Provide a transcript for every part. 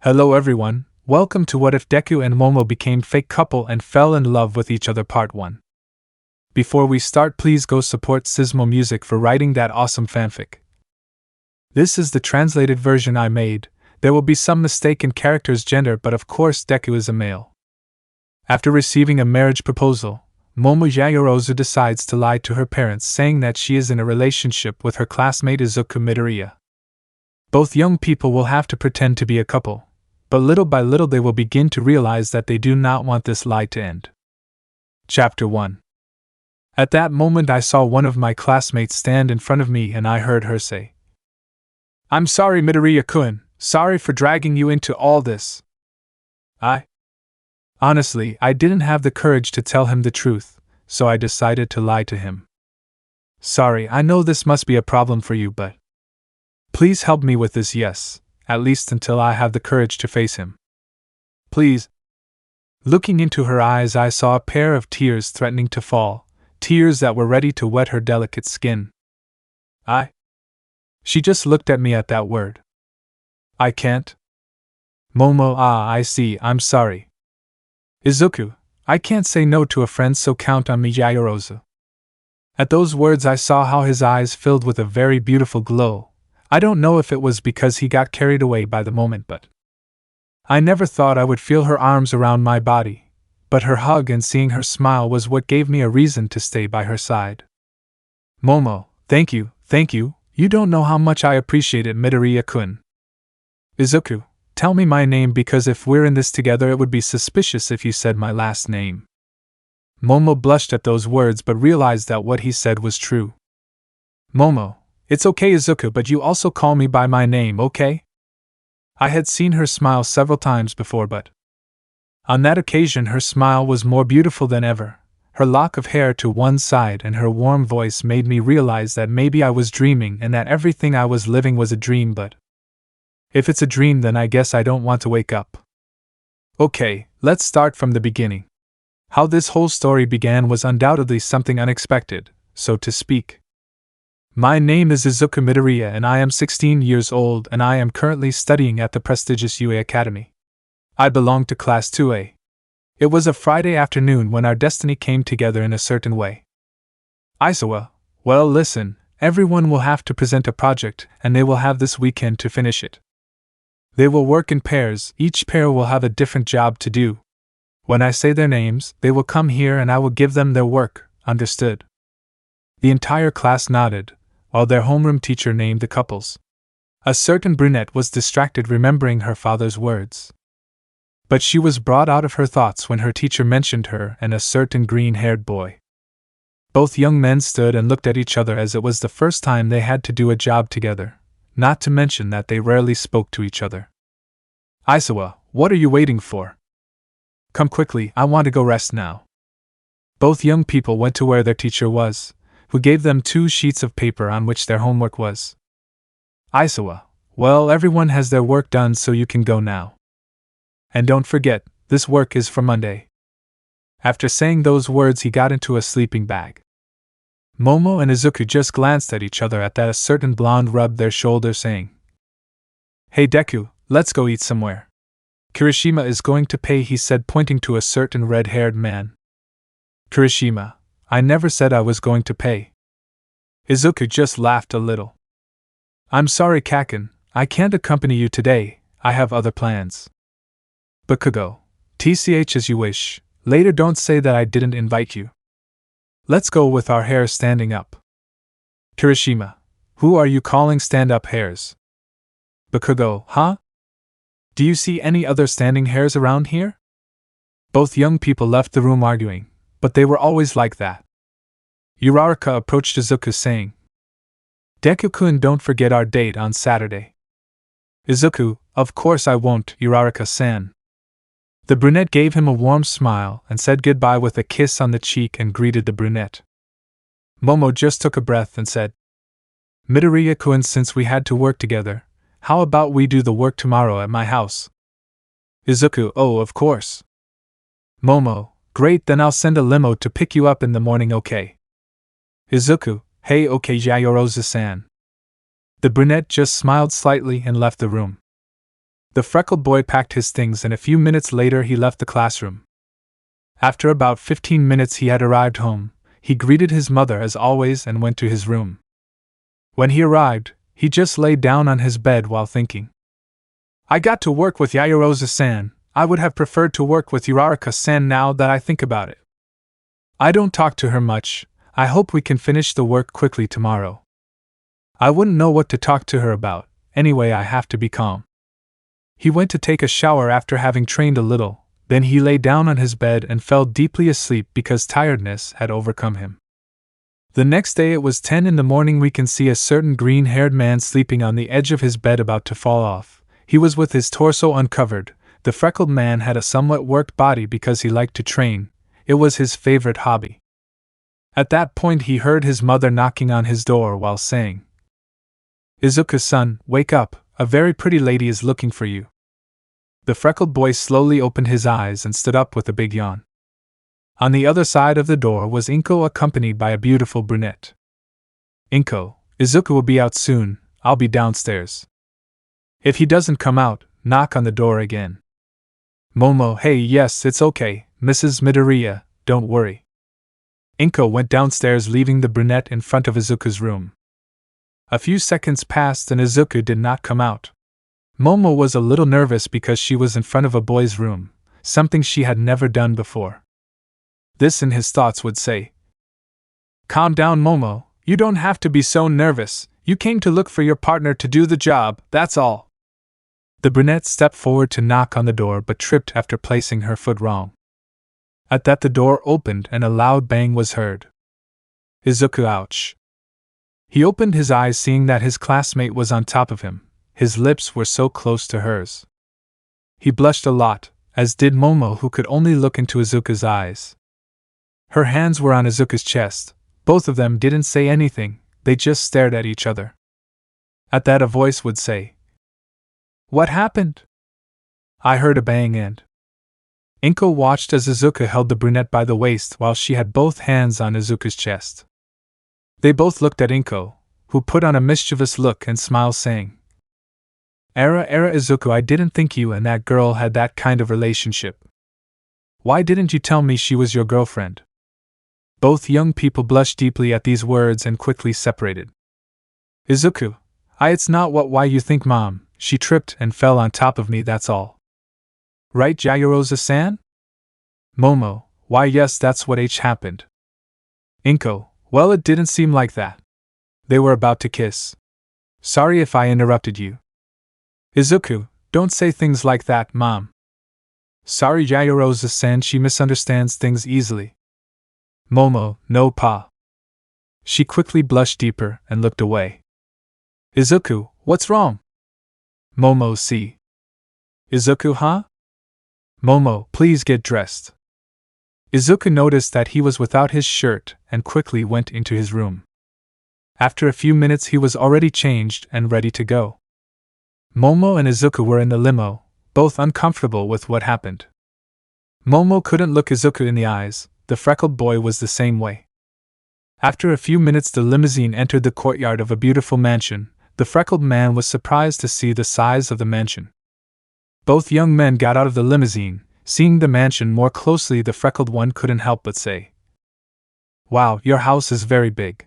Hello everyone, welcome to What If Deku and Momo Became Fake Couple and Fell in Love with Each Other Part 1. Before we start, please go support cismomusic for writing that awesome fanfic. This is the translated version I made. There will be some mistake in character's gender, but of course Deku is a male. After receiving a marriage proposal, Momo Yaoyorozu decides to lie to her parents, saying that she is in a relationship with her classmate Izuku Midoriya. Both young people will have to pretend to be a couple, but little by little they will begin to realize that they do not want this lie to end. Chapter 1. At that moment I saw one of my classmates stand in front of me and I heard her say, "I'm sorry, Midoriya-kun, sorry for dragging you into all this." Honestly, I didn't have the courage to tell him the truth, so I decided to lie to him. "Sorry, I know this must be a problem for you, but please help me with this, yes, at least until I have the courage to face him. Please." Looking into her eyes, I saw a pair of tears threatening to fall, tears that were ready to wet her delicate skin. She just looked at me at that word. "I can't." "Momo, I see, I'm sorry." "Izuku, I can't say no to a friend, so count on me, Yaoyorozu." At those words I saw how his eyes filled with a very beautiful glow. I don't know if it was because he got carried away by the moment, but I never thought I would feel her arms around my body, but her hug and seeing her smile was what gave me a reason to stay by her side. "Momo, thank you, you don't know how much I appreciate it, Midoriya-kun." "Izuku, tell me my name, because if we're in this together it would be suspicious if you said my last name." Momo blushed at those words but realized that what he said was true. "Momo, it's okay, Izuku, but you also call me by my name, okay?" I had seen her smile several times before, but on that occasion her smile was more beautiful than ever. Her lock of hair to one side and her warm voice made me realize that maybe I was dreaming and that everything I was living was a dream, but if it's a dream, then I guess I don't want to wake up. Okay, let's start from the beginning. How this whole story began was undoubtedly something unexpected, so to speak. My name is Izuku Midoriya and I am 16 years old and I am currently studying at the prestigious UA Academy. I belong to Class 2A. It was a Friday afternoon when our destiny came together in a certain way. Aisawa, well listen, everyone will have to present a project and they will have this weekend to finish it. They will work in pairs, each pair will have a different job to do. When I say their names, they will come here and I will give them their work, understood?" The entire class nodded, while their homeroom teacher named the couples. A certain brunette was distracted remembering her father's words. But she was brought out of her thoughts when her teacher mentioned her and a certain green-haired boy. Both young men stood and looked at each other as it was the first time they had to do a job together, not to mention that they rarely spoke to each other. "Aisawa, what are you waiting for? Come quickly, I want to go rest now." Both young people went to where their teacher was, who gave them 2 sheets of paper on which their homework was. "Aisawa, well, everyone has their work done, so you can go now. And don't forget, this work is for Monday." After saying those words he got into a sleeping bag. Momo and Izuku just glanced at each other. At that a certain blonde rubbed their shoulder saying, "Hey Deku, let's go eat somewhere. Kirishima is going to pay," he said, pointing to a certain red-haired man. "Kirishima, I never said I was going to pay." Izuku just laughed a little. "I'm sorry, Kaken, I can't accompany you today, I have other plans." "Bakugo, tch as you wish, later don't say that I didn't invite you. Let's go with our hair standing up." "Kirishima, who are you calling stand-up hairs?" "Bakugo, huh? Do you see any other standing hairs around here?" Both young people left the room arguing, but they were always like that. Uraraka approached Izuku saying, "Deku-kun, don't forget our date on Saturday." "Izuku, of course I won't, Uraraka-san." The brunette gave him a warm smile and said goodbye with a kiss on the cheek and greeted the brunette. Momo just took a breath and said, "Midoriya-kun, since we had to work together, how about we do the work tomorrow at my house?" Izuku, "Oh, of course." Momo, "Great, then I'll send a limo to pick you up in the morning, okay?" Izuku, "Hey, okay, Yaoyorozu-san." The brunette just smiled slightly and left the room. The freckled boy packed his things and a few minutes later he left the classroom. After about 15 minutes he had arrived home. He greeted his mother as always and went to his room. When he arrived, he just lay down on his bed while thinking. I got to work with Yaoyorozu-san. I would have preferred to work with Uraraka-san now that I think about it. I don't talk to her much. I hope we can finish the work quickly tomorrow. I wouldn't know what to talk to her about. Anyway, I have to be calm. He went to take a shower after having trained a little. Then he lay down on his bed and fell deeply asleep because tiredness had overcome him. The next day it was 10 in the morning. We can see a certain green-haired man sleeping on the edge of his bed about to fall off. He was with his torso uncovered. The freckled man had a somewhat worked body because he liked to train. It was his favorite hobby. At that point he heard his mother knocking on his door while saying, Izuku-san, wake up, a very pretty lady is looking for you. The freckled boy slowly opened his eyes and stood up with a big yawn. On the other side of the door was Inko accompanied by a beautiful brunette. Inko, Izuku will be out soon, I'll be downstairs. If he doesn't come out, knock on the door again. Momo, hey, yes, it's okay, Mrs. Midoriya, don't worry. Inko went downstairs leaving the brunette in front of Izuku's room. A few seconds passed and Izuku did not come out. Momo was a little nervous because she was in front of a boy's room, something she had never done before. This in his thoughts would say, Calm down, Momo, you don't have to be so nervous, you came to look for your partner to do the job, that's all. The brunette stepped forward to knock on the door but tripped after placing her foot wrong. At that the door opened and a loud bang was heard. Izuku, ouch. He opened his eyes seeing that his classmate was on top of him. His lips were so close to hers. He blushed a lot, as did Momo, who could only look into Izuku's eyes. Her hands were on Izuku's chest. Both of them didn't say anything, they just stared at each other. At that a voice would say, What happened? I heard a bang and Inko watched as Izuku held the brunette by the waist while she had both hands on Izuku's chest. They both looked at Inko, who put on a mischievous look and smiled saying, Era Izuku, I didn't think you and that girl had that kind of relationship. Why didn't you tell me she was your girlfriend? Both young people blushed deeply at these words and quickly separated. Izuku, it's not why you think, Mom, she tripped and fell on top of me, that's all. Right, Yaoyorozu-san? Momo, why yes, that's what happened. Inko, well, it didn't seem like that. They were about to kiss. Sorry if I interrupted you. Izuku, don't say things like that, Mom. Sorry, Yaoyorozu-san, she misunderstands things easily. Momo, no, Pa. She quickly blushed deeper and looked away. Izuku, what's wrong? Momo, see. Izuku, huh? Momo, please get dressed. Izuku noticed that he was without his shirt and quickly went into his room. After a few minutes he was already changed and ready to go. Momo and Izuku were in the limo, both uncomfortable with what happened. Momo couldn't look Izuku in the eyes, the freckled boy was the same way. After a few minutes the limousine entered the courtyard of a beautiful mansion. The freckled man was surprised to see the size of the mansion. Both young men got out of the limousine. Seeing the mansion more closely, the freckled one couldn't help but say, Wow, your house is very big.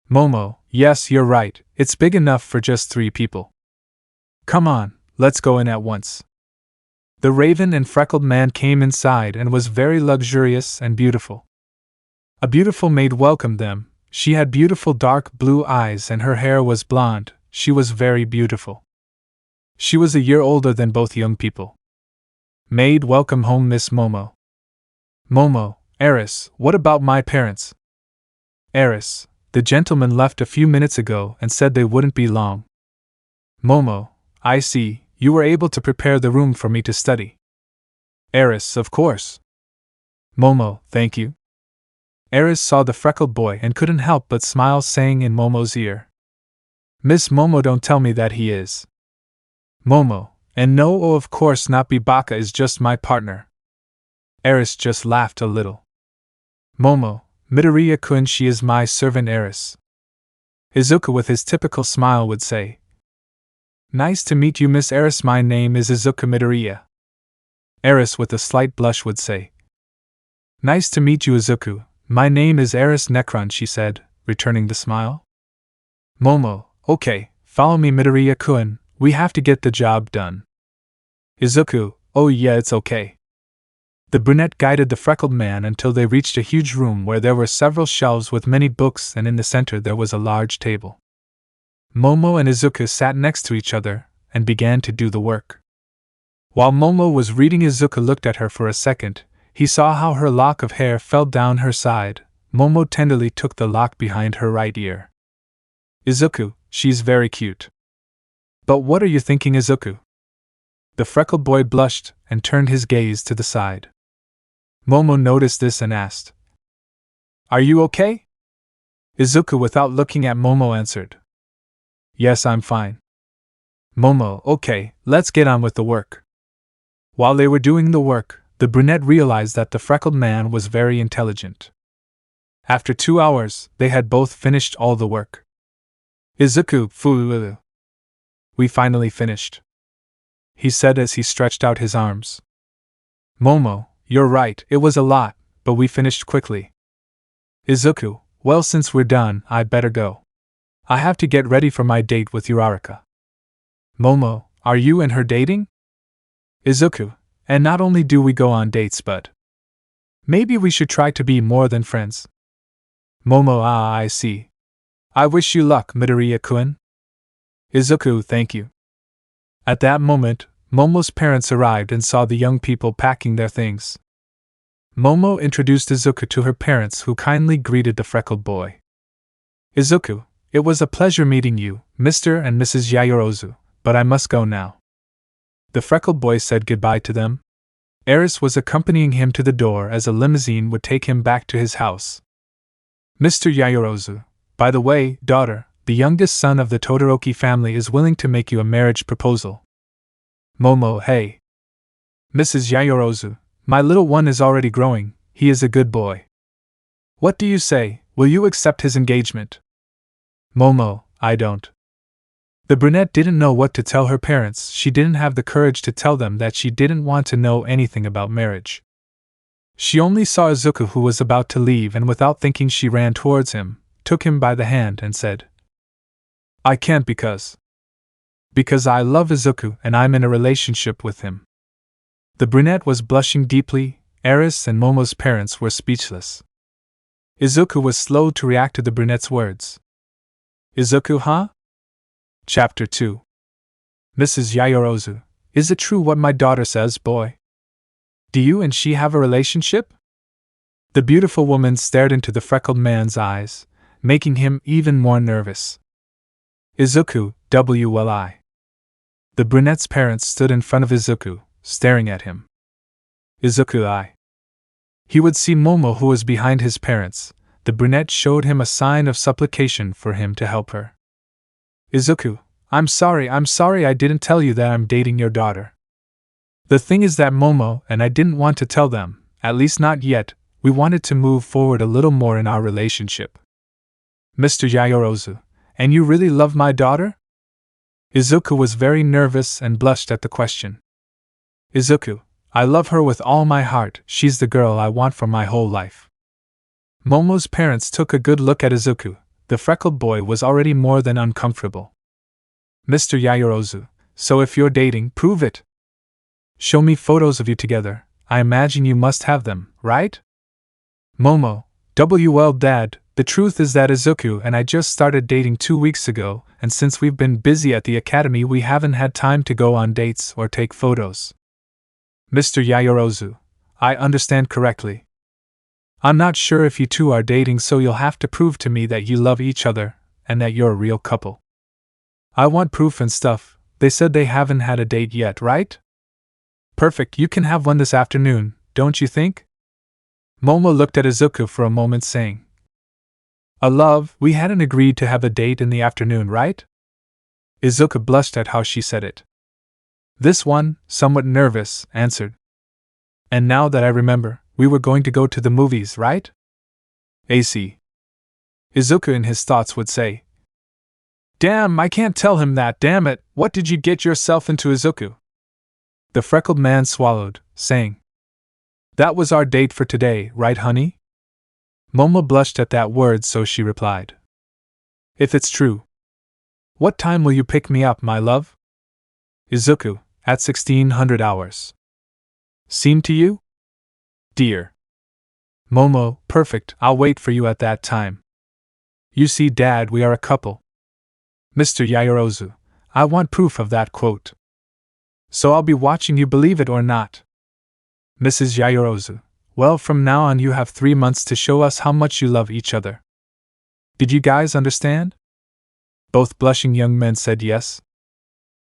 Momo, yes, you're right, it's big enough for just 3 people. Come on, let's go in at once. The raven and freckled man came inside and was very luxurious and beautiful. A beautiful maid welcomed them. She had beautiful dark blue eyes and her hair was blonde. She was very beautiful. She was a year older than both young people. Maid, welcome home, Miss Momo. Momo, Eris, what about my parents? Eris, the gentleman left a few minutes ago and said they wouldn't be long. Momo, I see, you were able to prepare the room for me to study. Eris, of course. Momo, thank you. Eris saw the freckled boy and couldn't help but smile, saying in Momo's ear, Miss Momo, don't tell me that he is. Momo, and no, oh, of course not, Baka is just my partner. Eris just laughed a little. Momo, Midoriya-kun, she is my servant Eris. Izuku with his typical smile would say, Nice to meet you, Miss Eris. My name is Izuku Midoriya. Eris, with a slight blush, would say. Nice to meet you, Izuku. My name is Eris Necron, she said, returning the smile. Momo, okay, follow me, Midoriya-kun, we have to get the job done. Izuku, oh yeah, it's okay. The brunette guided the freckled man until they reached a huge room where there were several shelves with many books, and in the center there was a large table. Momo and Izuku sat next to each other and began to do the work. While Momo was reading, Izuku looked at her for a second. He saw how her lock of hair fell down her side. Momo tenderly took the lock behind her right ear. Izuku, she's very cute. But what are you thinking, Izuku? The freckled boy blushed and turned his gaze to the side. Momo noticed this and asked, Are you okay? Izuku, without looking at Momo, answered, Yes, I'm fine. Momo, okay, let's get on with the work. While they were doing the work, the brunette realized that the freckled man was very intelligent. After 2 hours, they had both finished all the work. Izuku, fulu. We finally finished, he said as he stretched out his arms. Momo, you're right, it was a lot, but we finished quickly. Izuku, well, since we're done, I'd better go. I have to get ready for my date with Uraraka. Momo, are you and her dating? Izuku, and not only do we go on dates, but maybe we should try to be more than friends. Momo, I see. I wish you luck, Midoriya-kun. Izuku, thank you. At that moment, Momo's parents arrived and saw the young people packing their things. Momo introduced Izuku to her parents, who kindly greeted the freckled boy. Izuku, it was a pleasure meeting you, Mr. and Mrs. Yaoyorozu, but I must go now. The freckled boy said goodbye to them. Eris was accompanying him to the door as a limousine would take him back to his house. Mr. Yaoyorozu, by the way, daughter, the youngest son of the Todoroki family is willing to make you a marriage proposal. Momo, hey. Mrs. Yaoyorozu, my little one is already growing, he is a good boy. What do you say, will you accept his engagement? Momo, I don't. The brunette didn't know what to tell her parents. She didn't have the courage to tell them that she didn't want to know anything about marriage. She only saw Izuku, who was about to leave, and without thinking she ran towards him, took him by the hand and said, I can't because I love Izuku and I'm in a relationship with him. The brunette was blushing deeply. Eris and Momo's parents were speechless. Izuku was slow to react to the brunette's words. Izuku, huh? Chapter 2. Mrs. Yaoyorozu, is it true what my daughter says, boy? Do you and she have a relationship? The beautiful woman stared into the freckled man's eyes, making him even more nervous. Izuku, WLI. The brunette's parents stood in front of Izuku, staring at him. Izuku, I. He would see Momo, who was behind his parents. The brunette showed him a sign of supplication for him to help her. Izuku, I'm sorry I didn't tell you that I'm dating your daughter. The thing is that Momo and I didn't want to tell them, at least not yet. We wanted to move forward a little more in our relationship. Mr. Yaoyorozu, and you really love my daughter? Izuku was very nervous and blushed at the question. Izuku, I love her with all my heart, she's the girl I want for my whole life. Momo's parents took a good look at Izuku. The freckled boy was already more than uncomfortable. Mr. Yaoyorozu, so if you're dating, prove it. Show me photos of you together, I imagine you must have them, right? Momo, well, Dad, the truth is that Izuku and I just started dating 2 weeks ago, and since we've been busy at the academy we haven't had time to go on dates or take photos. Mr. Yaoyorozu, I understand correctly. I'm not sure if you two are dating, so you'll have to prove to me that you love each other, and that you're a real couple. I want proof and stuff. They said they haven't had a date yet, right? Perfect, you can have one this afternoon, don't you think? Momo looked at Izuku for a moment, saying, Love, we hadn't agreed to have a date in the afternoon, right? Izuku blushed at how she said it. This one, somewhat nervous, answered, And now that I remember, we were going to go to the movies, right? AC. Izuku in his thoughts would say, Damn, I can't tell him that, damn it, what did you get yourself into, Izuku? The freckled man swallowed, saying, That was our date for today, right, honey? Momo blushed at that word, so she replied, If it's true. What time will you pick me up, my love? Izuku, at 1600 hours. Seem to you? Dear. Momo, perfect, I'll wait for you at that time. You see, Dad, we are a couple. Mr. Yaoyorozu, I want proof of that quote. So I'll be watching you, believe it or not. Mrs. Yaoyorozu, well, from now on you have 3 months to show us how much you love each other. Did you guys understand? Both blushing young men said yes.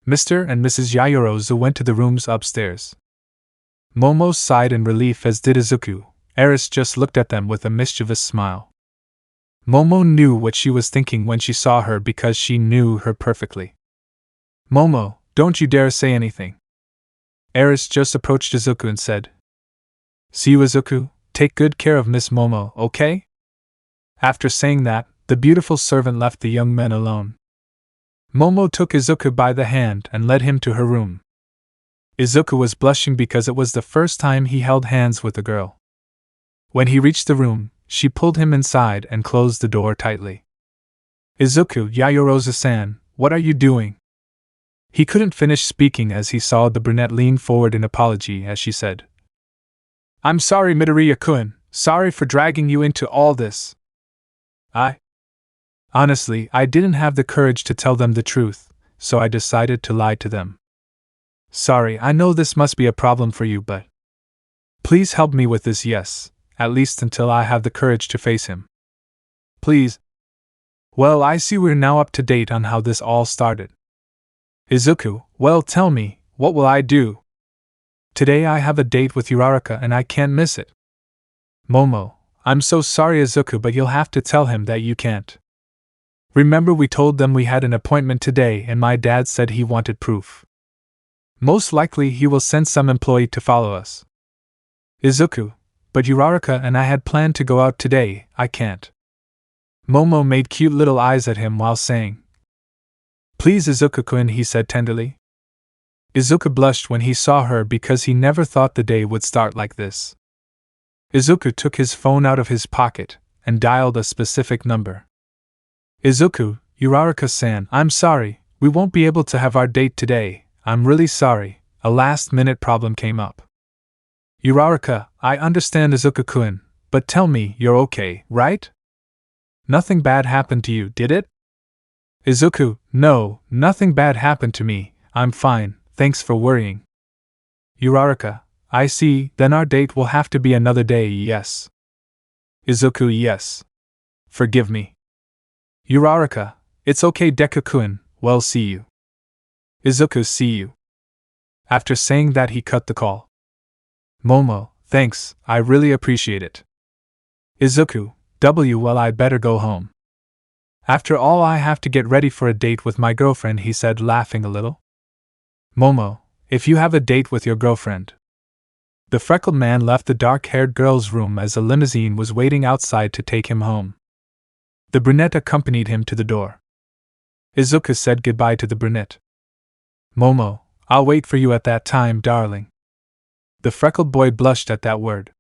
Mr. and Mrs. Yaoyorozu went to the rooms upstairs. Momo sighed in relief, as did Izuku. Eris just looked at them with a mischievous smile. Momo knew what she was thinking when she saw her because she knew her perfectly. Momo, don't you dare say anything. Eris just approached Izuku and said, See you, Izuku, take good care of Miss Momo, okay? After saying that, the beautiful servant left the young men alone. Momo took Izuku by the hand and led him to her room. Izuku was blushing because it was the first time he held hands with a girl. When he reached the room, she pulled him inside and closed the door tightly. Izuku, Yaoyorozu-san, what are you doing? He couldn't finish speaking as he saw the brunette lean forward in apology as she said, I'm sorry, Midoriya-kun, sorry for dragging you into all this. Honestly, I didn't have the courage to tell them the truth, so I decided to lie to them. Sorry, I know this must be a problem for you, but please help me with this, yes, at least until I have the courage to face him. Please. Well, I see we're now up to date on how this all started. Izuku, well, tell me, what will I do? Today I have a date with Uraraka and I can't miss it. Momo, I'm so sorry, Izuku, but you'll have to tell him that you can't. Remember, we told them we had an appointment today and my dad said he wanted proof. Most likely he will send some employee to follow us. Izuku, but Uraraka and I had planned to go out today, I can't. Momo made cute little eyes at him while saying, Please, Izuku-kun, he said tenderly. Izuku blushed when he saw her because he never thought the day would start like this. Izuku took his phone out of his pocket and dialed a specific number. Izuku, Uraraka-san, I'm sorry, we won't be able to have our date today, I'm really sorry, a last-minute problem came up. Uraraka, I understand, Izuku-kun, but tell me, you're okay, right? Nothing bad happened to you, did it? Izuku, no, nothing bad happened to me, I'm fine, thanks for worrying. Uraraka, I see, then our date will have to be another day, yes. Izuku, yes. Forgive me. Uraraka, it's okay, Deku-kun, well, see you. Izuku, see you. After saying that, he cut the call. Momo, thanks, I really appreciate it. Izuku, well, I better go home. After all, I have to get ready for a date with my girlfriend, he said, laughing a little. Momo, if you have a date with your girlfriend. The freckled man left the dark-haired girl's room as a limousine was waiting outside to take him home. The brunette accompanied him to the door. Izuku said goodbye to the brunette. Momo, I'll wait for you at that time, darling. The freckled boy blushed at that word.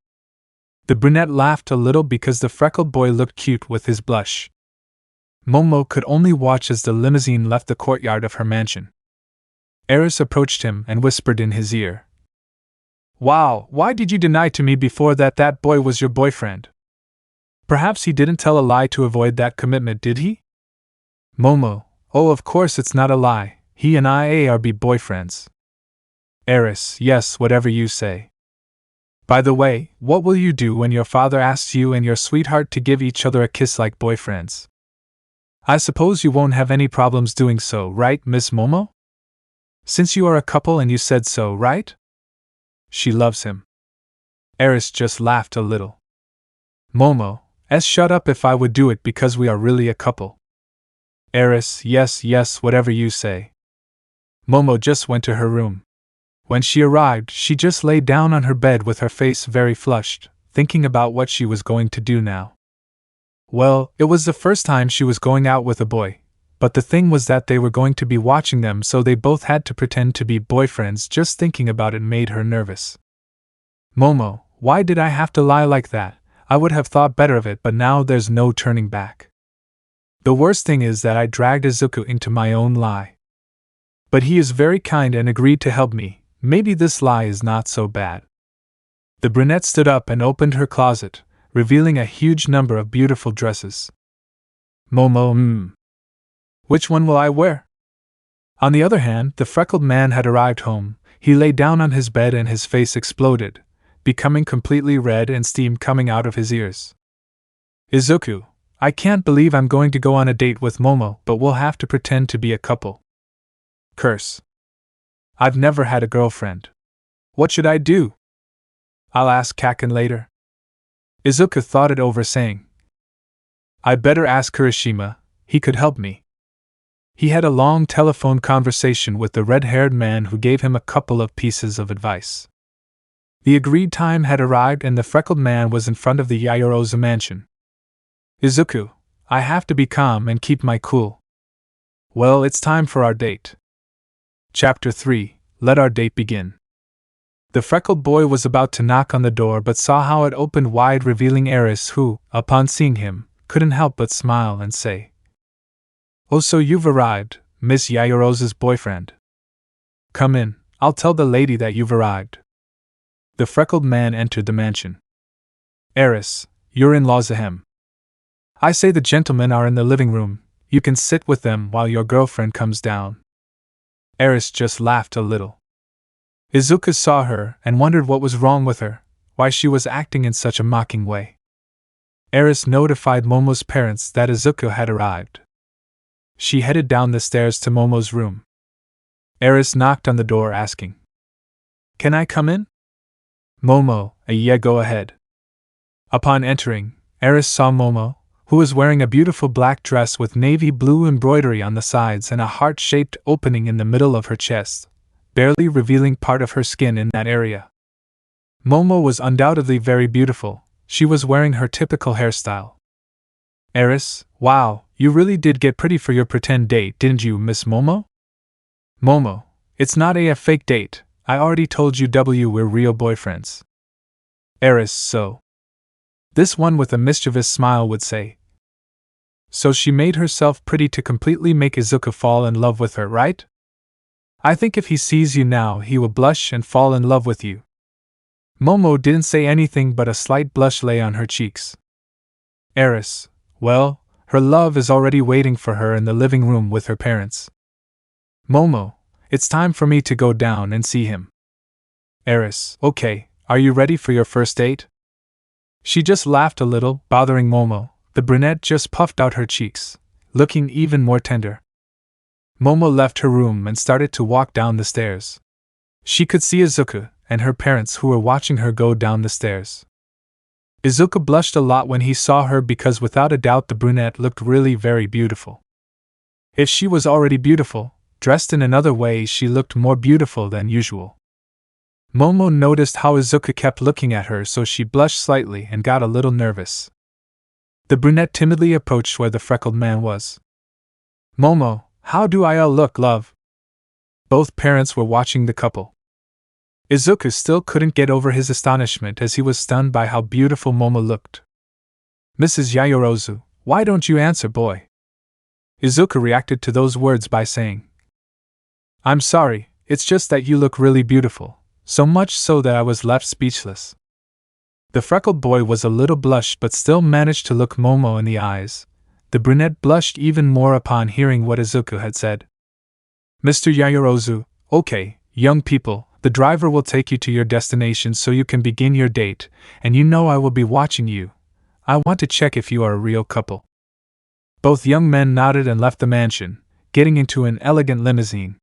The brunette laughed a little because the freckled boy looked cute with his blush. Momo could only watch as the limousine left the courtyard of her mansion. Eris approached him and whispered in his ear. Wow, why did you deny to me before that boy was your boyfriend? Perhaps he didn't tell a lie to avoid that commitment, did he? Momo, oh, of course it's not a lie, he and I are boyfriends. Eris, yes, whatever you say. By the way, what will you do when your father asks you and your sweetheart to give each other a kiss like boyfriends? I suppose you won't have any problems doing so, right, Miss Momo? Since you are a couple and you said so, right? She loves him. Eris just laughed a little. Momo, shut up if I would do it because we are really a couple. Eris, yes, whatever you say. Momo just went to her room. When she arrived, she just lay down on her bed with her face very flushed, thinking about what she was going to do now. Well, it was the first time she was going out with a boy, but the thing was that they were going to be watching them, so they both had to pretend to be boyfriends. Just thinking about it made her nervous. Momo, why did I have to lie like that? I would have thought better of it, but now there's no turning back. The worst thing is that I dragged Izuku into my own lie. But he is very kind and agreed to help me. Maybe this lie is not so bad. The brunette stood up and opened her closet, revealing a huge number of beautiful dresses. Momo, which one will I wear? On the other hand, the freckled man had arrived home. He lay down on his bed and his face exploded, becoming completely red and steam coming out of his ears. Izuku, I can't believe I'm going to go on a date with Momo, but we'll have to pretend to be a couple. Curse. I've never had a girlfriend. What should I do? I'll ask Kaken later. Izuku thought it over, saying, I'd better ask Kirishima, he could help me. He had a long telephone conversation with the red-haired man who gave him a couple of pieces of advice. The agreed time had arrived and the freckled man was in front of the Yaoyorozu mansion. Izuku, I have to be calm and keep my cool. Well, it's time for our date. Chapter 3, Let Our Date Begin. The freckled boy was about to knock on the door but saw how it opened wide, revealing Eris, who, upon seeing him, couldn't help but smile and say, Oh, so you've arrived, Miss Yaoyorozu's boyfriend. Come in, I'll tell the lady that you've arrived. The freckled man entered the mansion. Eris, your in-laws ahem. I say the gentlemen are in the living room, you can sit with them while your girlfriend comes down. Eris just laughed a little. Izuku saw her and wondered what was wrong with her, why she was acting in such a mocking way. Eris notified Momo's parents that Izuku had arrived. She headed down the stairs to Momo's room. Eris knocked on the door asking, Can I come in? Momo, yeah, go ahead. Upon entering, Eris saw Momo, who was wearing a beautiful black dress with navy blue embroidery on the sides and a heart-shaped opening in the middle of her chest, barely revealing part of her skin in that area. Momo was undoubtedly very beautiful. She was wearing her typical hairstyle. Eris, wow, you really did get pretty for your pretend date, didn't you, Miss Momo? Momo, it's not a fake date, I already told you we're real boyfriends. Eris, so. This one with a mischievous smile would say. So she made herself pretty to completely make Izuku fall in love with her, right? I think if he sees you now he will blush and fall in love with you. Momo didn't say anything but a slight blush lay on her cheeks. Eris, well, her love is already waiting for her in the living room with her parents. Momo, it's time for me to go down and see him. Eris, okay, are you ready for your first date? She just laughed a little, bothering Momo. The brunette just puffed out her cheeks, looking even more tender. Momo left her room and started to walk down the stairs. She could see Izuku and her parents who were watching her go down the stairs. Izuku blushed a lot when he saw her because without a doubt the brunette looked really very beautiful. If she was already beautiful, dressed in another way she looked more beautiful than usual. Momo noticed how Izuku kept looking at her, so she blushed slightly and got a little nervous. The brunette timidly approached where the freckled man was. Momo, how do I look, love? Both parents were watching the couple. Izuku still couldn't get over his astonishment as he was stunned by how beautiful Momo looked. Mrs. Yaoyorozu, why don't you answer, boy? Izuku reacted to those words by saying, I'm sorry, it's just that you look really beautiful, so much so that I was left speechless. The freckled boy was a little blushed but still managed to look Momo in the eyes. The brunette blushed even more upon hearing what Izuku had said. Mr. Yaoyorozu, okay, young people, the driver will take you to your destination so you can begin your date, and you know I will be watching you. I want to check if you are a real couple. Both young men nodded and left the mansion, getting into an elegant limousine.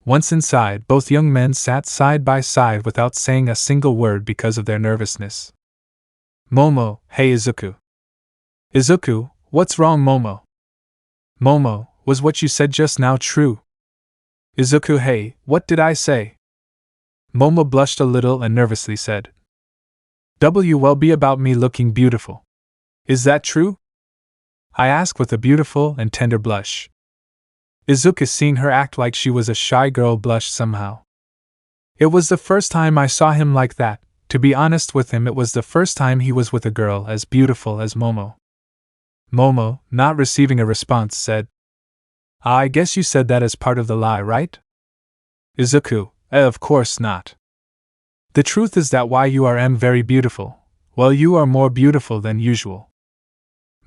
Once inside, both young men sat side by side without saying a single word because of their nervousness. Momo, hey Izuku. Izuku, what's wrong, Momo? Momo, was what you said just now true? Izuku, hey, what did I say? Momo blushed a little and nervously said, Will be about me looking beautiful. Is that true? I asked with a beautiful and tender blush. Izuku, seeing her act like she was a shy girl, blushed somehow. It was the first time I saw him like that. To be honest with him, it was the first time he was with a girl as beautiful as Momo. Momo, not receiving a response, said, I guess you said that as part of the lie, right? Izuku, of course not. The truth is that while you are very beautiful, well, you are more beautiful than usual.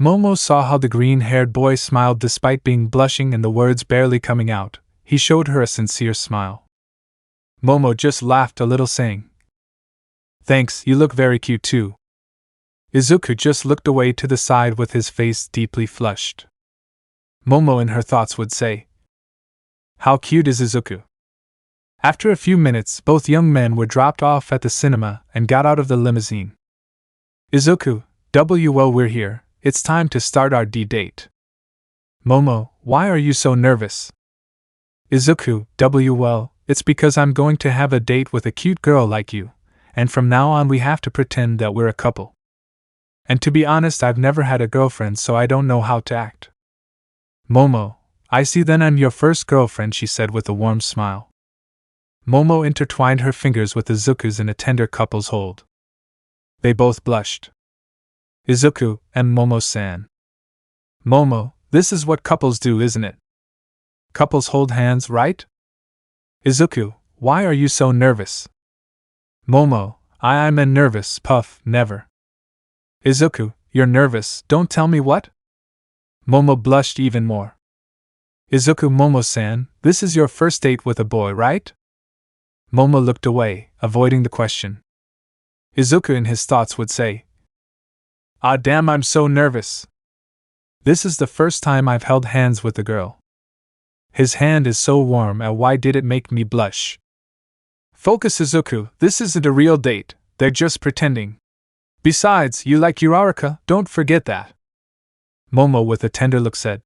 Momo saw how the green-haired boy smiled despite being blushing and the words barely coming out. He showed her a sincere smile. Momo just laughed a little, saying, Thanks, you look very cute too. Izuku just looked away to the side with his face deeply flushed. Momo in her thoughts would say, How cute is Izuku? After a few minutes, both young men were dropped off at the cinema and got out of the limousine. Izuku, well, we're here. It's time to start our date. Momo, why are you so nervous? Izuku, well, it's because I'm going to have a date with a cute girl like you, and from now on we have to pretend that we're a couple. And to be honest, I've never had a girlfriend, so I don't know how to act. Momo, I see, then I'm your first girlfriend, she said with a warm smile. Momo intertwined her fingers with Izuku's in a tender couple's hold. They both blushed. Izuku and Momo-san. Momo, this is what couples do, isn't it? Couples hold hands, right? Izuku, why are you so nervous? Momo, I'm nervous, puff, never. Izuku, you're nervous, don't tell me what? Momo blushed even more. Izuku, Momo-san, this is your first date with a boy, right? Momo looked away, avoiding the question. Izuku in his thoughts would say, Ah damn, I'm so nervous. This is the first time I've held hands with a girl. His hand is so warm, and why did it make me blush? Focus, Izuku, this isn't a real date, they're just pretending. Besides, you like Uraraka, don't forget that. Momo with a tender look said.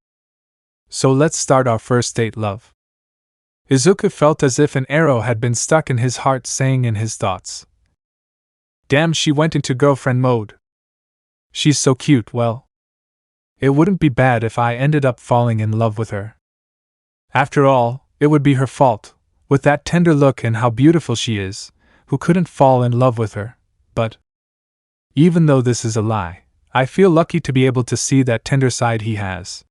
So let's start our first date, love. Izuku felt as if an arrow had been stuck in his heart, saying in his thoughts, Damn, she went into girlfriend mode. She's so cute, well. It wouldn't be bad if I ended up falling in love with her. After all, it would be her fault, with that tender look and how beautiful she is, who couldn't fall in love with her, but even though this is a lie, I feel lucky to be able to see that tender side he has.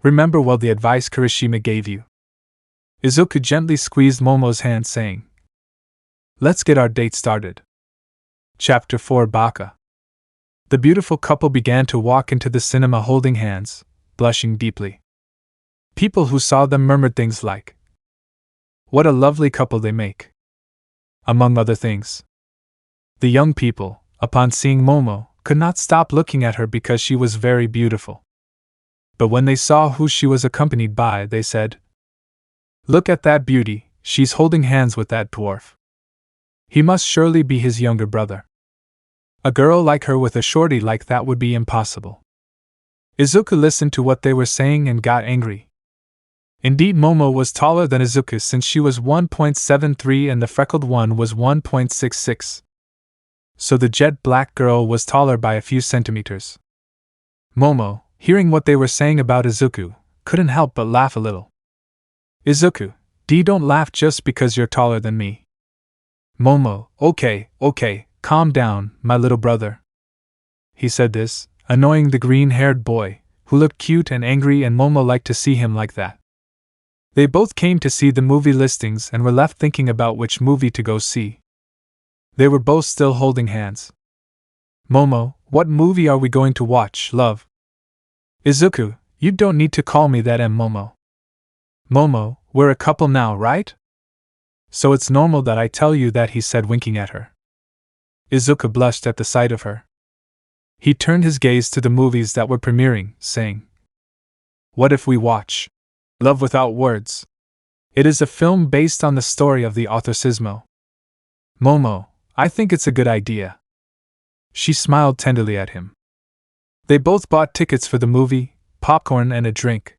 Remember well the advice Kirishima gave you. Izuku gently squeezed Momo's hand, saying, Let's get our date started. Chapter 4, Baka. The beautiful couple began to walk into the cinema holding hands, blushing deeply. People who saw them murmured things like, What a lovely couple they make. Among other things. The young people, upon seeing Momo, could not stop looking at her because she was very beautiful. But when they saw who she was accompanied by, they said, Look at that beauty, she's holding hands with that dwarf. He must surely be his younger brother. A girl like her with a shorty like that would be impossible. Izuku listened to what they were saying and got angry. Indeed, Momo was taller than Izuku since she was 1.73 and the freckled one was 1.66. So the jet black girl was taller by a few centimeters. Momo, hearing what they were saying about Izuku, couldn't help but laugh a little. Izuku, don't laugh just because you're taller than me. Momo, okay, calm down, my little brother. He said this, annoying the green-haired boy, who looked cute and angry, and Momo liked to see him like that. They both came to see the movie listings and were left thinking about which movie to go see. They were both still holding hands. Momo, what movie are we going to watch, love? Izuku, you don't need to call me that, Momo. Momo, we're a couple now, right? So it's normal that I tell you that, he said, winking at her. Izuku blushed at the sight of her. He turned his gaze to the movies that were premiering, saying, What if we watch Love Without Words? It is a film based on the story of the author Sismo. Momo, I think it's a good idea. She smiled tenderly at him. They both bought tickets for the movie, popcorn and a drink.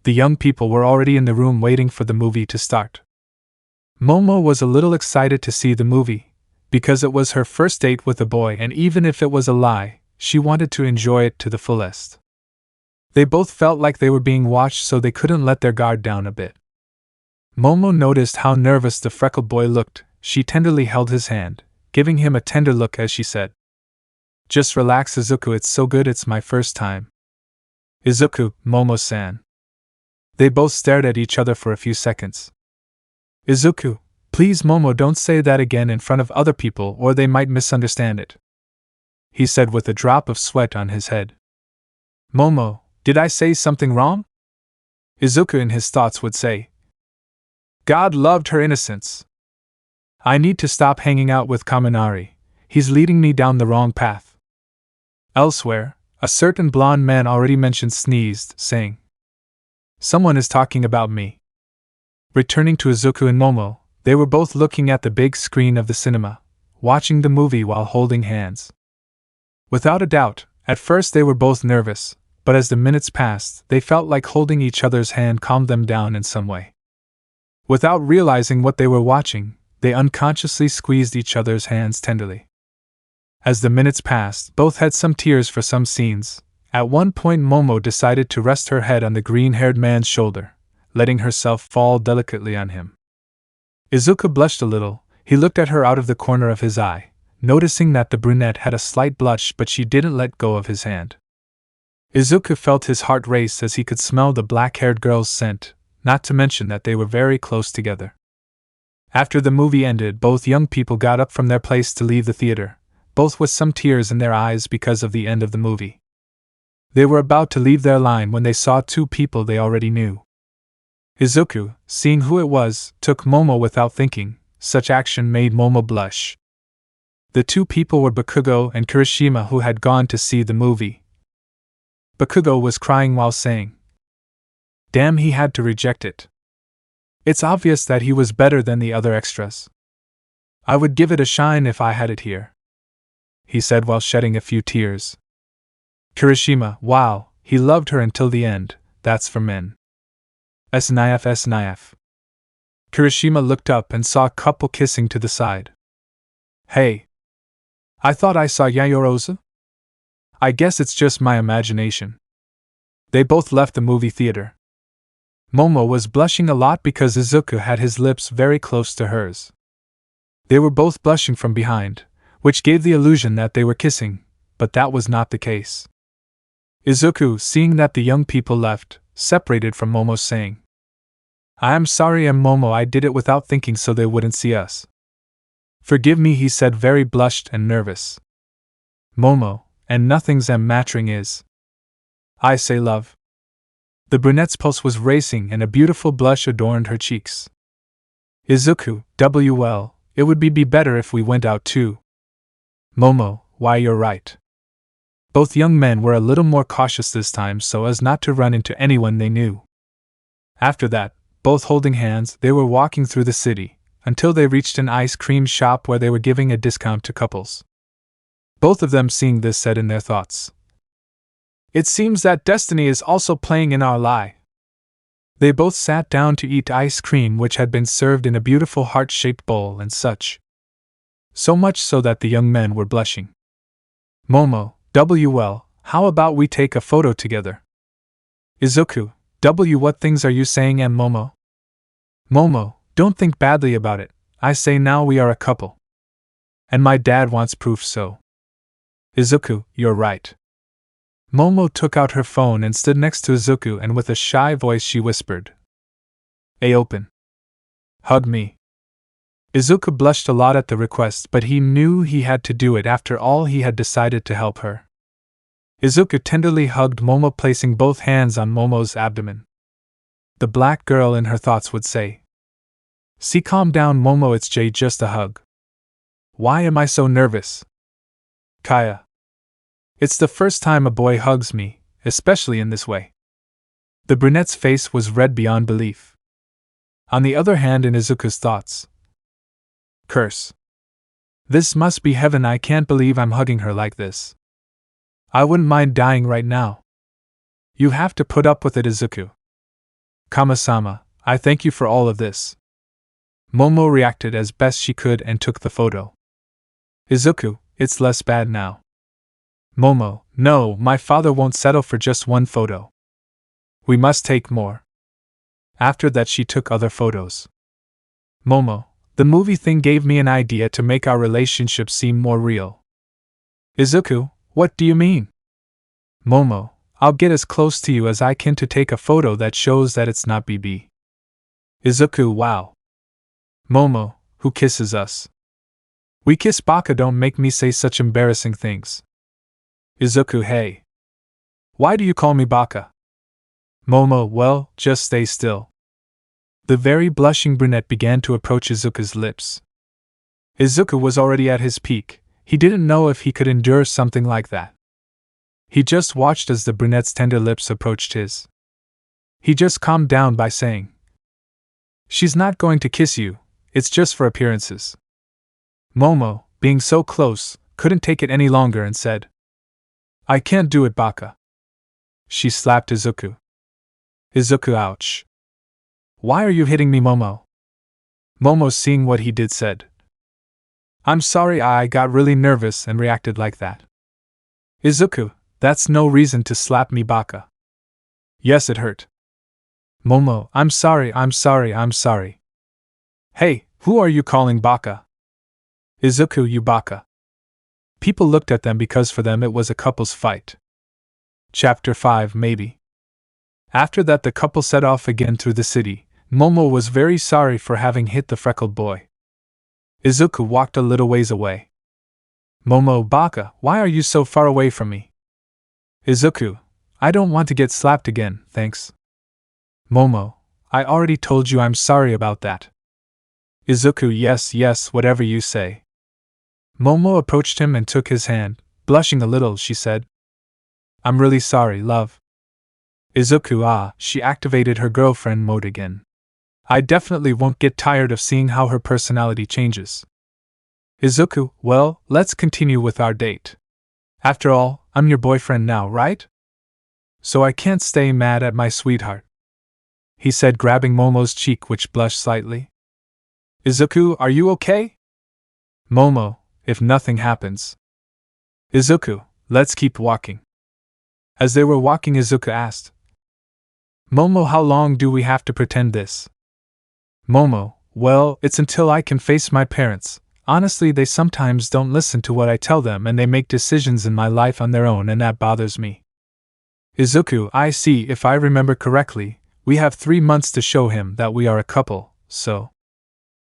The young people were already in the room waiting for the movie to start. Momo was a little excited to see the movie, because it was her first date with a boy, and even if it was a lie, she wanted to enjoy it to the fullest. They both felt like they were being watched, so they couldn't let their guard down a bit. Momo noticed how nervous the freckled boy looked. She tenderly held his hand, giving him a tender look as she said, "Just relax, Izuku, it's so good, it's my first time." "Izuku, Momo-san." They both stared at each other for a few seconds. "Izuku, please Momo, don't say that again in front of other people or they might misunderstand it," he said with a drop of sweat on his head. "Momo, did I say something wrong?" Izuku in his thoughts would say. God loved her innocence. I need to stop hanging out with Kaminari. He's leading me down the wrong path. Elsewhere, a certain blonde man already mentioned sneezed, saying, "Someone is talking about me." Returning to Izuku and Momo, they were both looking at the big screen of the cinema, watching the movie while holding hands. Without a doubt, at first they were both nervous, but as the minutes passed, they felt like holding each other's hand calmed them down in some way. Without realizing what they were watching, they unconsciously squeezed each other's hands tenderly. As the minutes passed, both had some tears for some scenes. At one point Momo decided to rest her head on the green-haired man's shoulder, letting herself fall delicately on him. Izuku blushed a little. He looked at her out of the corner of his eye, noticing that the brunette had a slight blush, but she didn't let go of his hand. Izuku felt his heart race as he could smell the black-haired girl's scent, not to mention that they were very close together. After the movie ended, both young people got up from their place to leave the theater, both with some tears in their eyes because of the end of the movie. They were about to leave their line when they saw two people they already knew. Izuku, seeing who it was, took Momo without thinking. Such action made Momo blush. The two people were Bakugo and Kirishima, who had gone to see the movie. Bakugo was crying while saying, "Damn, he had to reject it. It's obvious that he was better than the other extras. I would give it a shine if I had it here," he said while shedding a few tears. Kirishima, wow, he loved her until the end, that's for men. SNIF. Kirishima looked up and saw a couple kissing to the side. Hey. I thought I saw Yaoyorozu? I guess it's just my imagination. They both left the movie theater. Momo was blushing a lot because Izuku had his lips very close to hers. They were both blushing from behind, which gave the illusion that they were kissing, but that was not the case. Izuku, seeing that the young people left, separated from Momo, saying, "I am sorry, Momo, I did it without thinking so they wouldn't see us. Forgive me," he said, very blushed and nervous. "Momo, and nothing's mattering is. I say love." The brunette's pulse was racing and a beautiful blush adorned her cheeks. Izuku, well, it would be better if we went out too. Momo, why, you're right. Both young men were a little more cautious this time so as not to run into anyone they knew. After that, both holding hands, they were walking through the city, until they reached an ice cream shop where they were giving a discount to couples. Both of them, seeing this, said in their thoughts, "It seems that destiny is also playing in our lie." They both sat down to eat ice cream, which had been served in a beautiful heart-shaped bowl and such. So much so that the young men were blushing. Momo, well, how about we take a photo together? Izuku, what things are you saying, Momo? Momo, don't think badly about it. I say now we are a couple. And my dad wants proof, so. Izuku, you're right. Momo took out her phone and stood next to Izuku, and with a shy voice she whispered, "Open. Hug me." Izuku blushed a lot at the request, but he knew he had to do it. After all, he had decided to help her. Izuku tenderly hugged Momo, placing both hands on Momo's abdomen. The black girl in her thoughts would say, "See, calm down, Momo, it's just a hug. Why am I so nervous? Kaya. It's the first time a boy hugs me, especially in this way." The brunette's face was red beyond belief. On the other hand, in Izuku's thoughts, curse. This must be heaven, I can't believe I'm hugging her like this. I wouldn't mind dying right now. You have to put up with it, Izuku. Kama-sama, I thank you for all of this. Momo reacted as best she could and took the photo. Izuku, it's less bad now. Momo, no, my father won't settle for just one photo. We must take more. After that, she took other photos. Momo, the movie thing gave me an idea to make our relationship seem more real. Izuku, what do you mean? Momo, I'll get as close to you as I can to take a photo that shows that it's not BB. Izuku, wow. Momo, who kisses us? We kiss. Baka, don't make me say such embarrassing things. Izuku, hey. Why do you call me Baka? Momo, well, just stay still. The very blushing brunette began to approach Izuku's lips. Izuku was already at his peak. He didn't know if he could endure something like that. He just watched as the brunette's tender lips approached his. He just calmed down by saying, "She's not going to kiss you, it's just for appearances." Momo, being so close, couldn't take it any longer and said, "I can't do it, Baka." She slapped Izuku. Izuku, ouch. Why are you hitting me, Momo? Momo, seeing what he did, said, "I'm sorry, I got really nervous and reacted like that." Izuku, that's no reason to slap me, Baka. Yes, it hurt. Momo, I'm sorry. Hey, who are you calling Baka? Izuku, you Baka. People looked at them because for them it was a couple's fight. Chapter 5, maybe. After that, the couple set off again through the city. Momo was very sorry for having hit the freckled boy. Izuku walked a little ways away. Momo, Baka, why are you so far away from me? Izuku, I don't want to get slapped again, thanks. Momo, I already told you I'm sorry about that. Izuku, yes, whatever you say. Momo approached him and took his hand. Blushing a little, she said, "I'm really sorry, love." Izuku, she activated her girlfriend mode again. I definitely won't get tired of seeing how her personality changes. Izuku, well, let's continue with our date. After all, I'm your boyfriend now, right? So I can't stay mad at my sweetheart, he said, grabbing Momo's cheek, which blushed slightly. Izuku, are you okay? Momo, if nothing happens. Izuku, let's keep walking. As they were walking, Izuku asked, Momo, how long do we have to pretend this? Momo, well, it's until I can face my parents. Honestly, they sometimes don't listen to what I tell them and they make decisions in my life on their own, and that bothers me. Izuku, I see. If I remember correctly, we have 3 months to show him that we are a couple, so.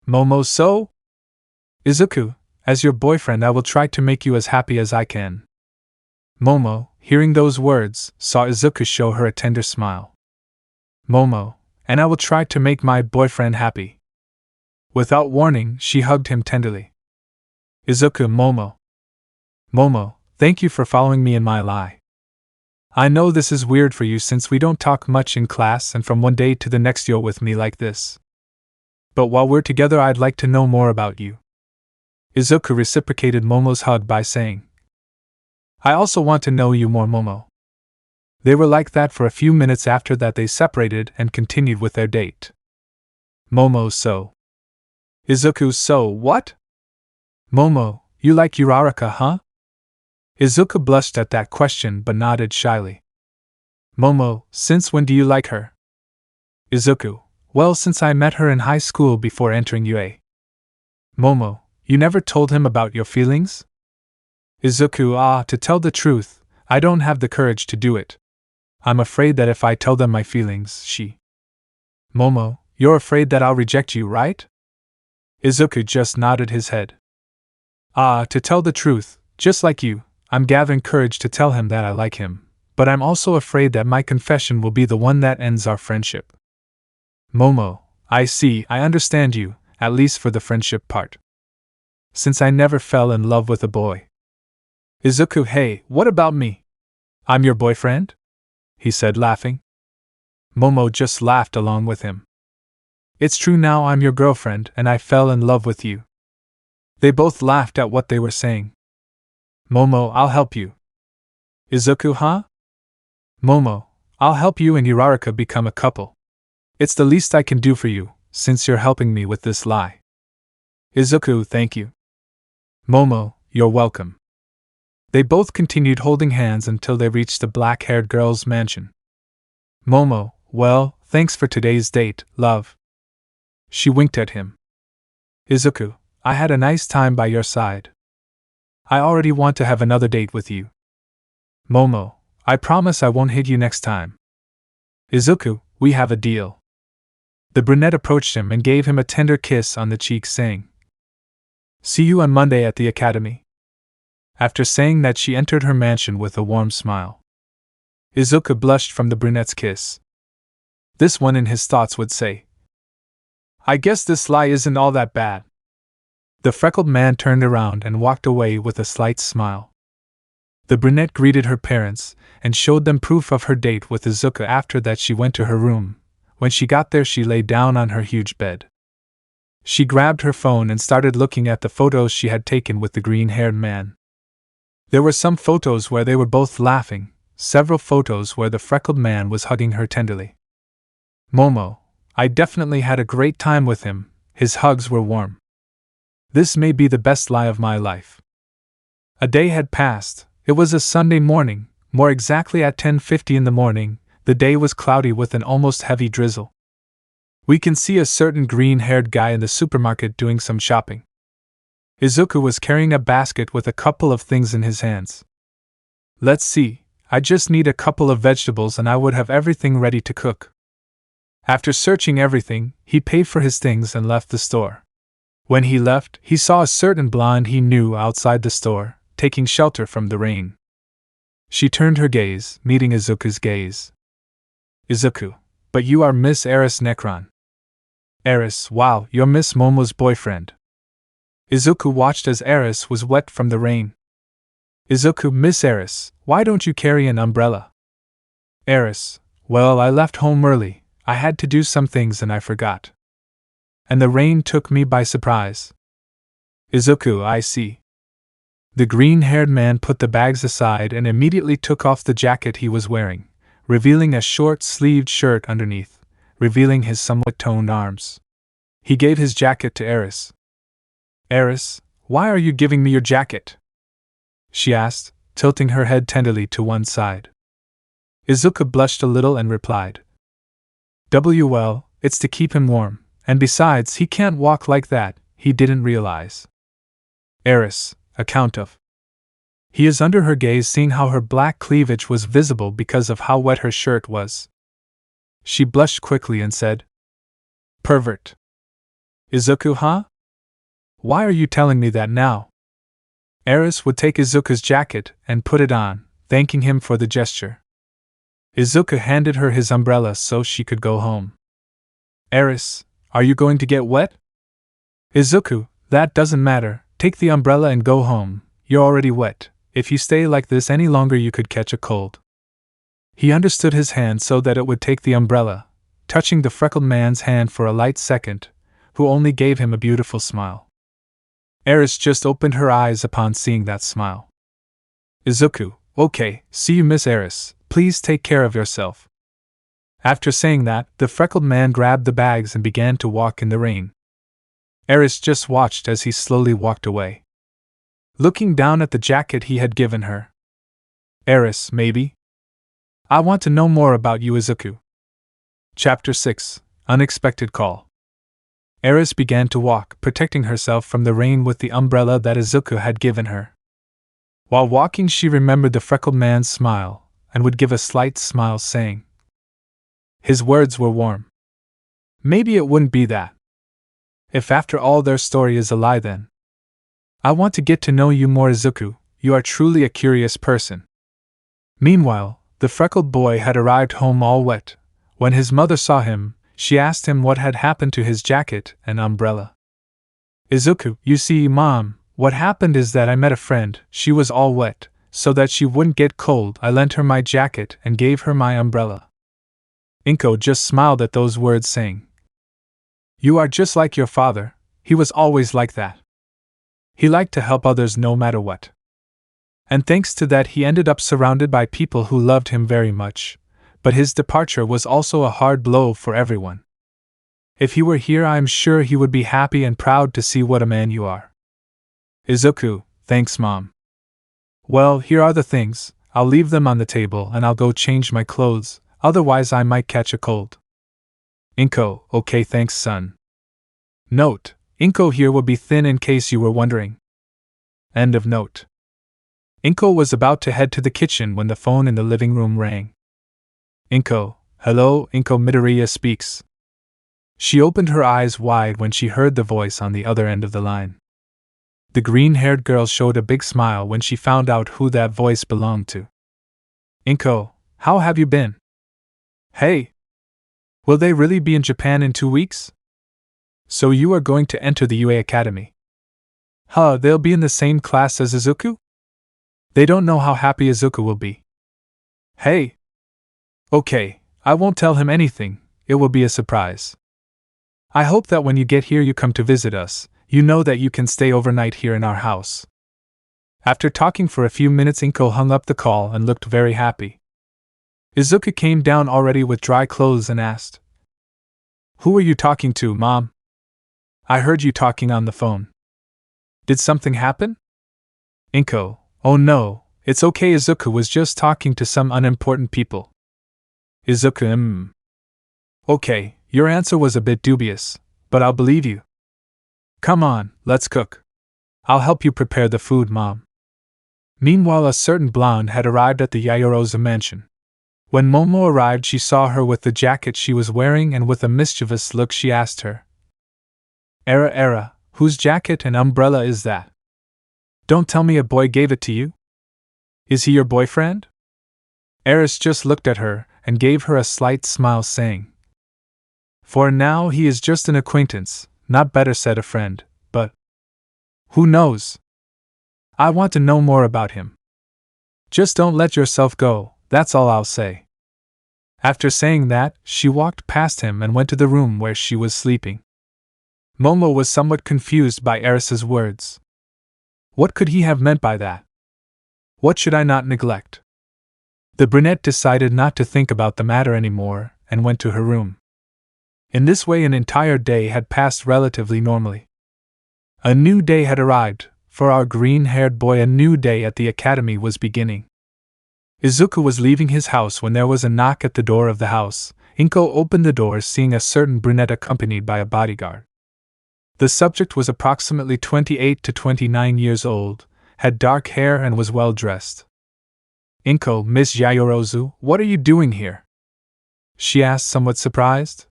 Momo, so? Izuku, as your boyfriend, I will try to make you as happy as I can. Momo, hearing those words, saw Izuku show her a tender smile. Momo, and I will try to make my boyfriend happy. Without warning, she hugged him tenderly. Izuku, Momo. Momo, thank you for following me in my lie. I know this is weird for you since we don't talk much in class and from one day to the next you're with me like this. But while we're together, I'd like to know more about you. Izuku reciprocated Momo's hug by saying, I also want to know you more, Momo. They were like that for a few minutes. After that they separated and continued with their date. Momo, so. Izuku, so what? Momo, you like Uraraka, huh? Izuku blushed at that question but nodded shyly. Momo, since when do you like her? Izuku, well, since I met her in high school before entering UA. Momo, you never told him about your feelings? Izuku, to tell the truth, I don't have the courage to do it. I'm afraid that if I tell them my feelings, Momo, you're afraid that I'll reject you, right? Izuku just nodded his head. To tell the truth, just like you, I'm gathering courage to tell him that I like him, but I'm also afraid that my confession will be the one that ends our friendship. Momo, I see, I understand you, at least for the friendship part. Since I never fell in love with a boy. Izuku, hey, what about me? I'm your boyfriend? He said, laughing. Momo just laughed along with him. It's true, now I'm your girlfriend and I fell in love with you. They both laughed at what they were saying. Momo, I'll help you. Izuku, huh? Momo, I'll help you and Uraraka become a couple. It's the least I can do for you, since you're helping me with this lie. Izuku, thank you. Momo, you're welcome. They both continued holding hands until they reached the black-haired girl's mansion. Momo, well, thanks for today's date, love. She winked at him. Izuku, I had a nice time by your side. I already want to have another date with you. Momo, I promise I won't hit you next time. Izuku, we have a deal. The brunette approached him and gave him a tender kiss on the cheek, saying, See you on Monday at the academy. After saying that, she entered her mansion with a warm smile. Izuku blushed from the brunette's kiss. This one in his thoughts would say, I guess this lie isn't all that bad. The freckled man turned around and walked away with a slight smile. The brunette greeted her parents and showed them proof of her date with Izuku. After that, she went to her room. When she got there, she lay down on her huge bed. She grabbed her phone and started looking at the photos she had taken with the green-haired man. There were some photos where they were both laughing, several photos where the freckled man was hugging her tenderly. Momo, I definitely had a great time with him, his hugs were warm. This may be the best lie of my life. A day had passed. It was a Sunday morning, more exactly at 10:50 in the morning. The day was cloudy with an almost heavy drizzle. We can see a certain green-haired guy in the supermarket doing some shopping. Izuku was carrying a basket with a couple of things in his hands. Let's see, I just need a couple of vegetables and I would have everything ready to cook. After searching everything, he paid for his things and left the store. When he left, he saw a certain blonde he knew outside the store, taking shelter from the rain. She turned her gaze, meeting Izuku's gaze. Izuku, but you are Miss Eris Necron. Eris, wow, you're Miss Momo's boyfriend. Izuku watched as Eris was wet from the rain. Izuku, Miss Eris, why don't you carry an umbrella? Eris, well, I left home early, I had to do some things and I forgot. And the rain took me by surprise. Izuku, I see. The green-haired man put the bags aside and immediately took off the jacket he was wearing, revealing a short-sleeved shirt underneath, revealing his somewhat toned arms. He gave his jacket to Eris. Eris, why are you giving me your jacket? She asked, tilting her head tenderly to one side. Izuku blushed a little and replied, Well, it's to keep him warm, and besides, he can't walk like that, he didn't realize. Eris, account of. He is under her gaze, seeing how her black cleavage was visible because of how wet her shirt was. She blushed quickly and said, Pervert. Izuku, huh? Why are you telling me that now? Eris would take Izuku's jacket and put it on, thanking him for the gesture. Izuku handed her his umbrella so she could go home. Eris, are you going to get wet? Izuku, that doesn't matter, take the umbrella and go home, you're already wet, if you stay like this any longer you could catch a cold. He understood his hand so that it would take the umbrella, touching the freckled man's hand for a light second, who only gave him a beautiful smile. Eris just opened her eyes upon seeing that smile. Izuku, okay, see you Miss Eris, please take care of yourself. After saying that, the freckled man grabbed the bags and began to walk in the rain. Eris just watched as he slowly walked away, looking down at the jacket he had given her. Eris, maybe? I want to know more about you, Izuku. Chapter 6, Unexpected Call. Eris began to walk, protecting herself from the rain with the umbrella that Izuku had given her. While walking, she remembered the freckled man's smile, and would give a slight smile, saying, His words were warm. Maybe it wouldn't be that. If after all their story is a lie, then. I want to get to know you more, Izuku, you are truly a curious person. Meanwhile, the freckled boy had arrived home all wet. When his mother saw him, she asked him what had happened to his jacket and umbrella. Izuku, you see, Mom, what happened is that I met a friend, she was all wet, so that she wouldn't get cold I lent her my jacket and gave her my umbrella. Inko just smiled at those words, saying, You are just like your father, he was always like that. He liked to help others no matter what. And thanks to that he ended up surrounded by people who loved him very much. But his departure was also a hard blow for everyone. If he were here, I am sure he would be happy and proud to see what a man you are. Izuku, thanks Mom. Well, here are the things, I'll leave them on the table and I'll go change my clothes, otherwise I might catch a cold. Inko, okay thanks son. Note, Inko here will be thin in case you were wondering. End of note. Inko was about to head to the kitchen when the phone in the living room rang. Inko, hello, Izuku Midoriya speaks. She opened her eyes wide when she heard the voice on the other end of the line. The green-haired girl showed a big smile when she found out who that voice belonged to. Inko, how have you been? Hey! Will they really be in Japan in 2 weeks? So you are going to enter the UA Academy. Huh, they'll be in the same class as Izuku? They don't know how happy Izuku will be. Hey! Okay, I won't tell him anything, it will be a surprise. I hope that when you get here you come to visit us, you know that you can stay overnight here in our house. After talking for a few minutes, Inko hung up the call and looked very happy. Izuku came down already with dry clothes and asked, Who are you talking to, Mom? I heard you talking on the phone. Did something happen? Inko, oh no, it's okay, Izuku was just talking to some unimportant people. Izuku, Okay, your answer was a bit dubious, but I'll believe you. Come on, let's cook. I'll help you prepare the food, Mom. Meanwhile, a certain blonde had arrived at the Yaoyorozu mansion. When Momo arrived, she saw her with the jacket she was wearing, and with a mischievous look she asked her, Era, whose jacket and umbrella is that? Don't tell me a boy gave it to you? Is he your boyfriend? Eris just looked at her and gave her a slight smile, saying, For now he is just an acquaintance, not better said a friend, but who knows? I want to know more about him. Just don't let yourself go, that's all I'll say. After saying that, she walked past him and went to the room where she was sleeping. Momo was somewhat confused by Eris's words. What could he have meant by that? What should I not neglect? The brunette decided not to think about the matter anymore and went to her room. In this way, an entire day had passed relatively normally. A new day had arrived. For our green-haired boy, a new day at the academy was beginning. Izuku was leaving his house when there was a knock at the door of the house. Inko opened the door, seeing a certain brunette accompanied by a bodyguard. The subject was approximately 28 to 29 years old, had dark hair and was well dressed. Inko, Miss Yaoyorozu, what are you doing here? She asked, somewhat surprised.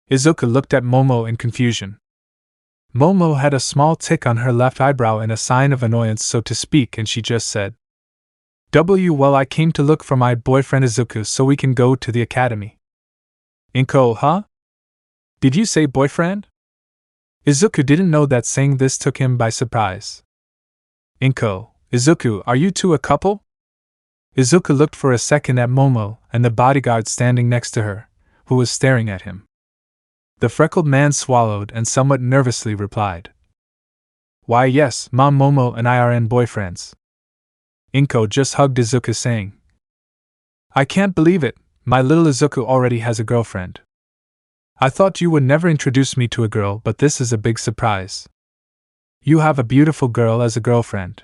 Izuku looked at Momo in confusion. Momo had a small tick on her left eyebrow in a sign of annoyance, so to speak, and she just said, Well, I came to look for my boyfriend Izuku so we can go to the academy. Inko, huh? Did you say boyfriend? Izuku didn't know that saying this took him by surprise. Inko, Izuku, are you two a couple? Izuku looked for a second at Momo and the bodyguard standing next to her, who was staring at him. The freckled man swallowed and somewhat nervously replied, Why yes, Mom, Momo and I are boyfriends. Inko just hugged Izuku, saying, I can't believe it, my little Izuku already has a girlfriend. I thought you would never introduce me to a girl, but this is a big surprise. You have a beautiful girl as a girlfriend.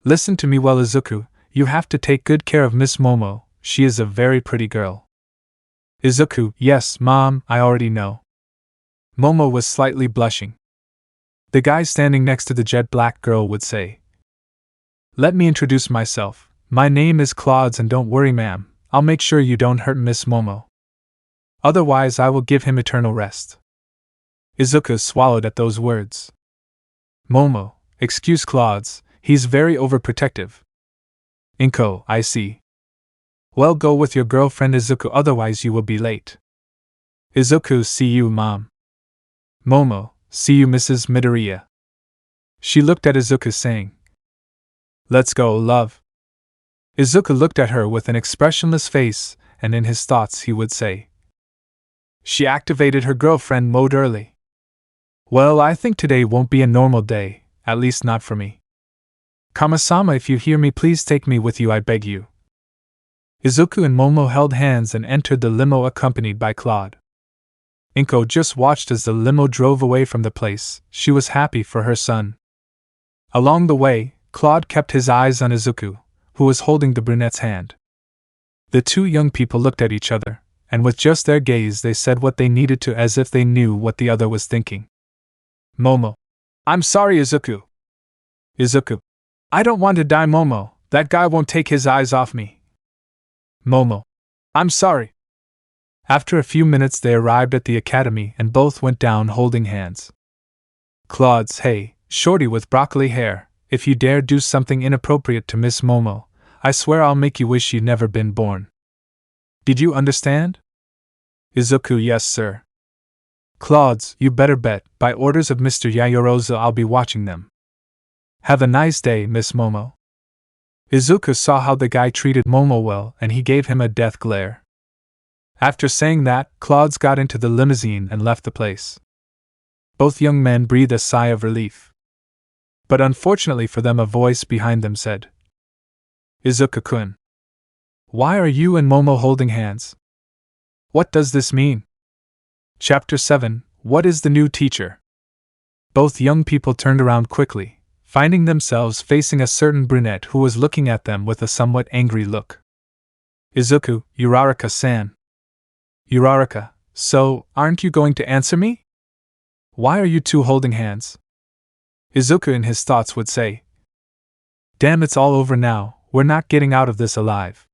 Listen to me well, Izuku, you have to take good care of Miss Momo, she is a very pretty girl. Izuku, yes, Mom, I already know. Momo was slightly blushing. The guy standing next to the jet black girl would say, Let me introduce myself, my name is Claude, and don't worry, ma'am, I'll make sure you don't hurt Miss Momo. Otherwise I will give him eternal rest. Izuku swallowed at those words. Momo, excuse Claude, he's very overprotective. Inko, I see. Well, go with your girlfriend Izuku, otherwise you will be late. Izuku, see you, Mom. Momo, see you, Mrs. Midoriya. She looked at Izuku, saying, Let's go, love. Izuku looked at her with an expressionless face, and in his thoughts he would say, She activated her girlfriend mode early. Well, I think today won't be a normal day, at least not for me. Kama-sama, if you hear me, please take me with you, I beg you. Izuku and Momo held hands and entered the limo accompanied by Claude. Inko just watched as the limo drove away from the place. She was happy for her son. Along the way, Claude kept his eyes on Izuku, who was holding the brunette's hand. The two young people looked at each other, and with just their gaze they said what they needed to as if they knew what the other was thinking. Momo. I'm sorry, Izuku. Izuku. I don't want to die, Momo. That guy won't take his eyes off me. Momo. I'm sorry. After a few minutes they arrived at the academy and both went down holding hands. Claudes, hey, shorty with broccoli hair, if you dare do something inappropriate to Miss Momo, I swear I'll make you wish you'd never been born. Did you understand? Izuku, yes, sir. Claudes, you better bet, by orders of Mr. Yaoyorozu I'll be watching them. Have a nice day, Miss Momo. Izuku saw how the guy treated Momo well and he gave him a death glare. After saying that, Claudes got into the limousine and left the place. Both young men breathed a sigh of relief. But unfortunately for them, a voice behind them said, Izuku-kun. Why are you and Momo holding hands? What does this mean? Chapter 7, What is the new teacher? Both young people turned around quickly, finding themselves facing a certain brunette who was looking at them with a somewhat angry look. Izuku, Uraraka-san. Uraraka, so, aren't you going to answer me? Why are you two holding hands? Izuku in his thoughts would say. Damn, it's all over now, we're not getting out of this alive.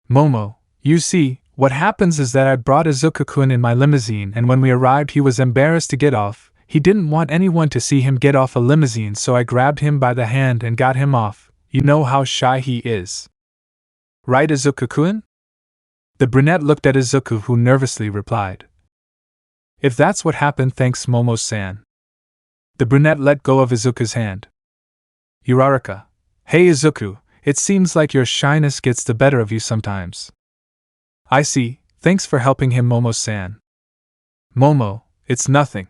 Momo, you see, what happens is that I brought Izuku-kun in my limousine and when we arrived he was embarrassed to get off. He didn't want anyone to see him get off a limousine, so I grabbed him by the hand and got him off. You know how shy he is. Right, Izuku-kun? The brunette looked at Izuku, who nervously replied. If that's what happened, thanks, Momo-san. The brunette let go of Izuku's hand. Uraraka. Hey Izuku, it seems like your shyness gets the better of you sometimes. I see, thanks for helping him, Momo-san. Momo, it's nothing.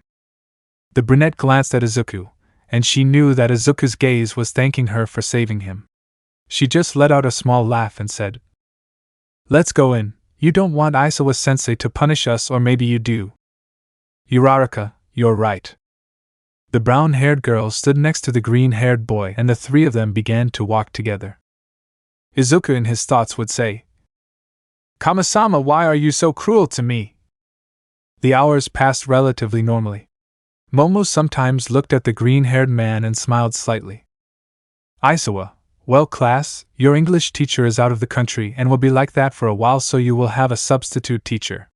The brunette glanced at Izuku, and she knew that Izuku's gaze was thanking her for saving him. She just let out a small laugh and said, Let's go in, you don't want Aizawa-sensei to punish us, or maybe you do. Uraraka, you're right. The brown-haired girl stood next to the green-haired boy and the three of them began to walk together. Izuku in his thoughts would say, Kama-sama, why are you so cruel to me? The hours passed relatively normally. Momo sometimes looked at the green-haired man and smiled slightly. Aizawa, well class, your English teacher is out of the country and will be like that for a while, so you will have a substitute teacher.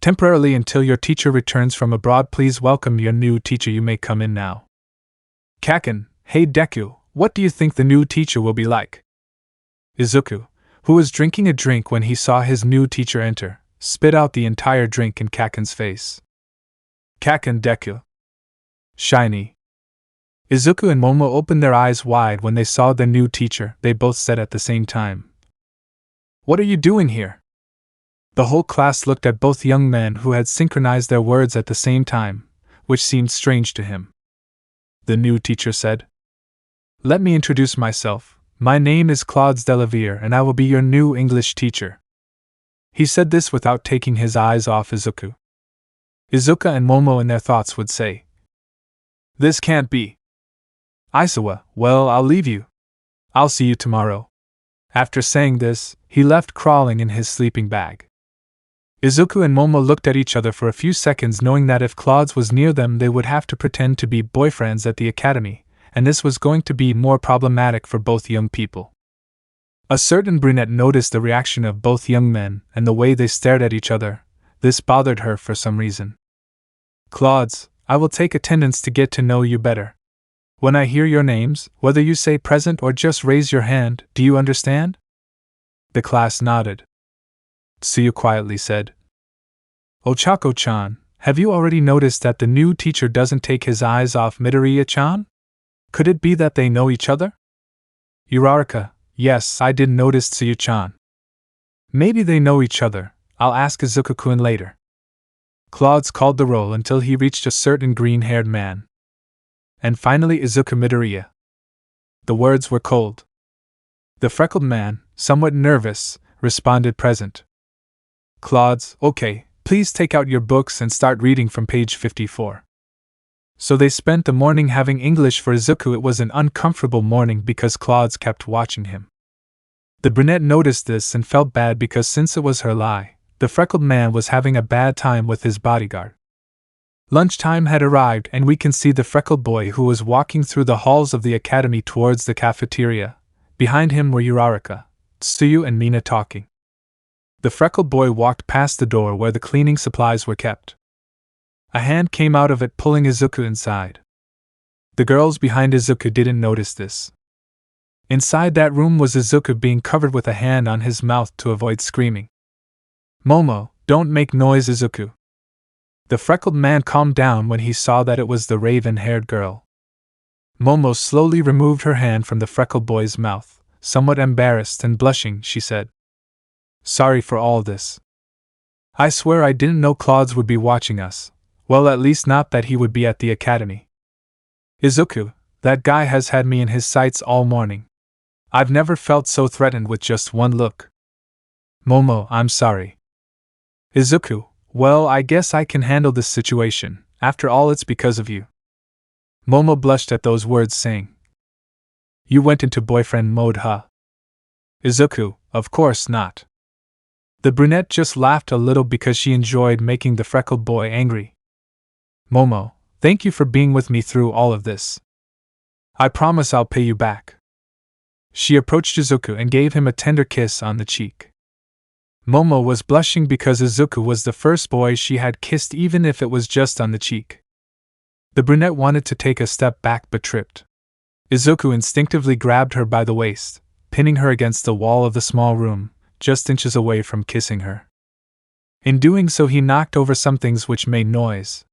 Temporarily until your teacher returns from abroad. Please welcome your new teacher, you may come in now. Kaken, hey Deku, what do you think the new teacher will be like? Izuku, who was drinking a drink when he saw his new teacher enter, spit out the entire drink in Kaken's face. Kaken, Deku. Shiny. Izuku and Momo opened their eyes wide when they saw the new teacher. They both said at the same time, What are you doing here? The whole class looked at both young men who had synchronized their words at the same time, which seemed strange to him. The new teacher said, Let me introduce myself. My name is Claudes Delavere and I will be your new English teacher. He said this without taking his eyes off Izuku. Izuku and Momo in their thoughts would say, This can't be. Aizawa, well, I'll leave you. I'll see you tomorrow. After saying this, he left crawling in his sleeping bag. Izuku and Momo looked at each other for a few seconds, knowing that if Claudes was near them they would have to pretend to be boyfriends at the academy, and this was going to be more problematic for both young people. A certain brunette noticed the reaction of both young men and the way they stared at each other. This bothered her for some reason. Claudes, I will take attendance to get to know you better. When I hear your names, whether you say present or just raise your hand, do you understand? The class nodded. Tsuyu quietly said, Ochako-chan, have you already noticed that the new teacher doesn't take his eyes off Midoriya-chan? Could it be that they know each other? Uraraka, yes, I did notice, Tsuyu-chan. Maybe they know each other. I'll ask Izuku-kun later. Claudes called the roll until he reached a certain green-haired man. And finally Izuku Midoriya. The words were cold. The freckled man, somewhat nervous, responded present. Claudes, okay, please take out your books and start reading from page 54. So they spent the morning having English for Izuku. It was an uncomfortable morning because Claudes kept watching him. The brunette noticed this and felt bad because since it was her lie, the freckled man was having a bad time with his bodyguard. Lunchtime had arrived and we can see the freckled boy who was walking through the halls of the academy towards the cafeteria. Behind him were Uraraka, Tsuyu and Mina talking. The freckled boy walked past the door where the cleaning supplies were kept. A hand came out of it pulling Izuku inside. The girls behind Izuku didn't notice this. Inside that room was Izuku being covered with a hand on his mouth to avoid screaming. Momo, don't make noise, Izuku. The freckled man calmed down when he saw that it was the raven-haired girl. Momo slowly removed her hand from the freckled boy's mouth. Somewhat embarrassed and blushing, she said, "Sorry for all this. I swear I didn't know Claude would be watching us. Well, at least not that he would be at the academy. Izuku, that guy has had me in his sights all morning. I've never felt so threatened with just one look. Momo, I'm sorry. Izuku, well, I guess I can handle this situation. After all, it's because of you." Momo blushed at those words, saying, "You went into boyfriend mode, huh?" Izuku, of course not. The brunette just laughed a little because she enjoyed making the freckled boy angry. "Momo, thank you for being with me through all of this. I promise I'll pay you back." She approached Izuku and gave him a tender kiss on the cheek. Momo was blushing because Izuku was the first boy she had kissed, even if it was just on the cheek. The brunette wanted to take a step back but tripped. Izuku instinctively grabbed her by the waist, pinning her against the wall of the small room, just inches away from kissing her. In doing so, he knocked over some things which made noise.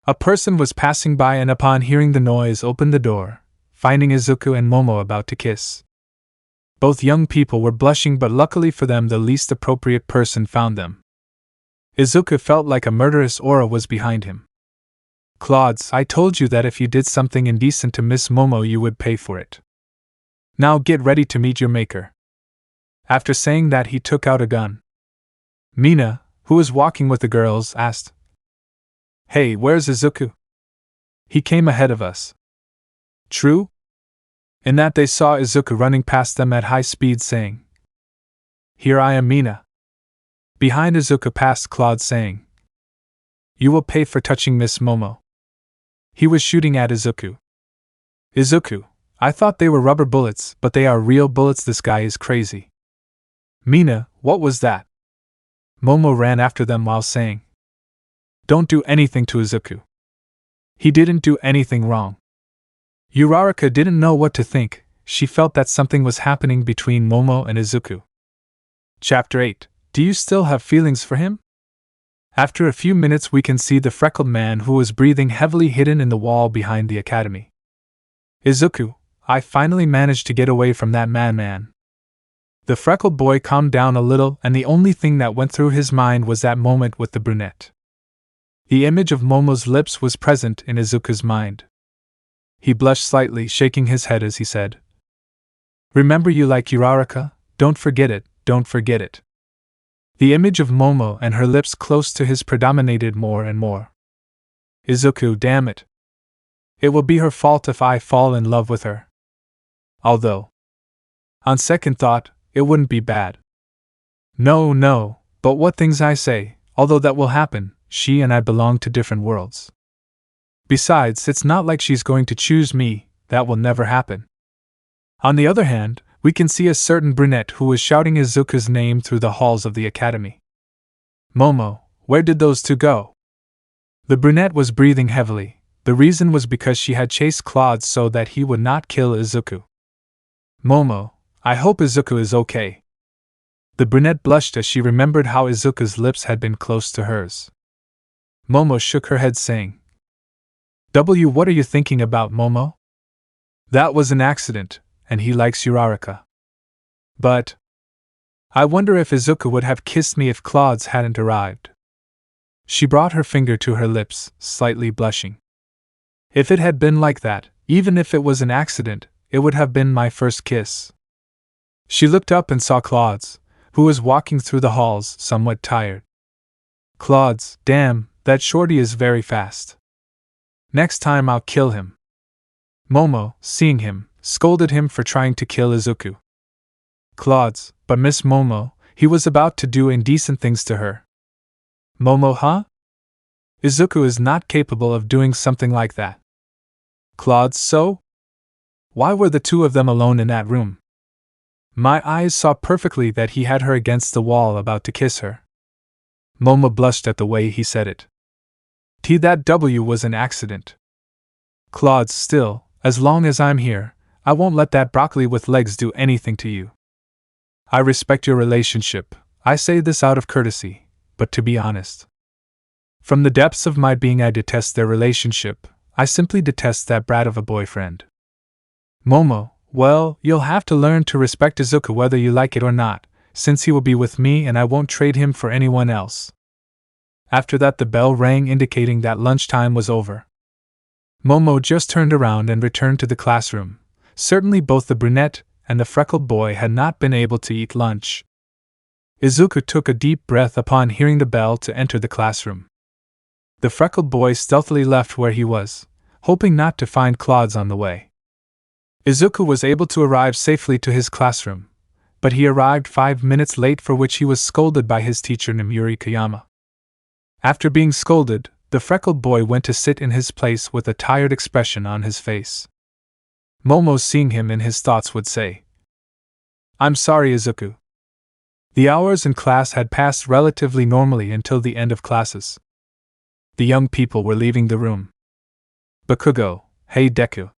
A person was passing by and upon hearing the noise opened the door, finding Izuku and Momo about to kiss. Both young people were blushing, but luckily for them the least appropriate person found them. Izuku felt like a murderous aura was behind him. "Claude, I told you that if you did something indecent to Miss Momo you would pay for it. Now get ready to meet your maker." After saying that, he took out a gun. Mina, who was walking with the girls, asked, "Hey, where's Izuku? He came ahead of us." True? In that they saw Izuku running past them at high speed, saying, "Here I am, Mina." Behind Izuku passed Claude, saying, "You will pay for touching Miss Momo." He was shooting at Izuku. "Izuku, I thought they were rubber bullets, but they are real bullets. This guy is crazy." "Mina, what was that?" Momo ran after them while saying, "Don't do anything to Izuku. He didn't do anything wrong." Uraraka didn't know what to think. She felt that something was happening between Momo and Izuku. Chapter 8. Do you still have feelings for him? After a few minutes we can see the freckled man who was breathing heavily hidden in the wall behind the academy. "Izuku, I finally managed to get away from that madman." The freckled boy calmed down a little, and the only thing that went through his mind was that moment with the brunette. The image of Momo's lips was present in Izuku's mind. He blushed slightly, shaking his head as he said, "Remember, you like Uraraka? Don't forget it, don't forget it." The image of Momo and her lips close to his predominated more and more. "Izuku, damn it. It will be her fault if I fall in love with her. Although, on second thought, it wouldn't be bad. No, but what things I say, although that will happen, she and I belong to different worlds. Besides, it's not like she's going to choose me, that will never happen." On the other hand, we can see a certain brunette who was shouting Izuku's name through the halls of the academy. "Momo, where did those two go?" The brunette was breathing heavily. The reason was because she had chased Claude so that he would not kill Izuku. "Momo, I hope Izuku is okay." The brunette blushed as she remembered how Izuku's lips had been close to hers. Momo shook her head, saying, What are you thinking about, Momo? That was an accident, and he likes Uraraka. But I wonder if Izuku would have kissed me if Claude hadn't arrived." She brought her finger to her lips, slightly blushing. "If it had been like that, even if it was an accident, it would have been my first kiss." She looked up and saw Claude, who was walking through the halls, somewhat tired. "Claude, damn, that shorty is very fast. Next time I'll kill him." Momo, seeing him, scolded him for trying to kill Izuku. Claude's, but Miss Momo, he was about to do indecent things to her. Momo, huh? Izuku is not capable of doing something like that. Claude's, so? Why were the two of them alone in that room? My eyes saw perfectly that he had her against the wall about to kiss her. Momo blushed at the way he said it. That W was an accident. Claude's, still, as long as I'm here, I won't let that broccoli with legs do anything to you. I respect your relationship, I say this out of courtesy, but to be honest, from the depths of my being I detest their relationship, I simply detest that brat of a boyfriend. Momo, well, you'll have to learn to respect Izuku whether you like it or not, since he will be with me and I won't trade him for anyone else. After that the bell rang indicating that lunchtime was over. Momo just turned around and returned to the classroom. Certainly both the brunette and the freckled boy had not been able to eat lunch. Izuku took a deep breath upon hearing the bell to enter the classroom. The freckled boy stealthily left where he was, hoping not to find Claude's on the way. Izuku was able to arrive safely to his classroom, but he arrived 5 minutes late, for which he was scolded by his teacher Namuri Kayama. After being scolded, the freckled boy went to sit in his place with a tired expression on his face. Momo, seeing him in his thoughts, would say, "I'm sorry, Izuku." The hours in class had passed relatively normally until the end of classes. The young people were leaving the room. Bakugo, hey Deku.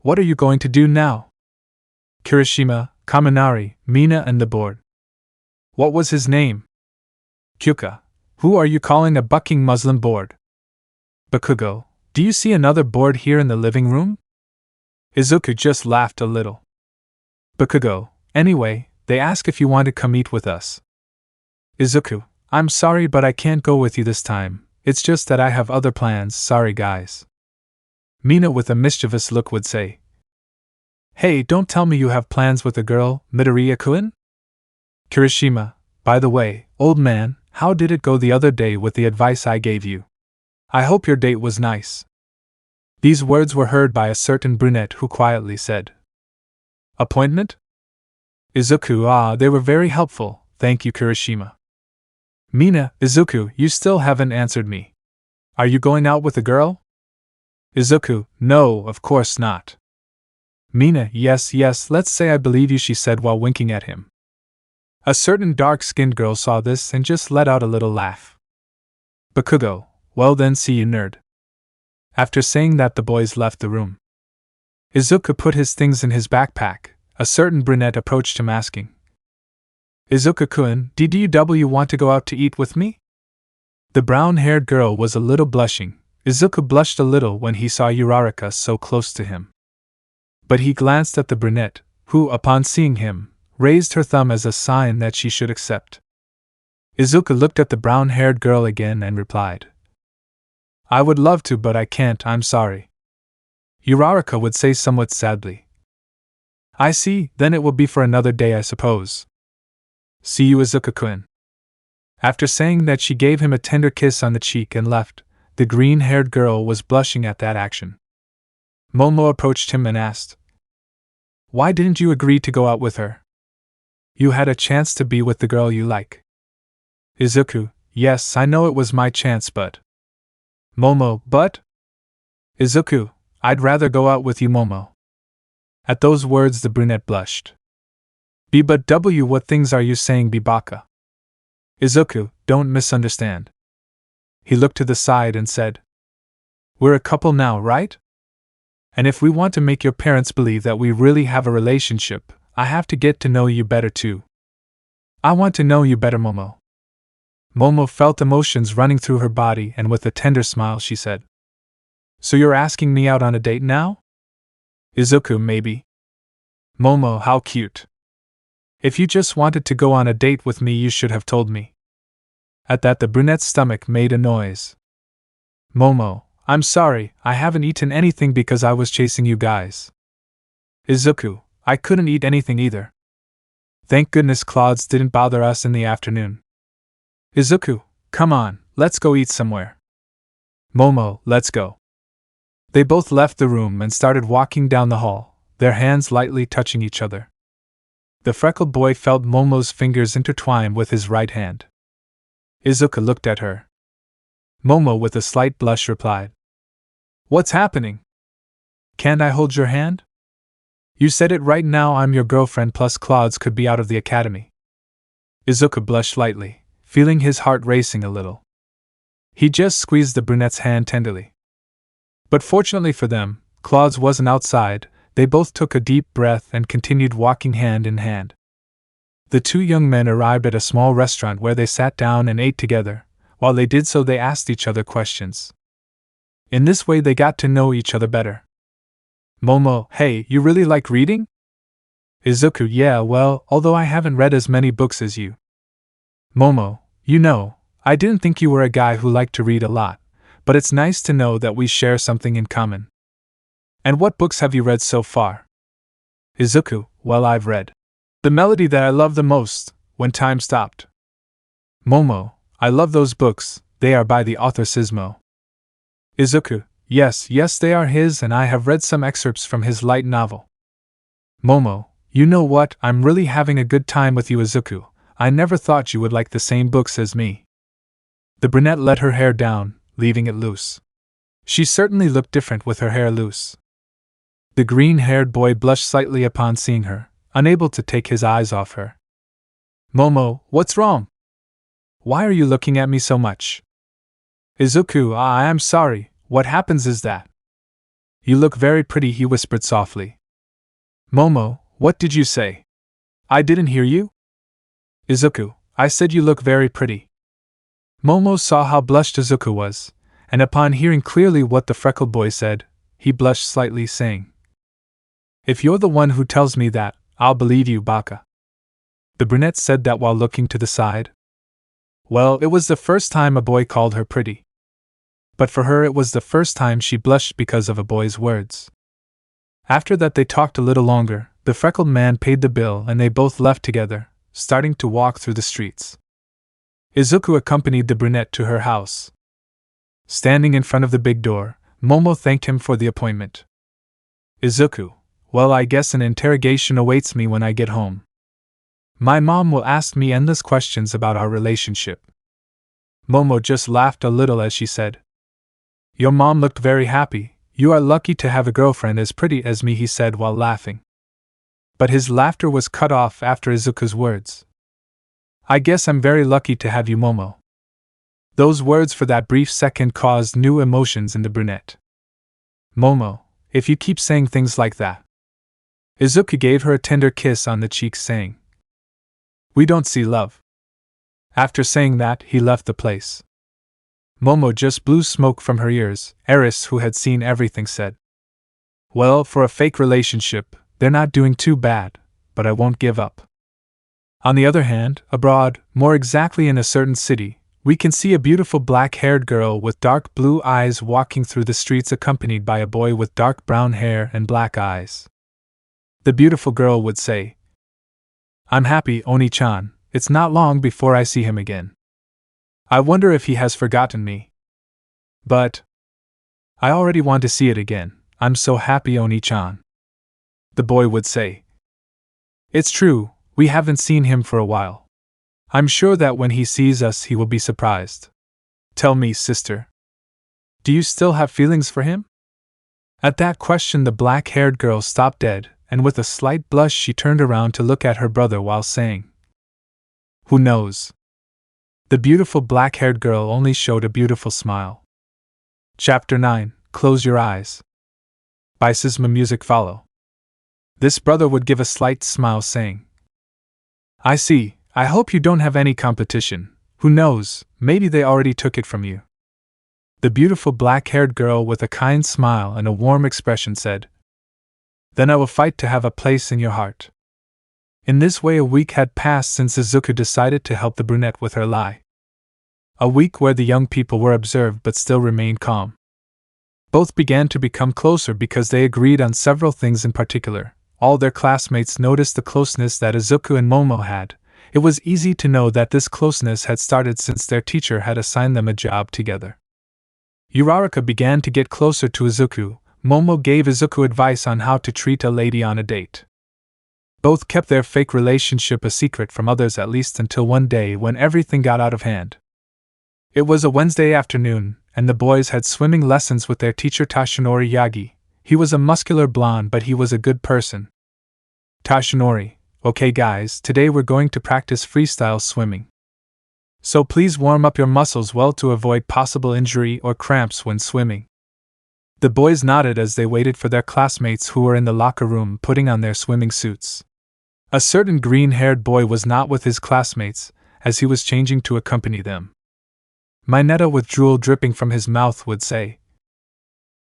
What are you going to do now? Kirishima, Kaminari, Mina and the board. What was his name? Kyuka, who are you calling a bucking Muslim board? Bakugo, do you see another board here in the living room? Izuku just laughed a little. Bakugo, anyway, they ask if you want to come eat with us. Izuku, I'm sorry but I can't go with you this time, it's just that I have other plans, sorry guys. Mina with a mischievous look would say, Hey, don't tell me you have plans with a girl, Midoriya-kun? Kirishima, by the way, old man, how did it go the other day with the advice I gave you? I hope your date was nice. These words were heard by a certain brunette who quietly said, Appointment? Izuku, they were very helpful, thank you Kirishima. Mina, Izuku, you still haven't answered me. Are you going out with a girl? Izuku, no, of course not. Mina, yes, let's say I believe you, she said while winking at him. A certain dark-skinned girl saw this and just let out a little laugh. Bakugo, well then see you nerd. After saying that the boys left the room. Izuku put his things in his backpack. A certain brunette approached him asking, Izuku-kun, do you want to go out to eat with me? The brown-haired girl was a little blushing. Izuku blushed a little when he saw Uraraka so close to him. But he glanced at the brunette, who, upon seeing him, raised her thumb as a sign that she should accept. Izuku looked at the brown-haired girl again and replied, I would love to but I can't, I'm sorry. Uraraka would say somewhat sadly, I see, then it will be for another day I suppose. See you Izuku-kun. After saying that she gave him a tender kiss on the cheek and left. The green-haired girl was blushing at that action. Momo approached him and asked, Why didn't you agree to go out with her? You had a chance to be with the girl you like. Izuku, yes, I know it was my chance but… Momo, but? Izuku, I'd rather go out with you Momo. At those words the brunette blushed. But what things are you saying Bibaka? Izuku, don't misunderstand. He looked to the side and said, We're a couple now, right? And if we want to make your parents believe that we really have a relationship, I have to get to know you better too. I want to know you better Momo. Momo felt emotions running through her body and with a tender smile she said, So you're asking me out on a date now? Izuku, maybe. Momo, how cute. If you just wanted to go on a date with me you should have told me. At that the brunette's stomach made a noise. Momo, I'm sorry, I haven't eaten anything because I was chasing you guys. Izuku, I couldn't eat anything either. Thank goodness Claudes didn't bother us in the afternoon. Izuku, come on, let's go eat somewhere. Momo, let's go. They both left the room and started walking down the hall, their hands lightly touching each other. The freckled boy felt Momo's fingers intertwine with his right hand. Izuku looked at her. Momo, with a slight blush, replied, "What's happening? Can't I hold your hand? You said it right now, I'm your girlfriend, plus Claude could be out of the academy." Izuku blushed slightly, feeling his heart racing a little. He just squeezed the brunette's hand tenderly. But fortunately for them, Claude wasn't outside. They both took a deep breath and continued walking hand in hand. The two young men arrived at a small restaurant where they sat down and ate together. While they did so, they asked each other questions. In this way, they got to know each other better. Momo, hey, you really like reading? Izuku, yeah, well, although I haven't read as many books as you. Momo, you know, I didn't think you were a guy who liked to read a lot, but it's nice to know that we share something in common. And what books have you read so far? Izuku, well, I've read The Melody that I love the most, When Time Stopped. Momo, I love those books, they are by the author Cismo. Izuku, yes, they are his, and I have read some excerpts from his light novel. Momo, you know what, I'm really having a good time with you, Izuku. I never thought you would like the same books as me. The brunette let her hair down, leaving it loose. She certainly looked different with her hair loose. The green-haired boy blushed slightly upon seeing her, unable to take his eyes off her. Momo, what's wrong? Why are you looking at me so much? Izuku, I am sorry, what happens is that you look very pretty, he whispered softly. Momo, what did you say? I didn't hear you? Izuku, I said you look very pretty. Momo saw how blushed Izuku was, and upon hearing clearly what the freckled boy said, he blushed slightly, saying, If you're the one who tells me that, I'll believe you, Baka. The brunette said that while looking to the side. Well, it was the first time a boy called her pretty. But for her it was the first time she blushed because of a boy's words. After that they talked a little longer, the freckled man paid the bill and they both left together, starting to walk through the streets. Izuku accompanied the brunette to her house. Standing in front of the big door, Momo thanked him for the appointment. Izuku, well, I guess an interrogation awaits me when I get home. My mom will ask me endless questions about our relationship. Momo just laughed a little as she said, Your mom looked very happy. You are lucky to have a girlfriend as pretty as me, he said while laughing. But his laughter was cut off after Izuku's words. I guess I'm very lucky to have you, Momo. Those words for that brief second caused new emotions in the brunette. Momo, if you keep saying things like that. Izuku gave her a tender kiss on the cheek, saying, We don't see love. After saying that, he left the place. Momo just blew smoke from her ears. Eris, who had seen everything, said, Well, for a fake relationship, they're not doing too bad, but I won't give up. On the other hand, abroad, more exactly in a certain city, we can see a beautiful black-haired girl with dark blue eyes walking through the streets accompanied by a boy with dark brown hair and black eyes. The beautiful girl would say, I'm happy, Oni-chan, it's not long before I see him again. I wonder if he has forgotten me. But I already want to see it again, I'm so happy, Oni-chan. The boy would say, It's true, we haven't seen him for a while. I'm sure that when he sees us he will be surprised. Tell me, sister, do you still have feelings for him? At that question the black-haired girl stopped dead, and with a slight blush she turned around to look at her brother while saying, Who knows? The beautiful black-haired girl only showed a beautiful smile. Chapter 9, Close Your Eyes. By cismomusic follow. This brother would give a slight smile, saying, I see, I hope you don't have any competition. Who knows, maybe they already took it from you. The beautiful black-haired girl with a kind smile and a warm expression said, Then I will fight to have a place in your heart. In this way a week had passed since Izuku decided to help the brunette with her lie. A week where the young people were observed but still remained calm. Both began to become closer because they agreed on several things in particular. All their classmates noticed the closeness that Izuku and Momo had. It was easy to know that this closeness had started since their teacher had assigned them a job together. Uraraka began to get closer to Izuku. Momo gave Izuku advice on how to treat a lady on a date. Both kept their fake relationship a secret from others, at least until one day when everything got out of hand. It was a Wednesday afternoon, and the boys had swimming lessons with their teacher Tashinori Yagi. He was a muscular blonde, but he was a good person. Tashinori: "Okay guys, today we're going to practice freestyle swimming. So please warm up your muscles well to avoid possible injury or cramps when swimming." The boys nodded as they waited for their classmates who were in the locker room putting on their swimming suits. A certain green-haired boy was not with his classmates, as he was changing to accompany them. Mineta, with drool dripping from his mouth, would say,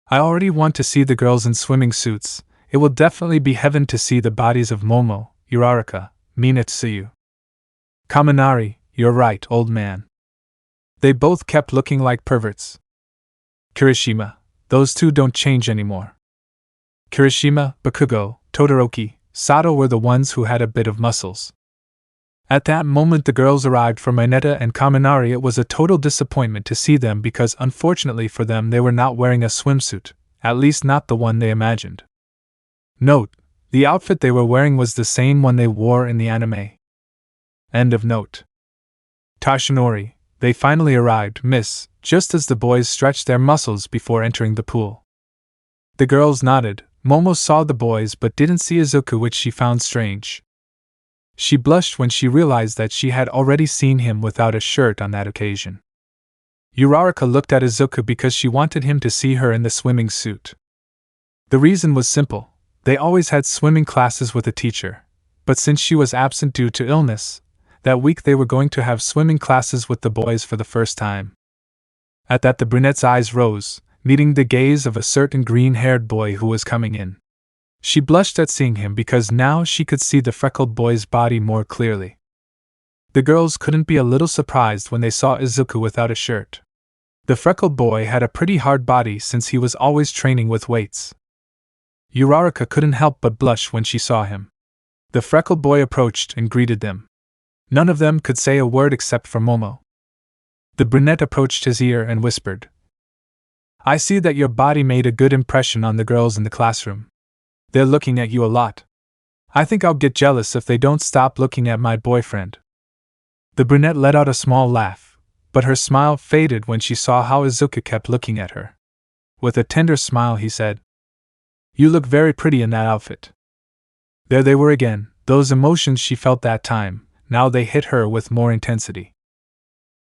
"I already want to see the girls in swimming suits. It will definitely be heaven to see the bodies of Momo, Uraraka, Minetsuyu." "Kaminari, you're right, old man. They both kept looking like perverts." "Kirishima, those two don't change anymore." Kirishima, Bakugo, Todoroki, Sato were the ones who had a bit of muscles. At that moment the girls arrived. For Mineta and Kaminari it was a total disappointment to see them because unfortunately for them they were not wearing a swimsuit, at least not the one they imagined. Note: the outfit they were wearing was the same one they wore in the anime. End of note. Tashinori: "They finally arrived, miss," just as the boys stretched their muscles before entering the pool. The girls nodded. Momo saw the boys but didn't see Izuku, which she found strange. She blushed when she realized that she had already seen him without a shirt on that occasion. Uraraka looked at Izuku because she wanted him to see her in the swimming suit. The reason was simple: they always had swimming classes with a teacher, but since she was absent due to illness, that week they were going to have swimming classes with the boys for the first time. At that the brunette's eyes rose, meeting the gaze of a certain green-haired boy who was coming in. She blushed at seeing him because now she could see the freckled boy's body more clearly. The girls couldn't be a little surprised when they saw Izuku without a shirt. The freckled boy had a pretty hard body since he was always training with weights. Uraraka couldn't help but blush when she saw him. The freckled boy approached and greeted them. None of them could say a word except for Momo. The brunette approached his ear and whispered, "I see that your body made a good impression on the girls in the classroom. They're looking at you a lot. I think I'll get jealous if they don't stop looking at my boyfriend." The brunette let out a small laugh, but her smile faded when she saw how Izuku kept looking at her. With a tender smile he said, "You look very pretty in that outfit." There they were again, those emotions she felt that time, now they hit her with more intensity.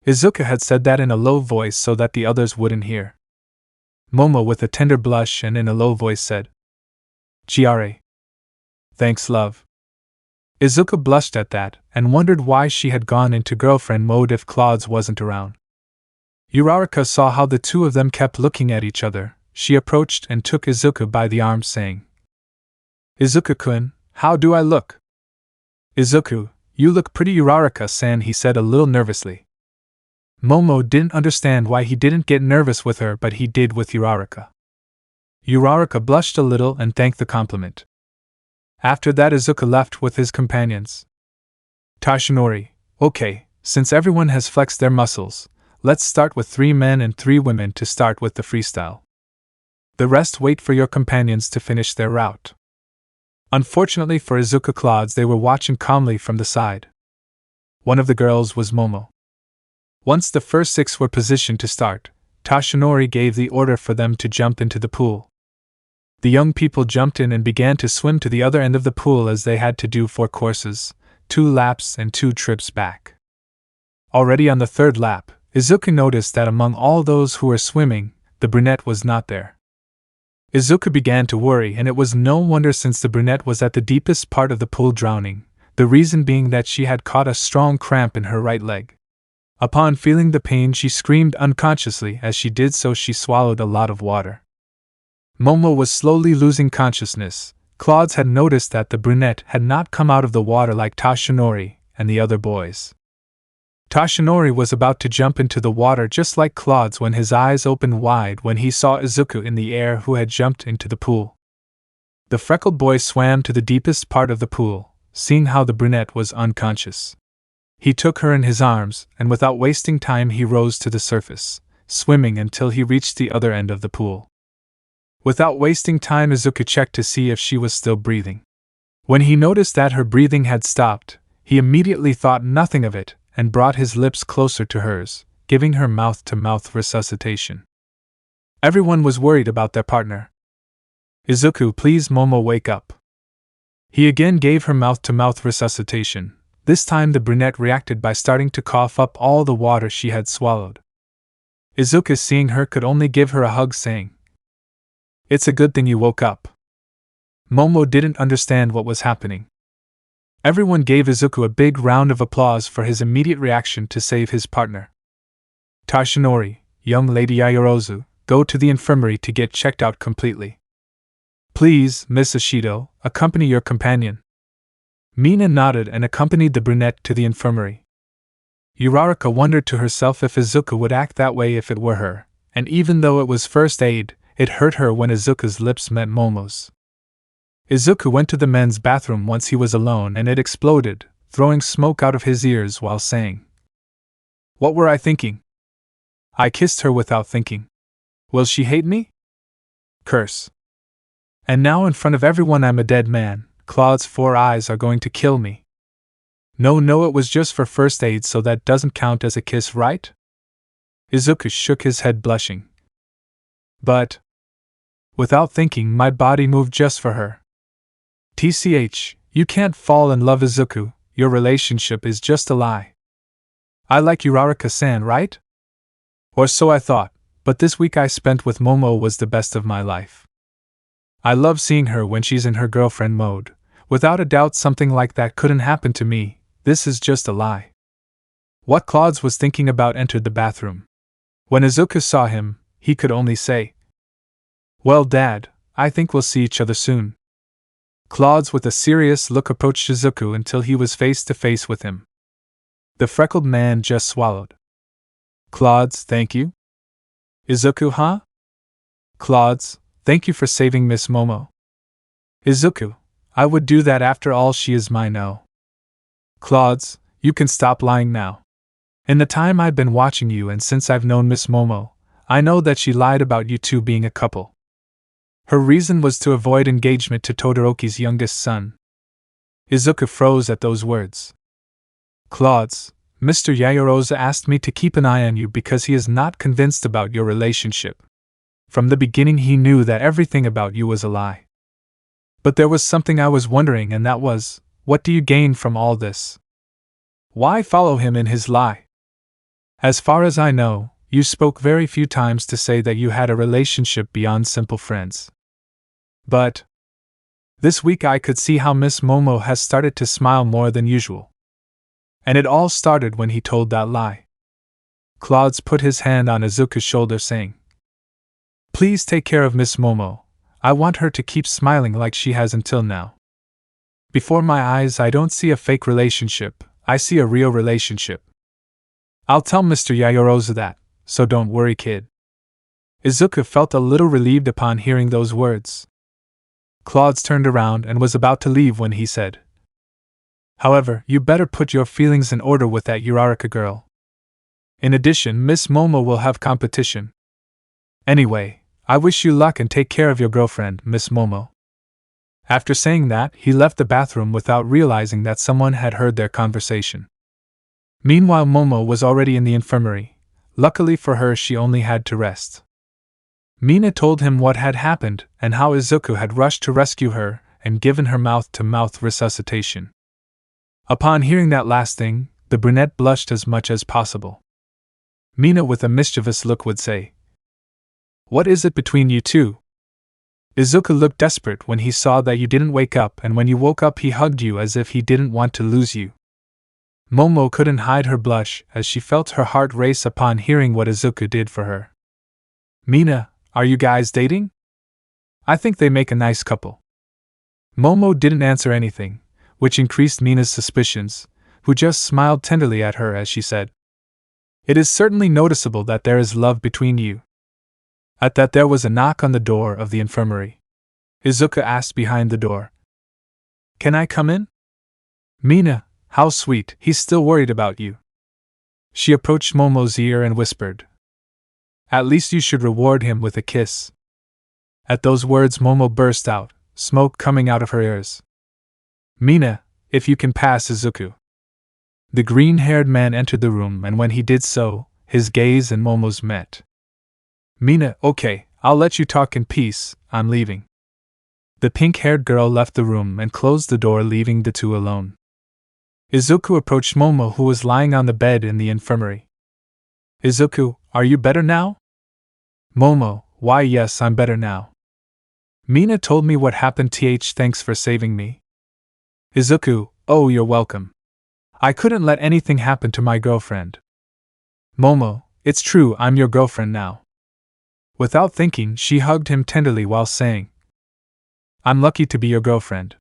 Izuku had said that in a low voice so that the others wouldn't hear. Momo, with a tender blush and in a low voice, said, "Chiare. Thanks, love." Izuku blushed at that, and wondered why she had gone into girlfriend mode if Claude wasn't around. Uraraka saw how the two of them kept looking at each other. She approached and took Izuku by the arm, saying, "Izuku-kun, how do I look?" "Izuku, you look pretty, Uraraka-san," he said a little nervously. Momo didn't understand why he didn't get nervous with her, but he did with Uraraka. Uraraka blushed a little and thanked the compliment. After that Izuku left with his companions. Tashinori: "Okay, since everyone has flexed their muscles, let's start with 3 men and 3 women to start with the freestyle. The rest wait for your companions to finish their route." Unfortunately for Izuku Claude, they were watching calmly from the side. One of the girls was Momo. Once the first 6 were positioned to start, Tashinori gave the order for them to jump into the pool. The young people jumped in and began to swim to the other end of the pool, as they had to do 4 courses, 2 laps and 2 trips back. Already on the 3rd lap, Izuku noticed that among all those who were swimming, the brunette was not there. Izuku began to worry, and it was no wonder since the brunette was at the deepest part of the pool drowning, the reason being that she had caught a strong cramp in her right leg. Upon feeling the pain, she screamed unconsciously. As she did so, she swallowed a lot of water. Momo was slowly losing consciousness. Claude had noticed that the brunette had not come out of the water like Tashinori and the other boys. Tashinori was about to jump into the water just like Claude's when his eyes opened wide when he saw Izuku in the air, who had jumped into the pool. The freckled boy swam to the deepest part of the pool, seeing how the brunette was unconscious. He took her in his arms, and without wasting time he rose to the surface, swimming until he reached the other end of the pool. Without wasting time, Izuku checked to see if she was still breathing. When he noticed that her breathing had stopped, he immediately thought nothing of it and brought his lips closer to hers, giving her mouth-to-mouth resuscitation. Everyone was worried about their partner. Izuku, please, Momo, wake up. He again gave her mouth-to-mouth resuscitation. This time the brunette reacted by starting to cough up all the water she had swallowed. Izuku, seeing her, could only give her a hug, saying, "It's a good thing you woke up." Momo didn't understand what was happening. Everyone gave Izuku a big round of applause for his immediate reaction to save his partner. Tashinori, young Lady Yaoyorozu, go to the infirmary to get checked out completely. Please, Miss Ishido, accompany your companion. Mina nodded and accompanied the brunette to the infirmary. Uraraka wondered to herself if Izuku would act that way if it were her, and even though it was first aid, it hurt her when Izuku's lips met Momo's. Izuku went to the men's bathroom once he was alone and it exploded, throwing smoke out of his ears while saying, "What were I thinking? I kissed her without thinking. Will she hate me? Curse. And now in front of everyone I'm a dead man. Claude's 4 eyes are going to kill me. No, it was just for first aid, so that doesn't count as a kiss, right?" Izuku shook his head, blushing. "But without thinking, my body moved just for her. TCH, you can't fall in love, Izuku, your relationship is just a lie. I like Uraraka-san, right? Or so I thought, but this week I spent with Momo was the best of my life. I love seeing her when she's in her girlfriend mode. Without a doubt something like that couldn't happen to me. This is just a lie." What Claude was thinking about entered the bathroom. When Izuku saw him, he could only say, "Well, Dad, I think we'll see each other soon." Claude with a serious look approached Izuku until he was face to face with him. The freckled man just swallowed. "Claude, thank you?" "Izuku, huh?" "Claude, thank you for saving Miss Momo." "Izuku, I would do that after all, she is mine, no." "Claude, you can stop lying now. In the time I've been watching you and since I've known Miss Momo, I know that she lied about you two being a couple. Her reason was to avoid engagement to Todoroki's youngest son." Izuku froze at those words. "Claude, Mr. Yaoyorozu asked me to keep an eye on you because he is not convinced about your relationship. From the beginning he knew that everything about you was a lie. But there was something I was wondering, and that was, what do you gain from all this? Why follow him in his lie? As far as I know, you spoke very few times to say that you had a relationship beyond simple friends. But this week I could see how Miss Momo has started to smile more than usual. And it all started when he told that lie." Claude put his hand on Izuku's shoulder, saying, "Please take care of Miss Momo. I want her to keep smiling like she has until now. Before my eyes I don't see a fake relationship, I see a real relationship. I'll tell Mr. Yaoyorozu that, so don't worry, kid." Izuku felt a little relieved upon hearing those words. Claude turned around and was about to leave when he said, "However, you better put your feelings in order with that Uraraka girl. In addition, Miss Momo will have competition. Anyway, I wish you luck and take care of your girlfriend, Miss Momo." After saying that, he left the bathroom without realizing that someone had heard their conversation. Meanwhile, Momo was already in the infirmary. Luckily for her, she only had to rest. Mina told him what had happened and how Izuku had rushed to rescue her and given her mouth-to-mouth resuscitation. Upon hearing that last thing, the brunette blushed as much as possible. Mina, with a mischievous look, would say, "What is it between you two? Izuku looked desperate when he saw that you didn't wake up, and when you woke up he hugged you as if he didn't want to lose you." Momo couldn't hide her blush as she felt her heart race upon hearing what Izuku did for her. "Mina, are you guys dating? I think they make a nice couple." Momo didn't answer anything, which increased Mina's suspicions, who just smiled tenderly at her as she said, "It is certainly noticeable that there is love between you." At that there was a knock on the door of the infirmary. Izuku asked behind the door, "Can I come in?" "Mina, how sweet, he's still worried about you." She approached Momo's ear and whispered, "At least you should reward him with a kiss." At those words Momo burst out, smoke coming out of her ears. Mina, if you can pass Izuku. The green-haired man entered the room, and when he did so, his gaze and Momo's met. Mina, okay, I'll let you talk in peace, I'm leaving. The pink-haired girl left the room and closed the door, leaving the two alone. Izuku approached Momo, who was lying on the bed in the infirmary. Izuku, are you better now? Momo, why yes, I'm better now. Mina told me what happened. Thanks for saving me. Izuku, oh, you're welcome. I couldn't let anything happen to my girlfriend. Momo, it's true, I'm your girlfriend now. Without thinking, she hugged him tenderly while saying, I'm lucky to be your girlfriend.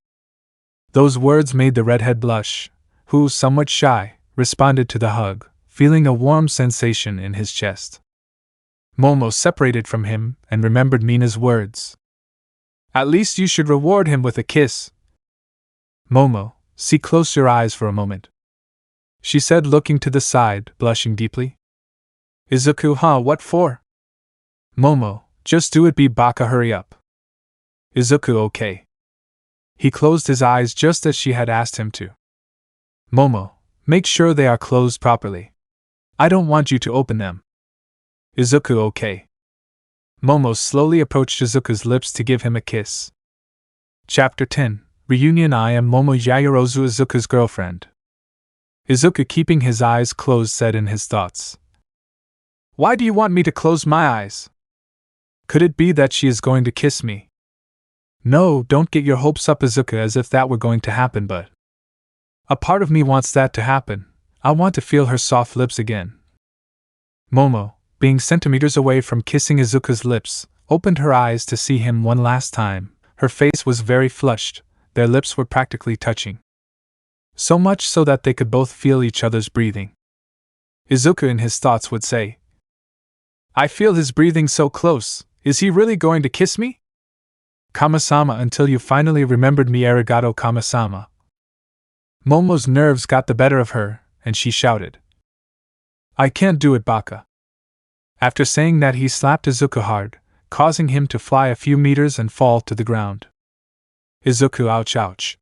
Those words made the redhead blush, who, somewhat shy, responded to the hug, feeling a warm sensation in his chest. Momo separated from him and remembered Mina's words. At least you should reward him with a kiss. Momo, close your eyes for a moment, she said, looking to the side, blushing deeply. Izuku, what for? Momo, just do it, be baka, hurry up. Izuku, okay. He closed his eyes just as she had asked him to. Momo, make sure they are closed properly. I don't want you to open them. Izuku, okay. Momo slowly approached Izuku's lips to give him a kiss. Chapter 10, Reunion. I am Momo Yaoyorozu, Izuku's girlfriend. Izuku, keeping his eyes closed, said in his thoughts. Why do you want me to close my eyes? Could it be that she is going to kiss me? No, don't get your hopes up, Izuku, as if that were going to happen, but a part of me wants that to happen. I want to feel her soft lips again. Momo, being centimeters away from kissing Izuku's lips, opened her eyes to see him one last time. Her face was very flushed, their lips were practically touching. So much so that they could both feel each other's breathing. Izuku in his thoughts would say, I feel his breathing so close, is he really going to kiss me? Kama-sama, until you finally remembered me, arigato Kama-sama. Momo's nerves got the better of her, and she shouted, I can't do it, baka. After saying that, he slapped Izuku hard, causing him to fly a few meters and fall to the ground. Izuku, ouch, ouch.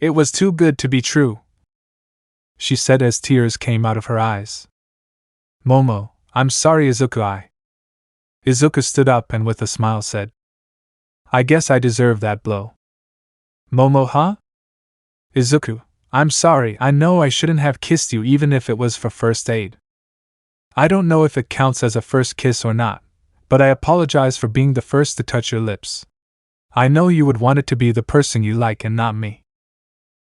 It was too good to be true, she said as tears came out of her eyes. Momo, I'm sorry, Izuku. Izuku stood up and with a smile said, I guess I deserve that blow. Momo, Izuku, I'm sorry, I know I shouldn't have kissed you even if it was for first aid. I don't know if it counts as a first kiss or not, but I apologize for being the first to touch your lips. I know you would want it to be the person you like and not me.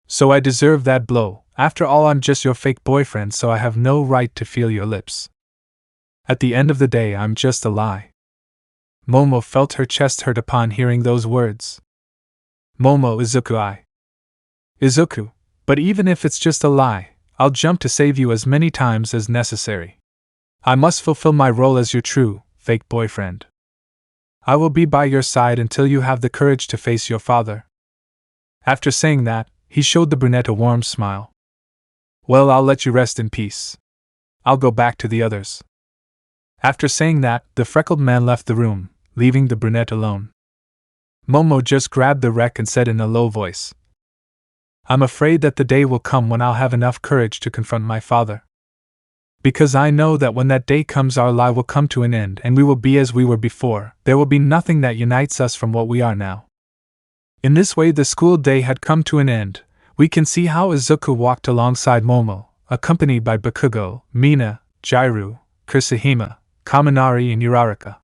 So I deserve that blow. After all, I'm just your fake boyfriend, so I have no right to feel your lips. At the end of the day, I'm just a lie. Momo felt her chest hurt upon hearing those words. Momo, Izuku, Izuku, but even if it's just a lie, I'll jump to save you as many times as necessary. I must fulfill my role as your true, fake boyfriend. I will be by your side until you have the courage to face your father. After saying that, he showed the brunette a warm smile. Well, I'll let you rest in peace. I'll go back to the others. After saying that, the freckled man left the room, leaving the brunette alone. Momo just grabbed the wreck and said in a low voice, I'm afraid that the day will come when I'll have enough courage to confront my father. Because I know that when that day comes, our lie will come to an end and we will be as we were before. There will be nothing that unites us from what we are now. In this way, the school day had come to an end. We can see how Izuku walked alongside Momo, accompanied by Bakugo, Mina, Jairu, Kusahima, Kaminari, and Uraraka.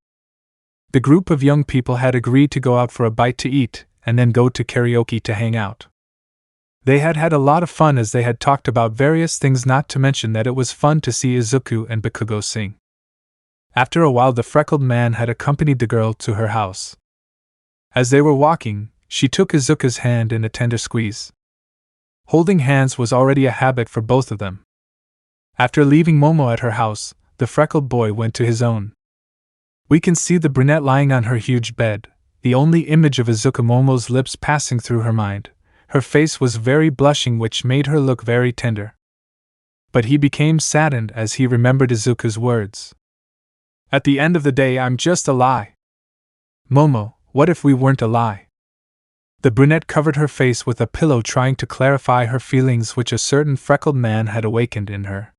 The group of young people had agreed to go out for a bite to eat, and then go to karaoke to hang out. They had had a lot of fun as they had talked about various things, not to mention that it was fun to see Izuku and Bakugo sing. After a while, the freckled man had accompanied the girl to her house. As they were walking, she took Izuku's hand in a tender squeeze. Holding hands was already a habit for both of them. After leaving Momo at her house, the freckled boy went to his own. We can see the brunette lying on her huge bed, the only image of Izuku, Momo's lips passing through her mind. Her face was very blushing, which made her look very tender. But he became saddened as he remembered Izuku's words. At the end of the day, I'm just a lie. Momo, what if we weren't a lie? The brunette covered her face with a pillow trying to clarify her feelings which a certain freckled man had awakened in her.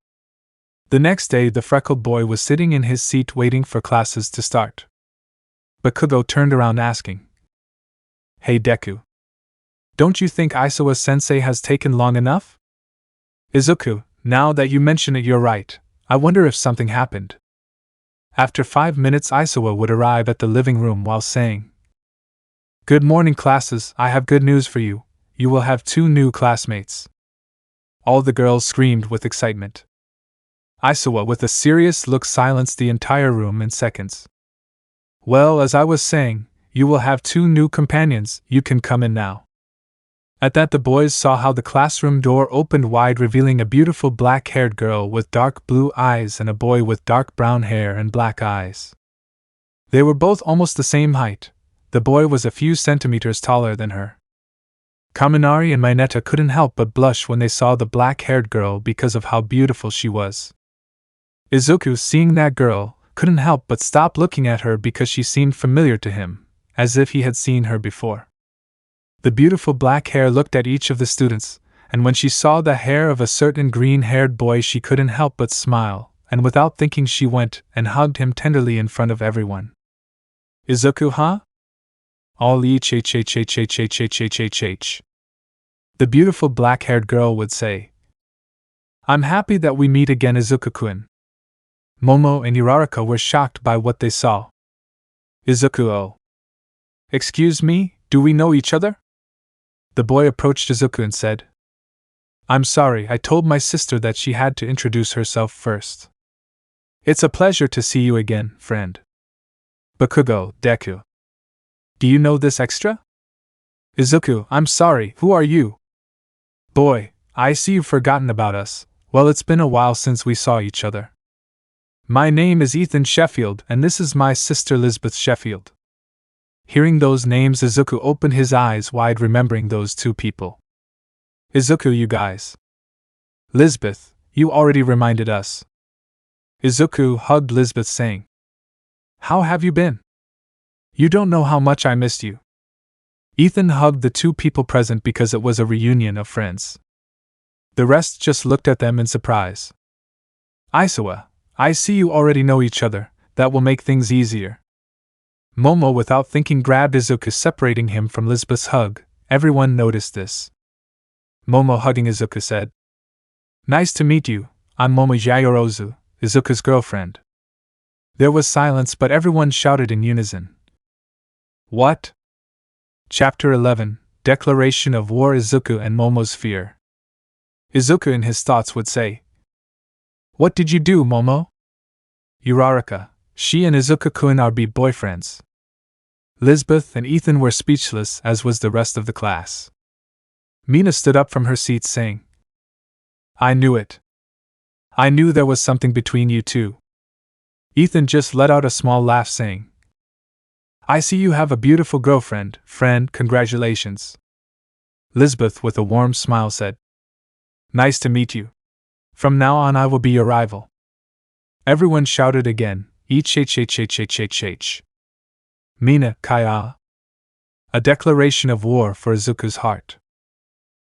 The next day the freckled boy was sitting in his seat waiting for classes to start. Bakugo turned around asking, "Hey Deku, don't you think Isowa-sensei has taken long enough?" "Izuku, now that you mention it, you're right. I wonder if something happened." After 5 minutes Isowa would arrive at the living room while saying, "Good morning classes, I have good news for you. You will have 2 new classmates." All the girls screamed with excitement. Isowa with a serious look silenced the entire room in seconds. "Well, as I was saying, you will have 2 new companions, you can come in now." At that the boys saw how the classroom door opened wide, revealing a beautiful black-haired girl with dark blue eyes and a boy with dark brown hair and black eyes. They were both almost the same height. The boy was a few centimeters taller than her. Kaminari and Mineta couldn't help but blush when they saw the black-haired girl because of how beautiful she was. Izuku, seeing that girl, couldn't help but stop looking at her because she seemed familiar to him, as if he had seen her before. The beautiful black hair looked at each of the students, and when she saw the hair of a certain green-haired boy she couldn't help but smile, and without thinking she went and hugged him tenderly in front of everyone. "Izuku, huh?" All each. The beautiful black-haired girl would say. "I'm happy that we meet again, Izuku-kun." Momo and Uraraka were shocked by what they saw. "Izuku, oh. Excuse me, do we know each other?" The boy approached Izuku and said, "I'm sorry, I told my sister that she had to introduce herself first." "It's a pleasure to see you again, friend." "Bakugo, Deku. Do you know this extra?" "Izuku, I'm sorry, who are you?" "Boy, I see you've forgotten about us. Well, it's been a while since we saw each other. My name is Ethan Sheffield, and this is my sister Lisbeth Sheffield." Hearing those names, Izuku opened his eyes wide, remembering those 2 people. "Izuku, you guys. Lisbeth, you already reminded us." Izuku hugged Lisbeth, saying, "How have you been? You don't know how much I missed you." Ethan hugged the 2 people present because it was a reunion of friends. The rest just looked at them in surprise. "Isowa, I see you already know each other, that will make things easier." Momo, without thinking, grabbed Izuku, separating him from Lisbeth's hug. Everyone noticed this. Momo, hugging Izuku, said, "Nice to meet you, I'm Momo Yaoyorozu, Izuku's girlfriend." There was silence, but everyone shouted in unison. "What?" Chapter 11, Declaration of War. Izuku and Momo's Fear. Izuku in his thoughts would say, "What did you do, Momo?" Uraraka, she and Izuku-kun are boyfriends. Lisbeth and Ethan were speechless, as was the rest of the class. Mina stood up from her seat saying, "I knew it. I knew there was something between you 2. Ethan just let out a small laugh saying, "I see you have a beautiful girlfriend, friend, congratulations." Lisbeth with a warm smile said, "Nice to meet you. From now on I will be your rival." Everyone shouted again, each. Mina, Kaya. A declaration of war for Izuku's heart.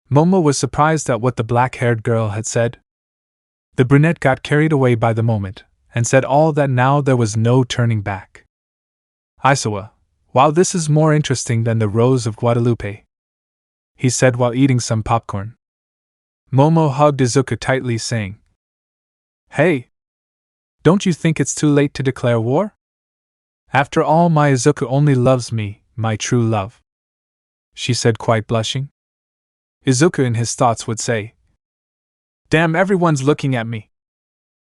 Momo was surprised at what the black-haired girl had said. The brunette got carried away by the moment, and said all that now there was no turning back. "Isowa, wow, this is more interesting than the Rose of Guadalupe," he said while eating some popcorn. Momo hugged Izuku tightly, saying, "Hey! Don't you think it's too late to declare war? After all, my Izuku only loves me, my true love," she said, quite blushing. Izuku in his thoughts would say, "Damn, everyone's looking at me.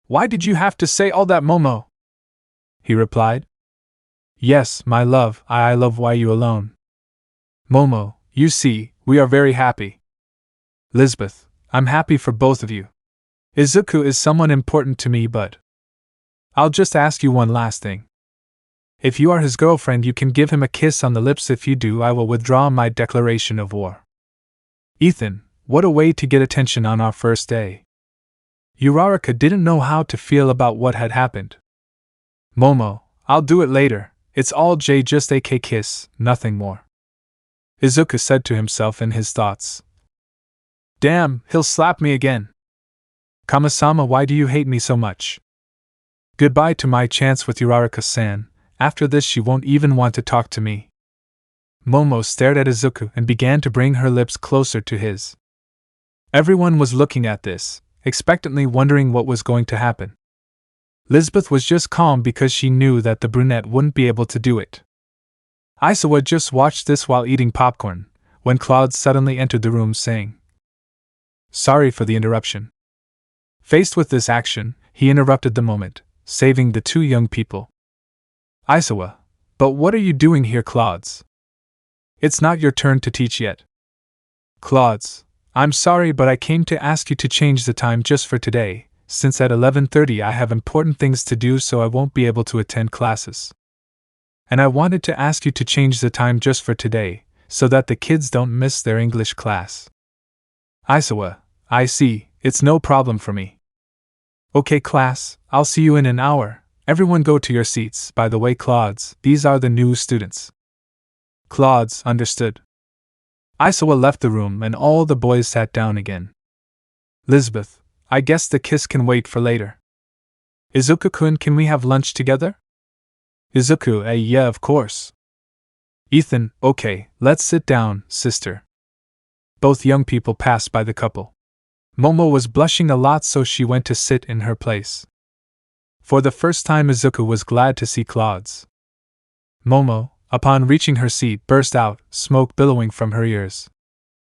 Why did you have to say all that, Momo?" He replied, "Yes, my love, I love why you alone. Momo, you see, we are very happy. Lisbeth, I'm happy for both of you. Izuku is someone important to me, but I'll just ask you one last thing. If you are his girlfriend, you can give him a kiss on the lips. If you do, I will withdraw my declaration of war." Ethan, what a way to get attention on our first day. Uraraka didn't know how to feel about what had happened. "Momo, I'll do it later, it's all just a kiss, nothing more." Izuku said to himself in his thoughts. Damn, he'll slap me again. Kama-sama, why do you hate me so much? Goodbye to my chance with Uraraka-san. After this she won't even want to talk to me. Momo stared at Izuku and began to bring her lips closer to his. Everyone was looking at this, expectantly wondering what was going to happen. Lisbeth was just calm because she knew that the brunette wouldn't be able to do it. Aisawa just watched this while eating popcorn, when Claude suddenly entered the room saying, Sorry for the interruption. Faced with this action, he interrupted the moment, saving the two young people. Aisawa, but what are you doing here, Claudes? It's not your turn to teach yet. Claudes, I'm sorry, but I came to ask you to change the time just for today, since at 11:30 I have important things to do, so I won't be able to attend classes. And I wanted to ask you to change the time just for today, so that the kids don't miss their English class. Aisawa, I see, it's no problem for me. Okay class, I'll see you in an hour. Everyone go to your seats. By the way, Claudes, these are the new students. Claudes understood. Aisawa left the room and all the boys sat down again. Lisbeth, I guess the kiss can wait for later. Izuku-kun, can we have lunch together? Izuku, yeah, of course. Ethan, okay, let's sit down, sister. Both young people passed by the couple. Momo was blushing a lot, so she went to sit in her place. For the first time, Izuku was glad to see Claudes. Momo, upon reaching her seat, burst out, smoke billowing from her ears.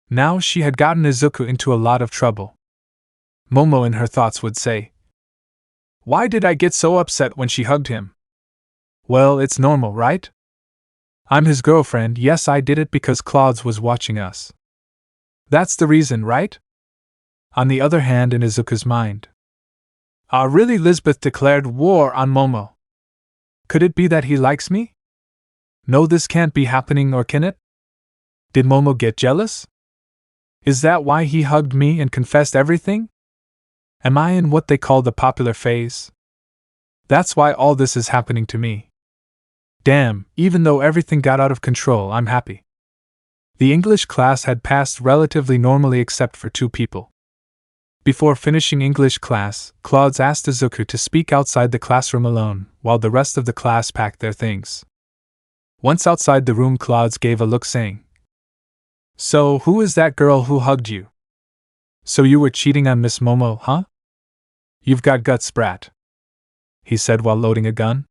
Now she had gotten Izuku into a lot of trouble. Momo in her thoughts would say, Why did I get so upset when she hugged him? Well, it's normal, right? I'm his girlfriend. Yes, I did it because Claudes was watching us. That's the reason, right? On the other hand, in Izuku's mind, really, Lisbeth declared war on Momo. Could it be that he likes me? No, this can't be happening, or can it? Did Momo get jealous? Is that why he hugged me and confessed everything? Am I in what they call the popular phase? That's why all this is happening to me. Damn, even though everything got out of control, I'm happy. The English class had passed relatively normally except for two people. Before finishing English class, Claudes asked Izuku to speak outside the classroom alone, while the rest of the class packed their things. Once outside the room, Claudes gave a look saying, So, who is that girl who hugged you? So you were cheating on Miss Momo, huh? You've got guts, brat, he said while loading a gun.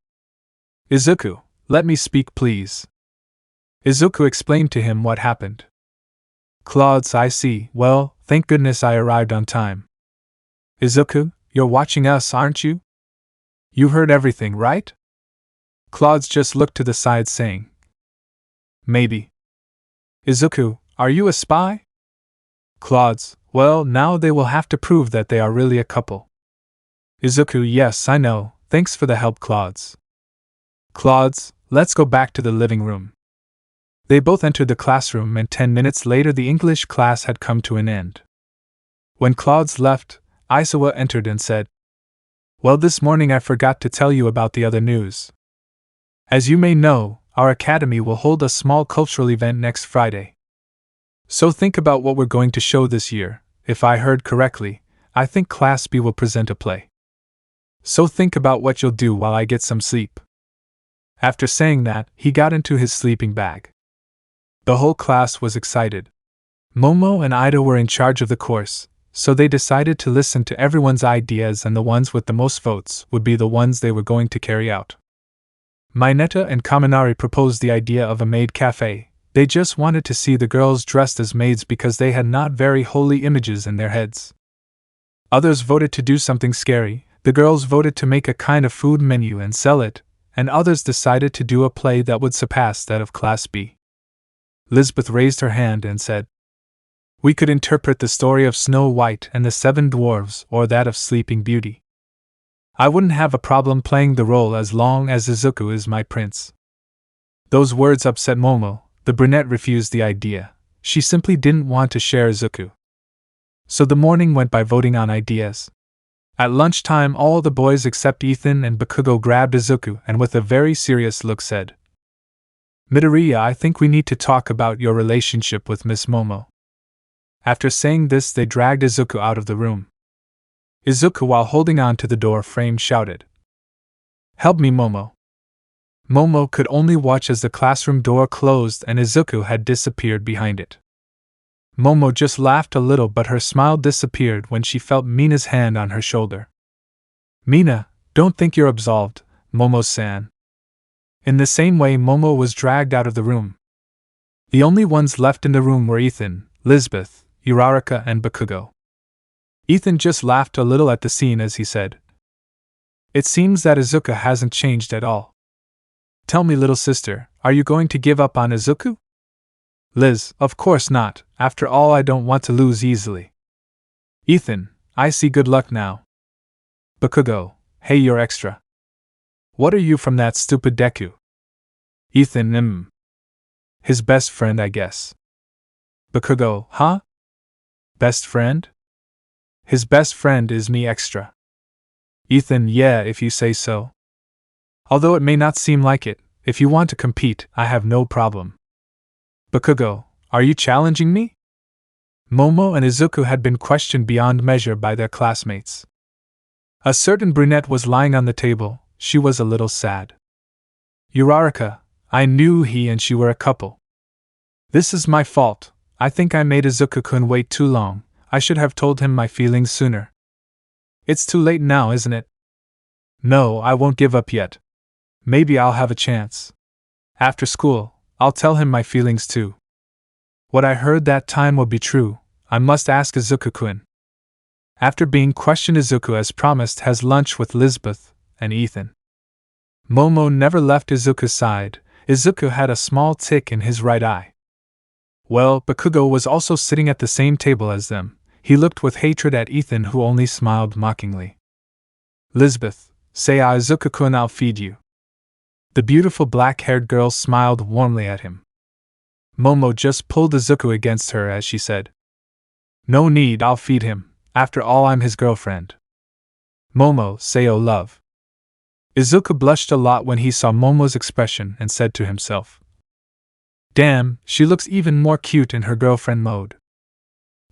Izuku, let me speak, please. Izuku explained to him what happened. Claudes, I see. Well, thank goodness I arrived on time. Izuku, you're watching us, aren't you? You heard everything, right? Claudes just looked to the side saying, Maybe. Izuku, are you a spy? Claudes, well, now they will have to prove that they are really a couple. Izuku, yes, I know, thanks for the help, Claudes. Claudes, let's go back to the living room. They both entered the classroom, and 10 minutes later the English class had come to an end. When Claudes left, Aisawa entered and said, Well, this morning I forgot to tell you about the other news. As you may know, our academy will hold a small cultural event next Friday. So think about what we're going to show this year. If I heard correctly, I think Class B will present a play. So think about what you'll do while I get some sleep. After saying that, he got into his sleeping bag. The whole class was excited. Momo and Ida were in charge of the course, so they decided to listen to everyone's ideas, and the ones with the most votes would be the ones they were going to carry out. Mineta and Kaminari proposed the idea of a maid cafe. They just wanted to see the girls dressed as maids because they had not very holy images in their heads. Others voted to do something scary. The girls voted to make a kind of food menu and sell it, and others decided to do a play that would surpass that of Class B. Lisbeth raised her hand and said, We could interpret the story of Snow White and the Seven Dwarves or that of Sleeping Beauty. I wouldn't have a problem playing the role as long as Izuku is my prince. Those words upset Momo. The brunette refused the idea. She simply didn't want to share Izuku. So the morning went by voting on ideas. At lunchtime, all the boys except Ethan and Bakugo grabbed Izuku and with a very serious look said, Midoriya, I think we need to talk about your relationship with Miss Momo. After saying this, they dragged Izuku out of the room. Izuku, while holding on to the door frame, shouted, "Help me, Momo!" Momo could only watch as the classroom door closed and Izuku had disappeared behind it. Momo just laughed a little, but her smile disappeared when she felt Mina's hand on her shoulder. "Mina, don't think you're absolved, Momo-san." In the same way, Momo was dragged out of the room. The only ones left in the room were Ethan, Lisbeth, Uraraka, and Bakugo. Ethan just laughed a little at the scene as he said, "It seems that Izuku hasn't changed at all. Tell me, little sister, are you going to give up on Izuku?" Liz, "Of course not, after all I don't want to lose easily." Ethan, "I see, good luck now." Bakugo, "Hey, you're extra. What are you from that stupid Deku?" Ethan, His best friend, I guess." Bakugo, "Huh? Best friend? His best friend is me extra." Ethan, "Yeah, if you say so. Although it may not seem like it, if you want to compete, I have no problem." Bakugo, "Are you challenging me?" Momo and Izuku had been questioned beyond measure by their classmates. A certain brunette was lying on the table. She was a little sad. "Uraraka, I knew he and she were a couple. This is my fault. I think I made Izuku-kun wait too long. I should have told him my feelings sooner." "It's too late now, isn't it?" "No, I won't give up yet. Maybe I'll have a chance. After school, I'll tell him my feelings too. What I heard that time will be true. I must ask Izuku-kun." After being questioned, Izuku, as promised, has lunch with Lisbeth and Ethan. Momo never left Izuku's side. Izuku had a small tick in his right eye. Well, Bakugo was also sitting at the same table as them. He looked with hatred at Ethan, who only smiled mockingly. "Lisbeth, say Izuku-kun, I'll feed you." The beautiful black-haired girl smiled warmly at him. Momo just pulled Izuku against her as she said, "No need, I'll feed him. After all, I'm his girlfriend." "Momo, say oh love." Izuku blushed a lot when he saw Momo's expression and said to himself, "Damn, she looks even more cute in her girlfriend mode.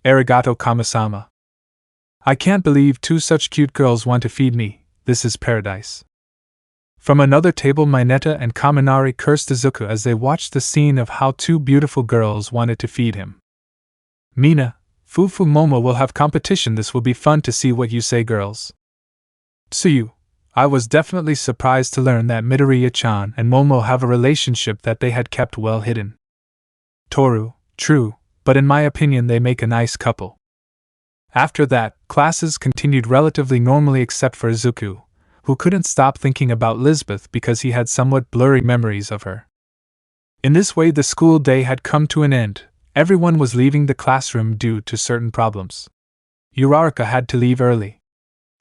Arigato Kamisama. I can't believe two such cute girls want to feed me. This is paradise." From another table, Mineta and Kaminari cursed Izuku as they watched the scene of how two beautiful girls wanted to feed him. "Mina, Fufu Momo will have competition. This will be fun to see what you say, girls." Tsuyu, I was definitely surprised to learn that Midoriya-chan and Momo have a relationship that they had kept well hidden. Toru, true, but in my opinion they make a nice couple. After that, classes continued relatively normally except for Izuku, who couldn't stop thinking about Lisbeth because he had somewhat blurry memories of her. In this way, the school day had come to an end. Everyone was leaving the classroom due to certain problems. Uraraka had to leave early.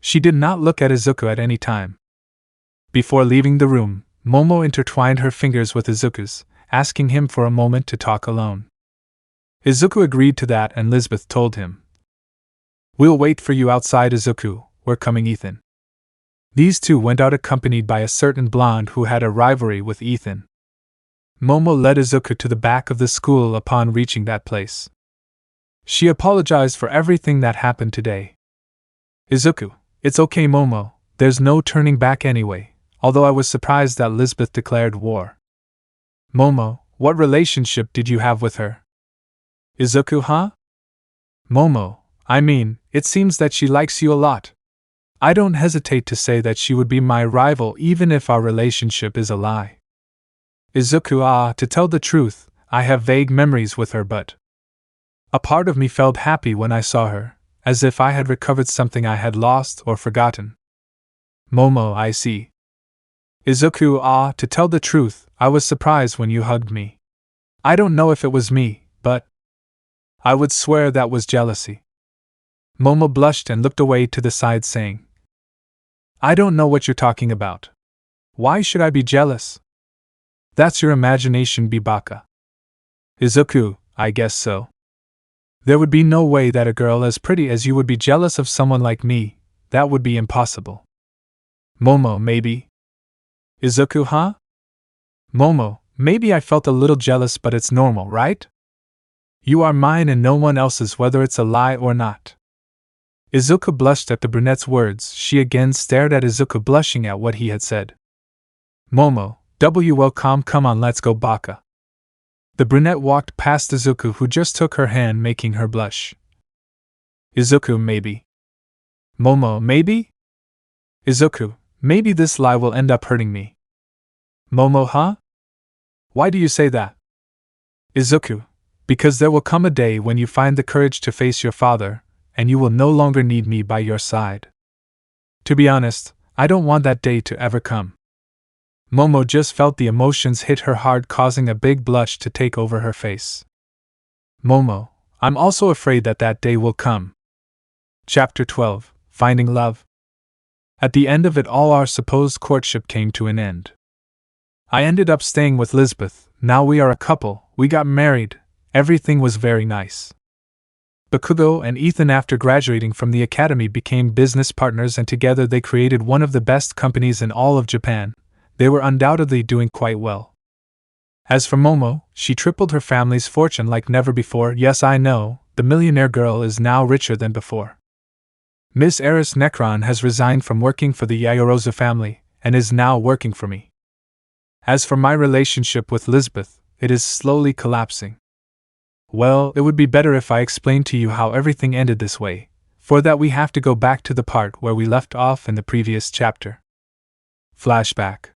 She did not look at Izuku at any time. Before leaving the room, Momo intertwined her fingers with Izuku's, asking him for a moment to talk alone. Izuku agreed to that and Lisbeth told him, "We'll wait for you outside, Izuku, we're coming, Ethan." These two went out accompanied by a certain blonde who had a rivalry with Ethan. Momo led Izuku to the back of the school upon reaching that place. She apologized for everything that happened today. "Izuku, it's okay, Momo, there's no turning back anyway, although I was surprised that Lisbeth declared war." "Momo, what relationship did you have with her?" "Izuku, huh?" "Momo, I mean, it seems that she likes you a lot. I don't hesitate to say that she would be my rival even if our relationship is a lie." "Izuku, to tell the truth, I have vague memories with her, but a part of me felt happy when I saw her, as if I had recovered something I had lost or forgotten." "Momo, I see." "Izuku, to tell the truth, I was surprised when you hugged me. I don't know if it was me, but I would swear that was jealousy." Momo blushed and looked away to the side, saying, "I don't know what you're talking about. Why should I be jealous?" "That's your imagination, Bibaka." "Izuku, I guess so. There would be no way that a girl as pretty as you would be jealous of someone like me. That would be impossible." "Momo, maybe." "Izuku, huh?" "Momo, maybe I felt a little jealous, but it's normal, right? You are mine and no one else's, whether it's a lie or not. Izuku blushed at the brunette's words. She again stared at Izuku, blushing at what he had said. Momo, come on, let's go, baka. The brunette walked past Izuku, who just took her hand, making her blush. Izuku, maybe. Momo, maybe? Izuku, maybe this lie will end up hurting me. Momo, huh? Why do you say that? Izuku, because there will come a day when you find the courage to face your father, and you will no longer need me by your side. To be honest, I don't want that day to ever come. Momo just felt the emotions hit her hard, causing a big blush to take over her face. Momo, I'm also afraid that that day will come. Chapter 12, Finding Love. At the end of it all, our supposed courtship came to an end. I ended up staying with Lisbeth. Now we are a couple, we got married, everything was very nice. Bakugo and Ethan, after graduating from the academy, became business partners, and together they created one of the best companies in all of Japan. They were undoubtedly doing quite well. As for Momo, she tripled her family's fortune like never before. Yes, I know, the millionaire girl is now richer than before. Miss Eris Necron has resigned from working for the Yaoyorozu family, and is now working for me. As for my relationship with Lisbeth, it is slowly collapsing. Well, it would be better if I explained to you how everything ended this way. For that we have to go back to the part where we left off in the previous chapter. Flashback.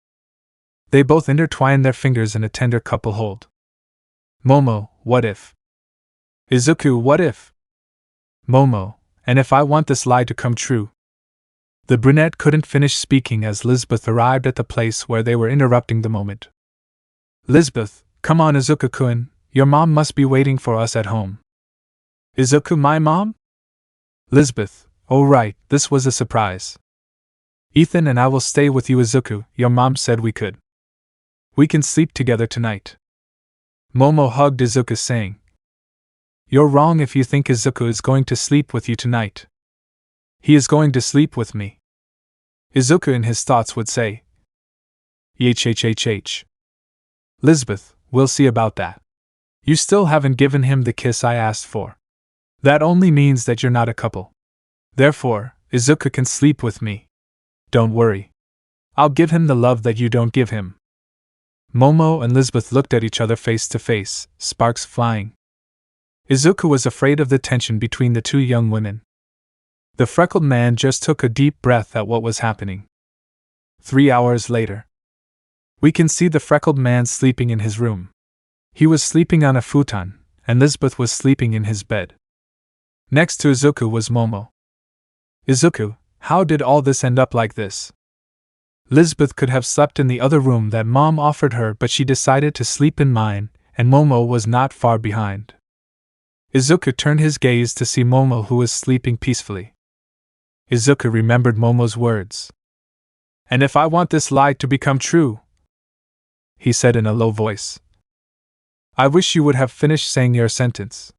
They both intertwined their fingers in a tender couple hold. Momo, what if? Izuku, what if? Momo, and if I want this lie to come true? The brunette couldn't finish speaking as Lisbeth arrived at the place where they were interrupting the moment. Lisbeth, come on, Izuku-kun, your mom must be waiting for us at home. Izuku, my mom? Lisbeth, oh right, this was a surprise. Ethan and I will stay with you, Izuku, your mom said we could. We can sleep together tonight. Momo hugged Izuku, saying, You're wrong if you think Izuku is going to sleep with you tonight. He is going to sleep with me. Izuku in his thoughts would say. Hhhh. Lisbeth, we'll see about that. You still haven't given him the kiss I asked for. That only means that you're not a couple. Therefore, Izuku can sleep with me. Don't worry. I'll give him the love that you don't give him. Momo and Lisbeth looked at each other face to face, sparks flying. Izuku was afraid of the tension between the two young women. The freckled man just took a deep breath at what was happening. 3 hours later. We can see the freckled man sleeping in his room. He was sleeping on a futon, and Lisbeth was sleeping in his bed. Next to Izuku was Momo. Izuku, how did all this end up like this? Lisbeth could have slept in the other room that Mom offered her, but she decided to sleep in mine, and Momo was not far behind. Izuku turned his gaze to see Momo, who was sleeping peacefully. Izuku remembered Momo's words. And if I want this lie to become true, he said in a low voice. I wish you would have finished saying your sentence.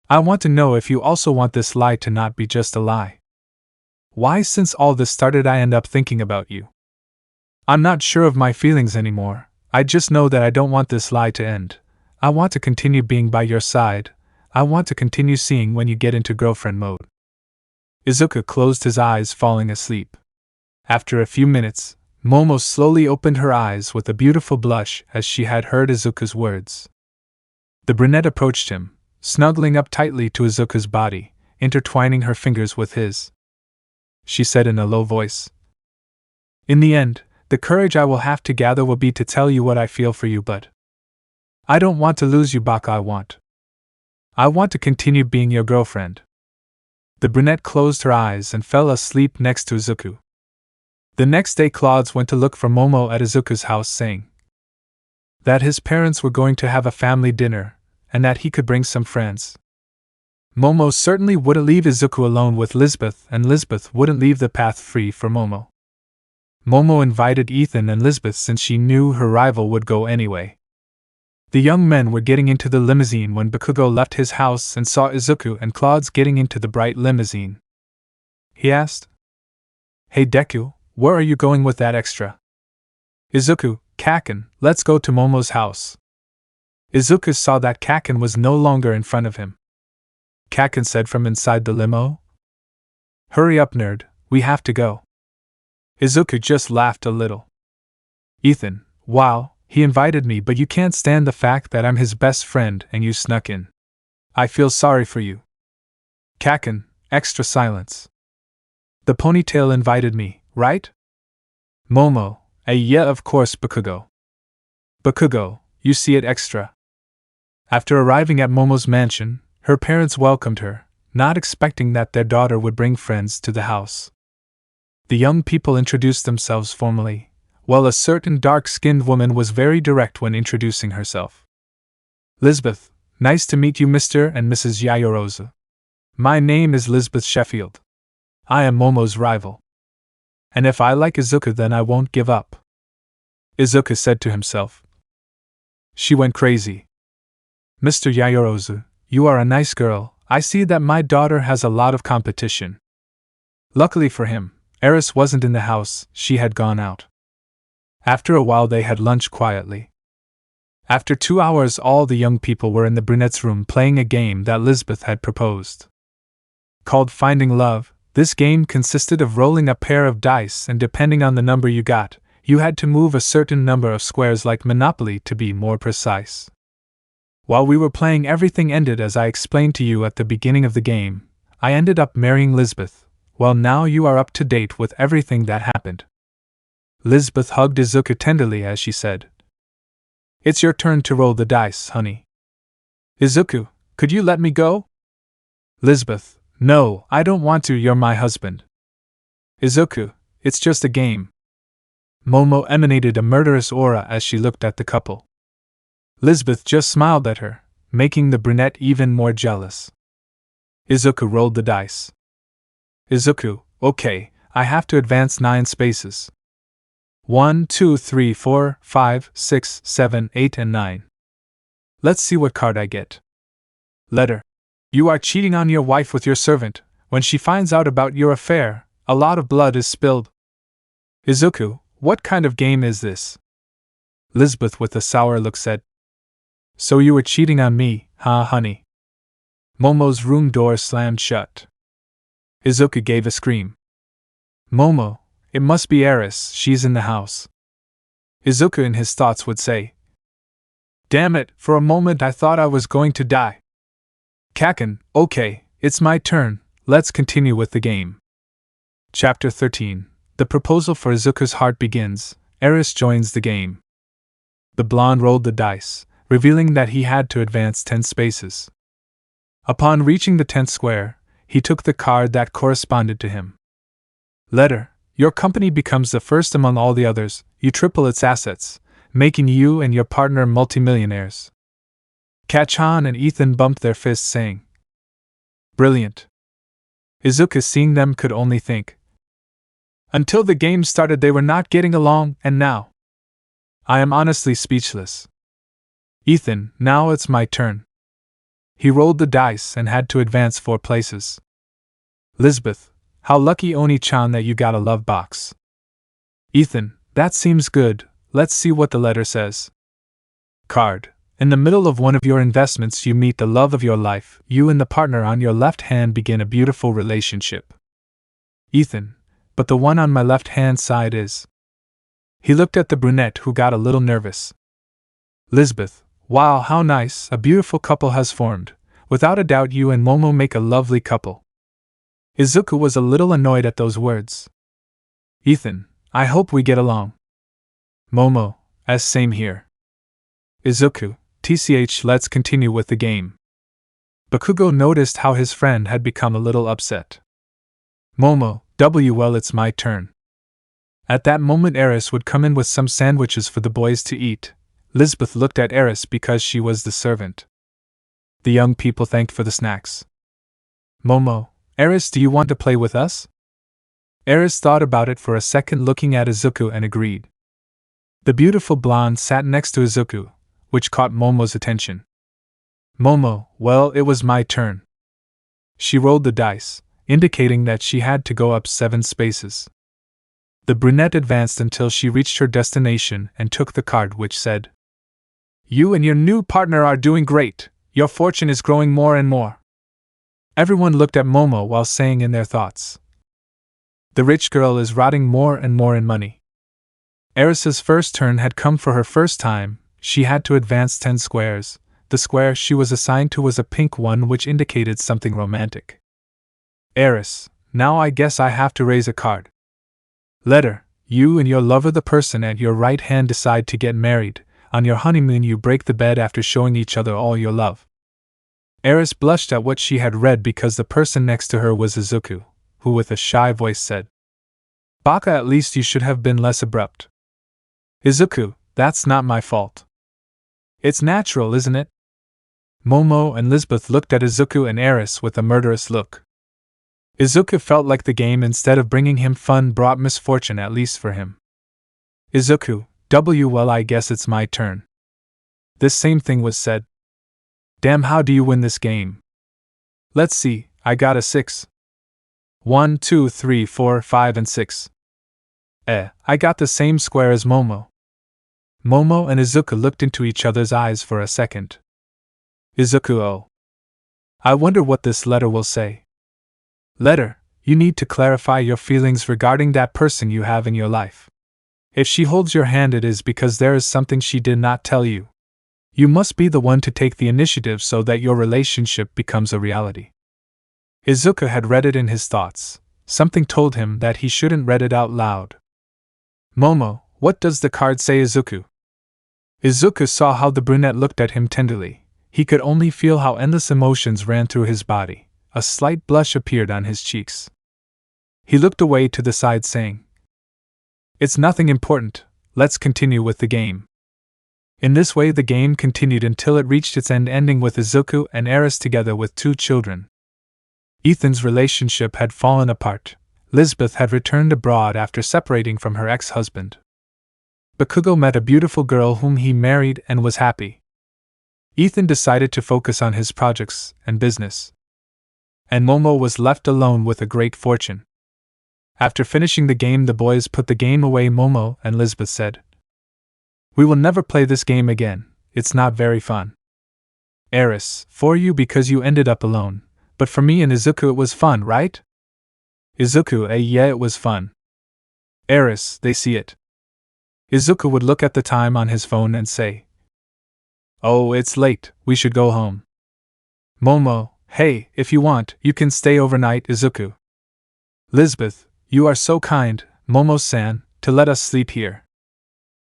I want to know if you also want this lie to not be just a lie. Why, since all this started, I end up thinking about you. I'm not sure of my feelings anymore. I just know that I don't want this lie to end. I want to continue being by your side. I want to continue seeing when you get into girlfriend mode. Izuku closed his eyes, falling asleep. After a few minutes, Momo slowly opened her eyes with a beautiful blush as she had heard Izuku's words. The brunette approached him, snuggling up tightly to Izuku's body, intertwining her fingers with his. She said in a low voice. In the end, the courage I will have to gather will be to tell you what I feel for you, but I don't want to lose you, Baka. I want to continue being your girlfriend. The brunette closed her eyes and fell asleep next to Izuku. The next day, Claude went to look for Momo at Izuku's house, saying that his parents were going to have a family dinner, and that he could bring some friends. Momo certainly wouldn't leave Izuku alone with Lisbeth, and Lisbeth wouldn't leave the path free for Momo. Momo invited Ethan and Lisbeth since she knew her rival would go anyway. The young men were getting into the limousine when Bakugo left his house and saw Izuku and Claude getting into the bright limousine. He asked, Hey Deku, where are you going with that extra? Izuku, Kaken, let's go to Momo's house. Izuku saw that Kaken was no longer in front of him. Kaken said from inside the limo. Hurry up, nerd, we have to go. Izuku just laughed a little. Ethan, wow, he invited me, but you can't stand the fact that I'm his best friend and you snuck in. I feel sorry for you. Kaken, extra silence. The ponytail invited me, right? Momo, yeah, of course, Bakugo. Bakugo, you see it extra. After arriving at Momo's mansion, her parents welcomed her, not expecting that their daughter would bring friends to the house. The young people introduced themselves formally, while a certain dark-skinned woman was very direct when introducing herself. Lisbeth, nice to meet you, Mr. and Mrs. Yaoyorozu. My name is Lisbeth Sheffield. I am Momo's rival. And if I like Izuku, then I won't give up. Izuku said to himself. She went crazy. Mr. Yaoyorozu, you are a nice girl. I see that my daughter has a lot of competition. Luckily for him, Eris wasn't in the house, she had gone out. After a while they had lunch quietly. After 2 hours all the young people were in the brunette's room playing a game that Lisbeth had proposed. Called Finding Love, this game consisted of rolling a pair of dice and depending on the number you got, you had to move a certain number of squares like Monopoly to be more precise. While we were playing, everything ended as I explained to you at the beginning of the game. I ended up marrying Lisbeth. Well, now you are up to date with everything that happened. Lisbeth hugged Izuku tenderly as she said, It's your turn to roll the dice, honey. Izuku, could you let me go? Lisbeth, no, I don't want to, you're my husband. Izuku, it's just a game. Momo emanated a murderous aura as she looked at the couple. Lisbeth just smiled at her, making the brunette even more jealous. Izuku rolled the dice. Izuku, okay, I have to advance 9 spaces. 1, 2, 3, 4, 5, 6, 7, 8, and 9. Let's see what card I get. Letter. You are cheating on your wife with your servant. When she finds out about your affair, a lot of blood is spilled. Izuku, what kind of game is this? Lisbeth with a sour look said. So you were cheating on me, huh, honey? Momo's room door slammed shut. Izuku gave a scream. Momo, it must be Eris, she's in the house. Izuku in his thoughts would say. Damn it, for a moment I thought I was going to die. Kaken, okay, it's my turn, let's continue with the game. Chapter 13. The proposal for Izuku's heart begins. Eris joins the game. The blonde rolled the dice, revealing that he had to advance 10 spaces. Upon reaching the 10th square, he took the card that corresponded to him. Letter. Your company becomes the first among all the others, you triple its assets, making you and your partner multimillionaires. Kachan and Ethan bumped their fists saying, Brilliant. Izuku seeing them could only think. Until the game started they were not getting along, and now. I am honestly speechless. Ethan, now it's my turn. He rolled the dice and had to advance 4 places. Lisbeth, how lucky Oni-chan that you got a love box. Ethan, that seems good, let's see what the letter says. Card. In the middle of one of your investments you meet the love of your life, you and the partner on your left hand begin a beautiful relationship. Ethan, but the one on my left hand side is. He looked at the brunette who got a little nervous. Lisbeth, wow, how nice, a beautiful couple has formed. Without a doubt you and Momo make a lovely couple. Izuku was a little annoyed at those words. Ethan, I hope we get along. Momo, as same here. Izuku, tch, let's continue with the game. Bakugo noticed how his friend had become a little upset. Momo, well, it's my turn. At that moment Eris would come in with some sandwiches for the boys to eat. Lisbeth looked at Eris because she was the servant. The young people thanked for the snacks. Momo, Eris, do you want to play with us? Eris thought about it for a second, looking at Izuku, and agreed. The beautiful blonde sat next to Izuku, which caught Momo's attention. Momo, well, it was my turn. She rolled the dice, indicating that she had to go up 7 spaces. The brunette advanced until she reached her destination and took the card which said, "You and your new partner are doing great. Your fortune is growing more and more." Everyone looked at Momo while saying in their thoughts, "The rich girl is rotting more and more in money." Eris's first turn had come for her first time. She had to advance 10 squares. The square she was assigned to was a pink one which indicated something romantic. "Eris, now I guess I have to raise a card. Letter, you and your lover, the person at your right hand, decide to get married. On your honeymoon you break the bed after showing each other all your love." Eris blushed at what she had read because the person next to her was Izuku, who with a shy voice said, "Baka, at least you should have been less abrupt." "Izuku, that's not my fault. It's natural, isn't it?" Momo and Lisbeth looked at Izuku and Eris with a murderous look. Izuku felt like the game, instead of bringing him fun, brought misfortune, at least for him. "Izuku, well, I guess it's my turn." This same thing was said. "Damn, how do you win this game?" "Let's see, I got a 6. 1, 2, 3, 4, 5, and 6. I got the same square as Momo." Momo and Izuku looked into each other's eyes for a second. Izuku, oh. I wonder what this letter will say. "Letter, you need to clarify your feelings regarding that person you have in your life. If she holds your hand, it is because there is something she did not tell you. You must be the one to take the initiative so that your relationship becomes a reality." Izuku had read it in his thoughts. Something told him that he shouldn't read it out loud. "Momo, what does the card say, Izuku?" Izuku saw how the brunette looked at him tenderly. He could only feel how endless emotions ran through his body. A slight blush appeared on his cheeks. He looked away to the side, saying, "It's nothing important, let's continue with the game." In this way the game continued until it reached its end, ending with Izuku and Eris together with 2 children. Ethan's relationship had fallen apart. Lisbeth had returned abroad after separating from her ex-husband. Bakugo met a beautiful girl whom he married and was happy. Ethan decided to focus on his projects and business. And Momo was left alone with a great fortune. After finishing the game, the boys put the game away. Momo and Lisbeth said, "We will never play this game again, it's not very fun." "Eris, for you because you ended up alone, but for me and Izuku it was fun, right?" Izuku, yeah, it was fun. Eris, they see it. Izuku would look at the time on his phone and say, "Oh, it's late, we should go home." Momo, "Hey, if you want, you can stay overnight, Izuku." Lisbeth, "You are so kind, Momo-san, to let us sleep here."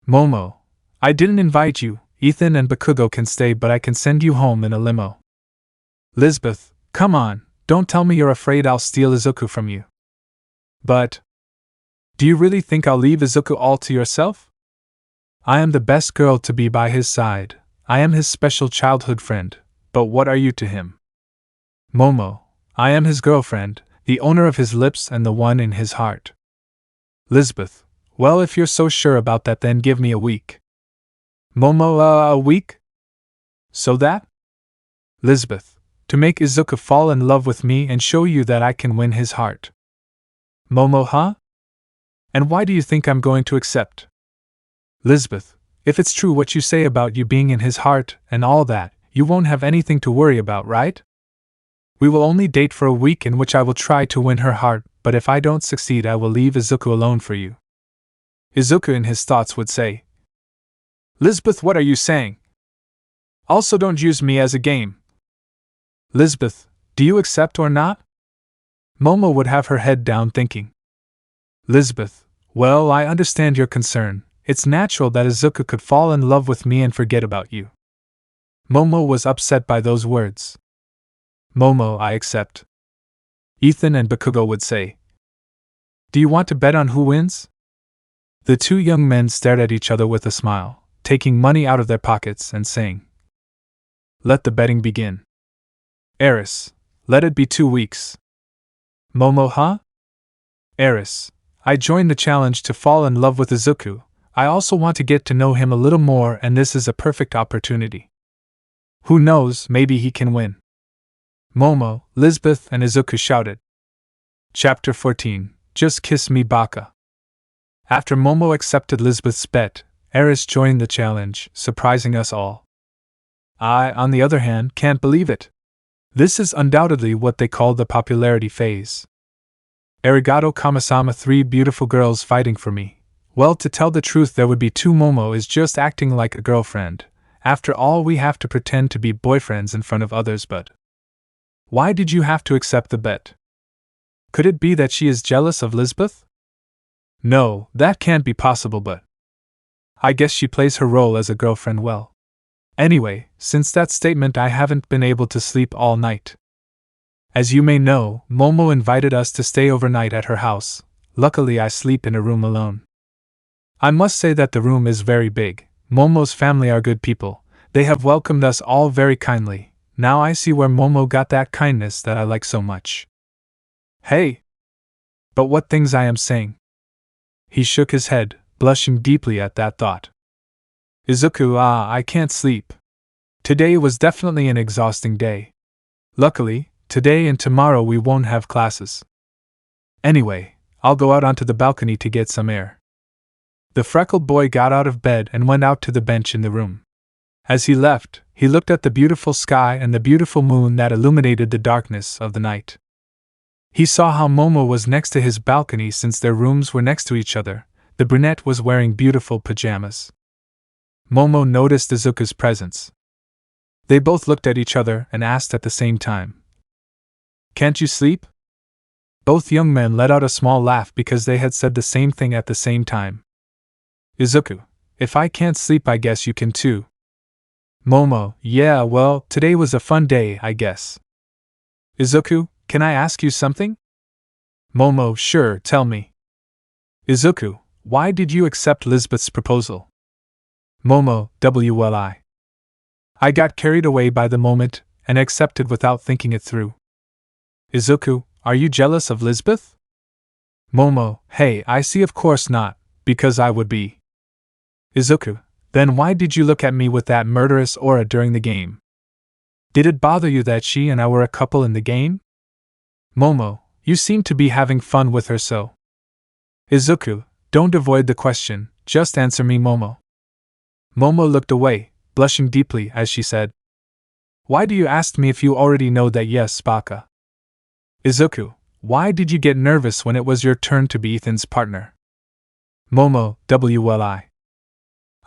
Momo, "I didn't invite you. Ethan and Bakugo can stay, but I can send you home in a limo." Lisbeth, "Come on, don't tell me you're afraid I'll steal Izuku from you." "But do you really think I'll leave Izuku all to yourself? I am the best girl to be by his side. I am his special childhood friend, but what are you to him?" Momo, "I am his girlfriend, the owner of his lips and the one in his heart." Lisbeth, "Well, if you're so sure about that, then give me a week." Momo, a week? So that? Lisbeth, "To make Izuku fall in love with me and show you that I can win his heart." Momo, huh? And why do you think I'm going to accept? Lisbeth, "If it's true what you say about you being in his heart and all that, you won't have anything to worry about, right? We will only date for a week, in which I will try to win her heart, but if I don't succeed I will leave Izuku alone for you." Izuku in his thoughts would say, "Lisbeth, what are you saying? Also, don't use me as a game." Lisbeth, "Do you accept or not?" Momo would have her head down thinking. Lisbeth, "Well, I understand your concern. It's natural that Izuku could fall in love with me and forget about you." Momo was upset by those words. Momo, "I accept." Ethan and Bakugo would say, "Do you want to bet on who wins?" The 2 young men stared at each other with a smile, taking money out of their pockets and saying, "Let the betting begin." Eris, "Let it be 2 weeks." Momo, huh? Eris, "I joined the challenge to fall in love with Izuku. I also want to get to know him a little more, and this is a perfect opportunity. Who knows, maybe he can win." Momo, Lisbeth, and Izuku shouted. Chapter 14, Just Kiss Me, Baka. After Momo accepted Lisbeth's bet, Eris joined the challenge, surprising us all. I, on the other hand, can't believe it. This is undoubtedly what they call the popularity phase. Arigato Kamisama, 3 beautiful girls fighting for me. Well, to tell the truth, there would be 2. Momo is just acting like a girlfriend. After all, we have to pretend to be boyfriends in front of others, but why did you have to accept the bet? Could it be that she is jealous of Lisbeth? No, that can't be possible, but I guess she plays her role as a girlfriend well. Anyway, since that statement, I haven't been able to sleep all night. As you may know, Momo invited us to stay overnight at her house. Luckily, I sleep in a room alone. I must say that the room is very big. Momo's family are good people. They have welcomed us all very kindly. Now I see where Momo got that kindness that I like so much. Hey! But what things I am saying! He shook his head, blushing deeply at that thought. Izuku, I can't sleep. Today was definitely an exhausting day. Luckily, today and tomorrow we won't have classes. Anyway, I'll go out onto the balcony to get some air. The freckled boy got out of bed and went out to the bench in the room. As he left, he looked at the beautiful sky and the beautiful moon that illuminated the darkness of the night. He saw how Momo was next to his balcony since their rooms were next to each other. The brunette was wearing beautiful pajamas. Momo noticed Izuku's presence. They both looked at each other and asked at the same time, "Can't you sleep?" Both young men let out a small laugh because they had said the same thing at the same time. Izuku, if I can't sleep, I guess you can too. Momo, yeah, well, today was a fun day, I guess. Izuku, can I ask you something? Momo, sure, tell me. Izuku, why did you accept Lisbeth's proposal? Momo, well, I got carried away by the moment and accepted without thinking it through. Izuku, are you jealous of Lisbeth? Momo, hey, I see, of course not, because I would be. Izuku, then why did you look at me with that murderous aura during the game? Did it bother you that she and I were a couple in the game? Momo, you seem to be having fun with her so. Izuku, don't avoid the question, just answer me, Momo. Momo looked away, blushing deeply as she said, Why do you ask me if you already know that? Yes, Baka. Izuku, why did you get nervous when it was your turn to be Ethan's partner? Momo, well,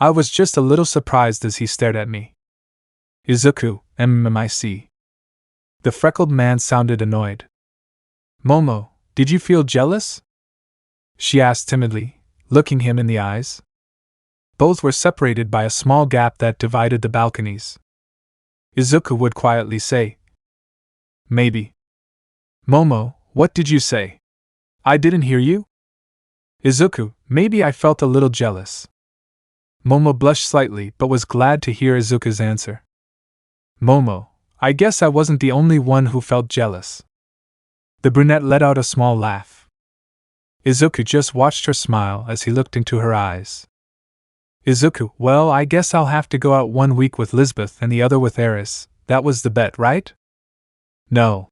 I was just a little surprised as he stared at me. Izuku, MMIC. The freckled man sounded annoyed. Momo, did you feel jealous? She asked timidly, looking him in the eyes. Both were separated by a small gap that divided the balconies. Izuku would quietly say, Maybe. Momo, what did you say? I didn't hear you? Izuku, maybe I felt a little jealous. Momo blushed slightly but was glad to hear Izuku's answer. Momo, I guess I wasn't the only one who felt jealous. The brunette let out a small laugh. Izuku just watched her smile as he looked into her eyes. Izuku, well, I guess I'll have to go out 1 week with Lisbeth and the other with Eris. That was the bet, right? No.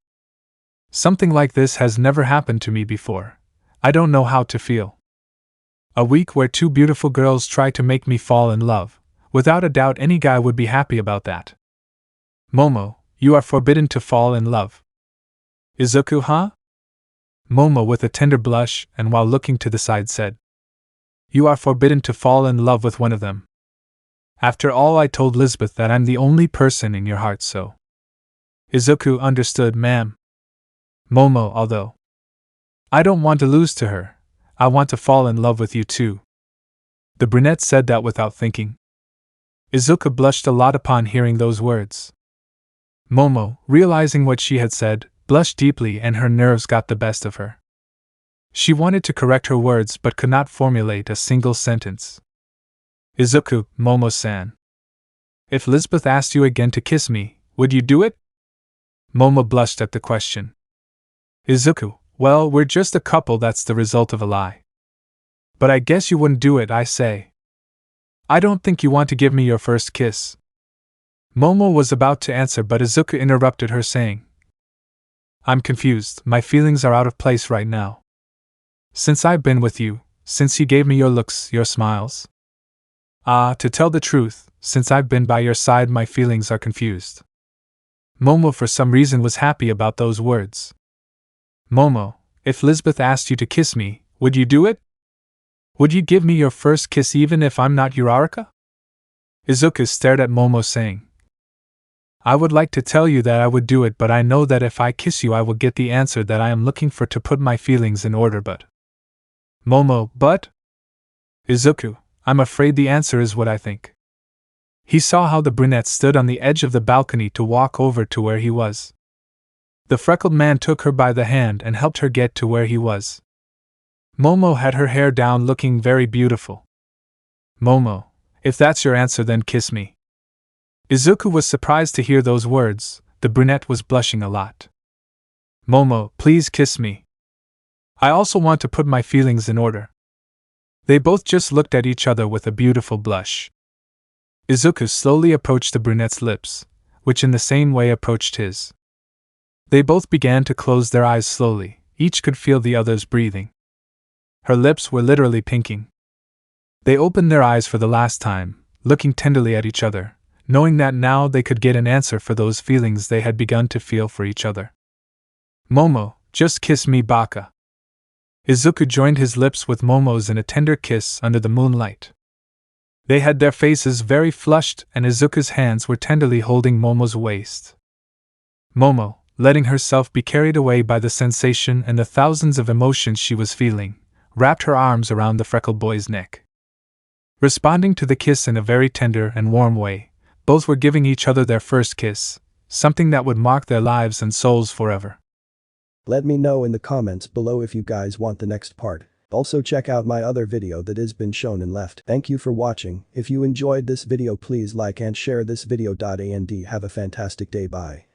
Something like this has never happened to me before. I don't know how to feel. A week where 2 beautiful girls try to make me fall in love. Without a doubt, any guy would be happy about that. Momo, you are forbidden to fall in love. Izuku, huh? Momo, with a tender blush and while looking to the side, said, You are forbidden to fall in love with one of them. After all, I told Lisbeth that I'm the only person in your heart, so. Izuku, understood, ma'am. Momo, although I don't want to lose to her, I want to fall in love with you too. The brunette said that without thinking. Izuku blushed a lot upon hearing those words. Momo, realizing what she had said, blushed deeply and her nerves got the best of her. She wanted to correct her words but could not formulate a single sentence. Izuku, Momo-san. If Lisbeth asked you again to kiss me, would you do it? Momo blushed at the question. Izuku, well, we're just a couple, that's the result of a lie. But I guess you wouldn't do it, I say. I don't think you want to give me your first kiss. Momo was about to answer but Izuku interrupted her saying, I'm confused, my feelings are out of place right now. Since I've been with you, since you gave me your looks, your smiles? Ah, to tell the truth, since I've been by your side, my feelings are confused. Momo for some reason was happy about those words. Momo, if Lisbeth asked you to kiss me, would you do it? Would you give me your first kiss even if I'm not Uraraka? Izuku stared at Momo saying, I would like to tell you that I would do it, but I know that if I kiss you I will get the answer that I am looking for to put my feelings in order, but… Momo, but? Izuku, I'm afraid the answer is what I think. He saw how the brunette stood on the edge of the balcony to walk over to where he was. The freckled man took her by the hand and helped her get to where he was. Momo had her hair down, looking very beautiful. Momo, if that's your answer, then kiss me. Izuku was surprised to hear those words. The brunette was blushing a lot. Momo, please kiss me. I also want to put my feelings in order. They both just looked at each other with a beautiful blush. Izuku slowly approached the brunette's lips, which in the same way approached his. They both began to close their eyes slowly, each could feel the other's breathing. Her lips were literally pinking. They opened their eyes for the last time, looking tenderly at each other, knowing that now they could get an answer for those feelings they had begun to feel for each other. Momo, just kiss me, baka. Izuku joined his lips with Momo's in a tender kiss under the moonlight. They had their faces very flushed, and Izuku's hands were tenderly holding Momo's waist. Momo, letting herself be carried away by the sensation and the thousands of emotions she was feeling, wrapped her arms around the freckled boy's neck. Responding to the kiss in a very tender and warm way, both were giving each other their first kiss, something that would mark their lives and souls forever. Let me know in the comments below if you guys want the next part. Also check out my other video that has been shown and left. Thank you for watching. If you enjoyed this video, please like and share this video. And have a fantastic day. Bye.